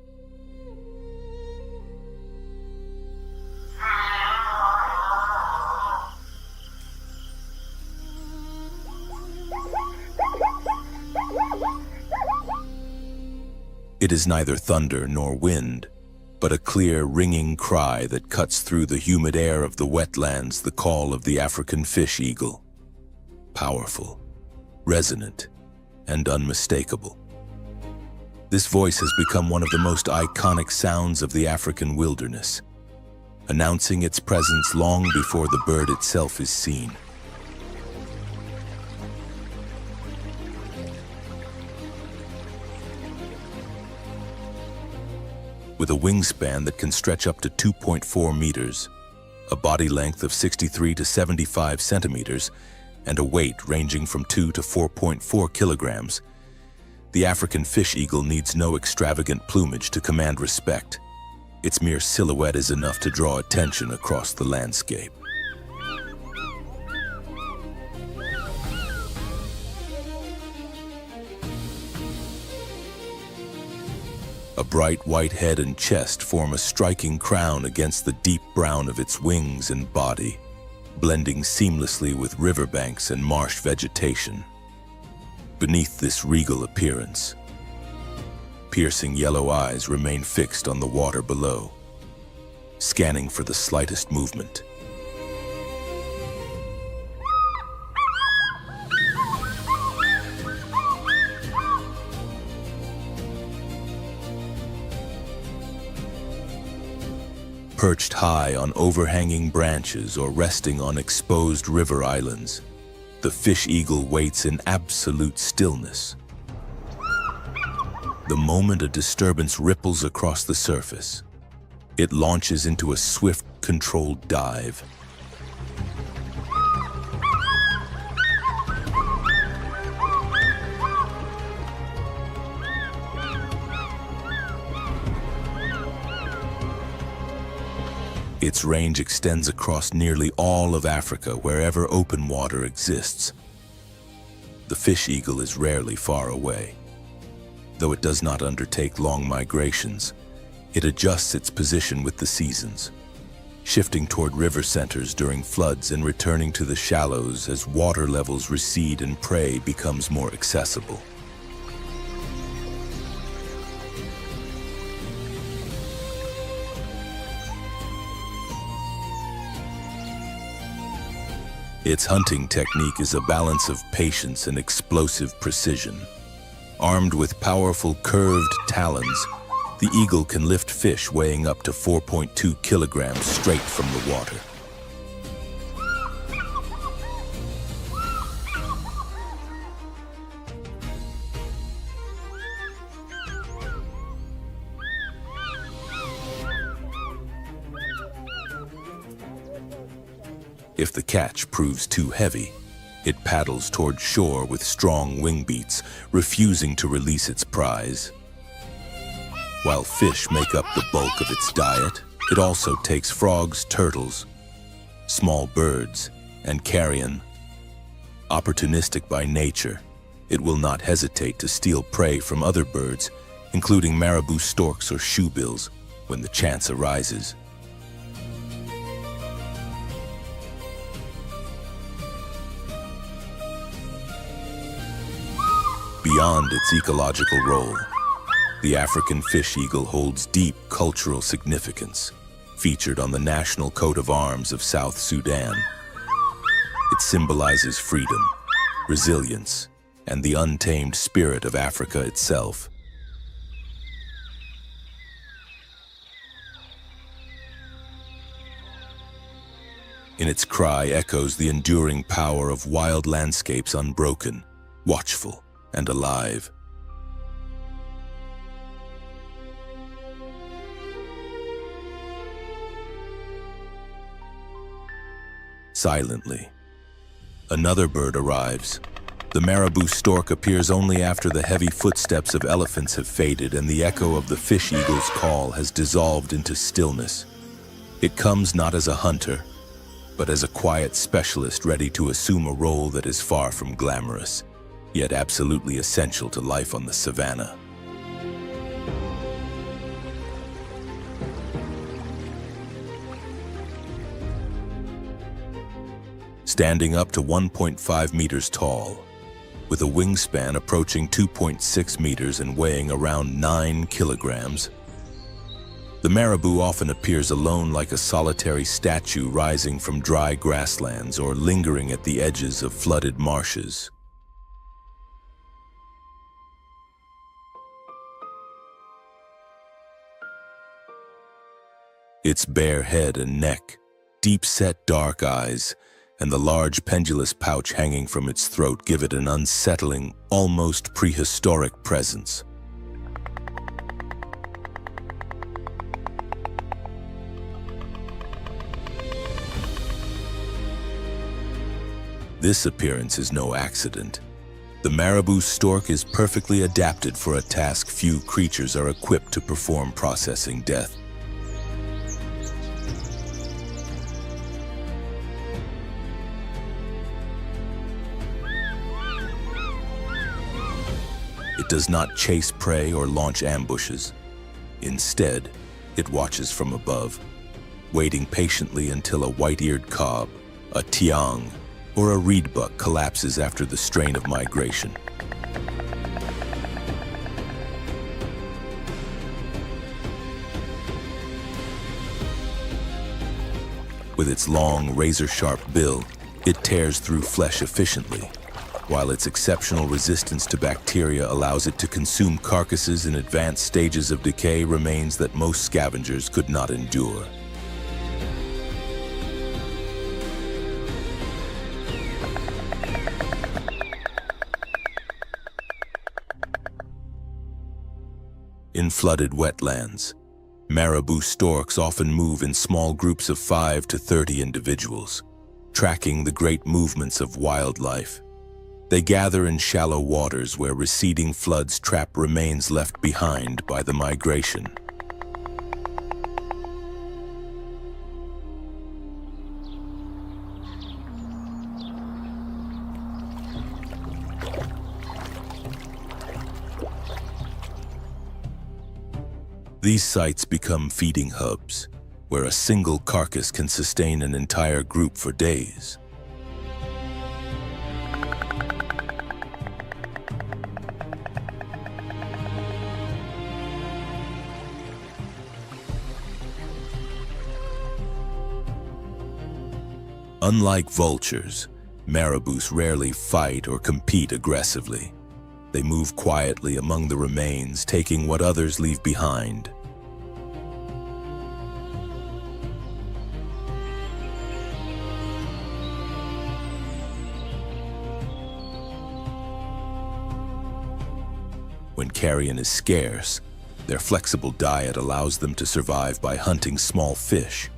It is neither thunder nor wind, but a clear, ringing cry that cuts through the humid air of the wetlands, the call of the African fish eagle. Powerful, resonant, and unmistakable. This voice has become one of the most iconic sounds of the African wilderness, announcing its presence long before the bird itself is seen. With a wingspan that can stretch up to 2.4 meters, a body length of 63 to 75 centimeters, and a weight ranging from 2 to 4.4 kilograms, the African fish eagle needs no extravagant plumage to command respect. Its mere silhouette is enough to draw attention across the landscape. A bright white head and chest form a striking crown against the deep brown of its wings and body, blending seamlessly with riverbanks and marsh vegetation. Beneath this regal appearance, piercing yellow eyes remain fixed on the water below, scanning for the slightest movement. Perched high on overhanging branches or resting on exposed river islands, the fish eagle waits in absolute stillness. The moment a disturbance ripples across the surface, it launches into a swift, controlled dive. Its range extends across nearly all of Africa wherever open water exists. The fish eagle is rarely far away. Though it does not undertake long migrations, It adjusts its position with the seasons, shifting toward river centers during floods and returning to the shallows as water levels recede and prey becomes more accessible. Its hunting technique is a balance of patience and explosive precision. Armed with powerful curved talons, the eagle can lift fish weighing up to 4.2 kilograms straight from the water. If the catch proves too heavy, it paddles toward shore with strong wing beats, refusing to release its prize. While fish make up the bulk of its diet, it also takes frogs, turtles, small birds, and carrion. Opportunistic by nature, it will not hesitate to steal prey from other birds, including marabou storks or shoebills, when the chance arises. Beyond its ecological role, the African fish eagle holds deep cultural significance, featured on the national coat of arms of South Sudan. It symbolizes freedom, resilience, and the untamed spirit of Africa itself. In its cry echoes the enduring power of wild landscapes unbroken, watchful, and alive. Silently, another bird arrives. The marabou stork appears only after the heavy footsteps of elephants have faded and the echo of the fish eagle's call has dissolved into stillness. It comes not as a hunter, but as a quiet specialist ready to assume a role that is far from glamorous, yet absolutely essential to life on the savannah. Standing up to 1.5 meters tall, with a wingspan approaching 2.6 meters and weighing around 9 kilograms, the marabou often appears alone like a solitary statue rising from dry grasslands or lingering at the edges of flooded marshes. Its bare head and neck, deep-set dark eyes, and the large pendulous pouch hanging from its throat give it an unsettling, almost prehistoric presence. This appearance is no accident. The marabou stork is perfectly adapted for a task few creatures are equipped to perform, processing death. It does not chase prey or launch ambushes. Instead, it watches from above, waiting patiently until a white-eared cob, a tiang, or a reedbuck collapses after the strain of migration. With its long, razor-sharp bill, it tears through flesh efficiently, while its exceptional resistance to bacteria allows it to consume carcasses in advanced stages of decay, remains that most scavengers could not endure. In flooded wetlands, marabou storks often move in small groups of 5 to 30 individuals, tracking the great movements of wildlife. They gather in shallow waters where receding floods trap remains left behind by the migration. These sites become feeding hubs, where a single carcass can sustain an entire group for days. Unlike vultures, marabous rarely fight or compete aggressively. They move quietly among the remains, taking what others leave behind. When carrion is scarce, their flexible diet allows them to survive by hunting small fish,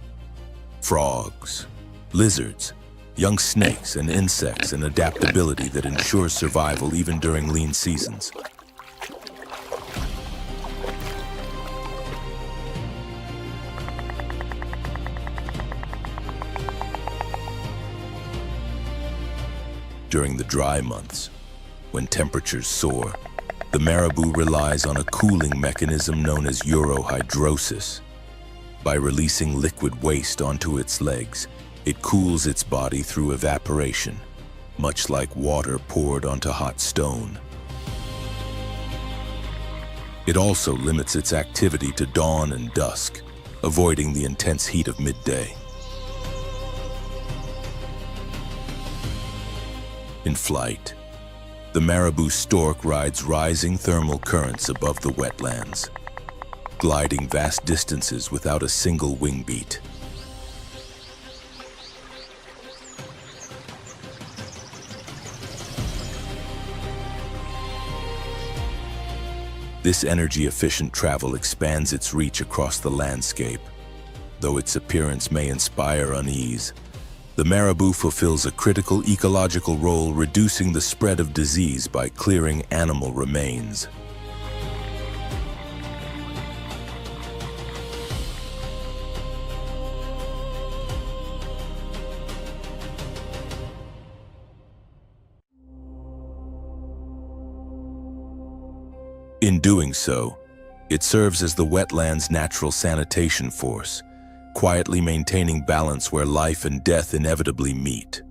frogs, lizards, young snakes, and insects, an adaptability that ensures survival even during lean seasons. During the dry months, when temperatures soar, the marabou relies on a cooling mechanism known as urohydrosis. By releasing liquid waste onto its legs, it cools its body through evaporation, much like water poured onto hot stone. It also limits its activity to dawn and dusk, avoiding the intense heat of midday. In flight, the marabou stork rides rising thermal currents above the wetlands, gliding vast distances without a single wing beat. This energy-efficient travel expands its reach across the landscape. Though its appearance may inspire unease, the marabou fulfills a critical ecological role, reducing the spread of disease by clearing animal remains. In doing so, it serves as the wetland's natural sanitation force, quietly maintaining balance where life and death inevitably meet.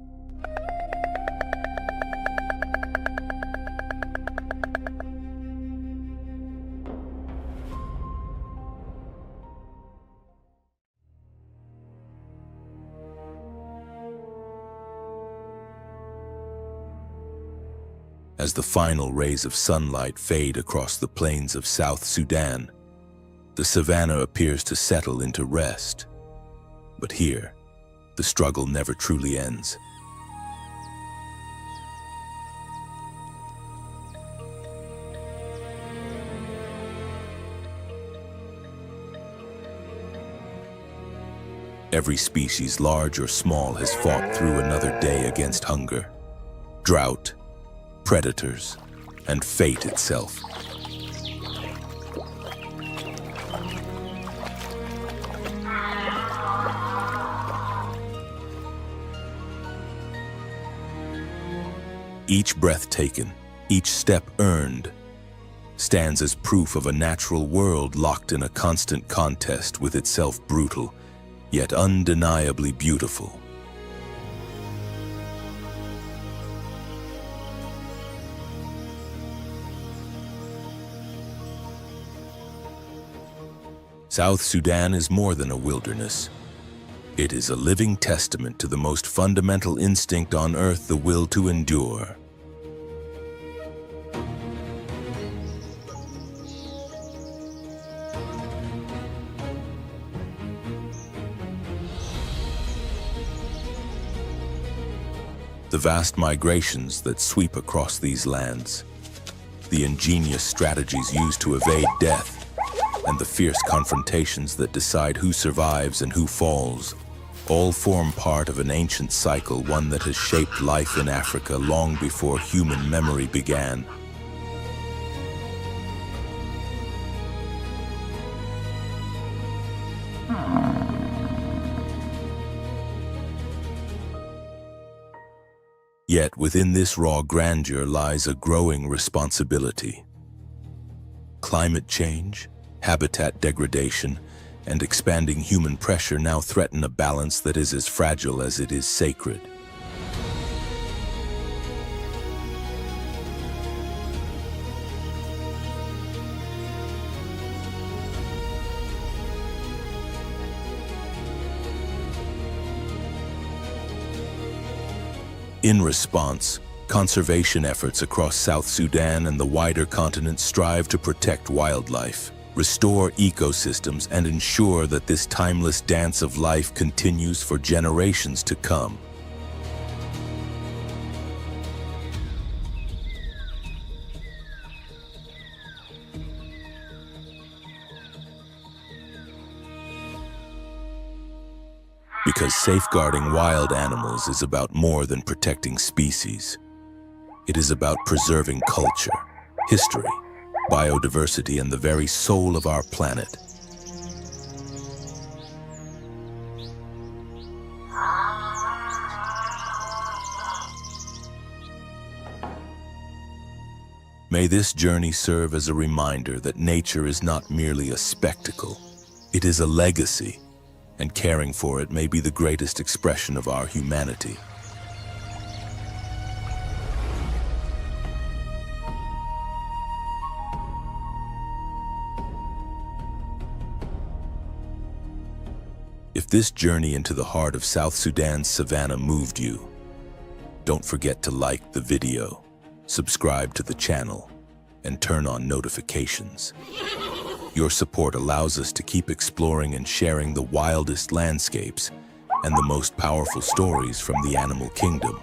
As the final rays of sunlight fade across the plains of South Sudan, the savanna appears to settle into rest. But here, the struggle never truly ends. Every species, large or small, has fought through another day against hunger, drought, predators, and fate itself. Each breath taken, each step earned, stands as proof of a natural world locked in a constant contest with itself, brutal, yet undeniably beautiful. South Sudan is more than a wilderness. It is a living testament to the most fundamental instinct on earth, the will to endure. The vast migrations that sweep across these lands, the ingenious strategies used to evade death, and the fierce confrontations that decide who survives and who falls, all form part of an ancient cycle, one that has shaped life in Africa long before human memory began. Yet within this raw grandeur lies a growing responsibility. Climate change, Habitat degradation and expanding human pressure now threaten a balance that is as fragile as it is sacred. In response, conservation efforts across South Sudan and the wider continent strive to protect wildlife, restore ecosystems, and ensure that this timeless dance of life continues for generations to come. Because safeguarding wild animals is about more than protecting species. It is about preserving culture, history, biodiversity, and the very soul of our planet. May this journey serve as a reminder that nature is not merely a spectacle, it is a legacy, and caring for it may be the greatest expression of our humanity. If this journey into the heart of South Sudan's savannah moved you, don't forget to like the video, subscribe to the channel, and turn on notifications. Your support allows us to keep exploring and sharing the wildest landscapes and the most powerful stories from the animal kingdom.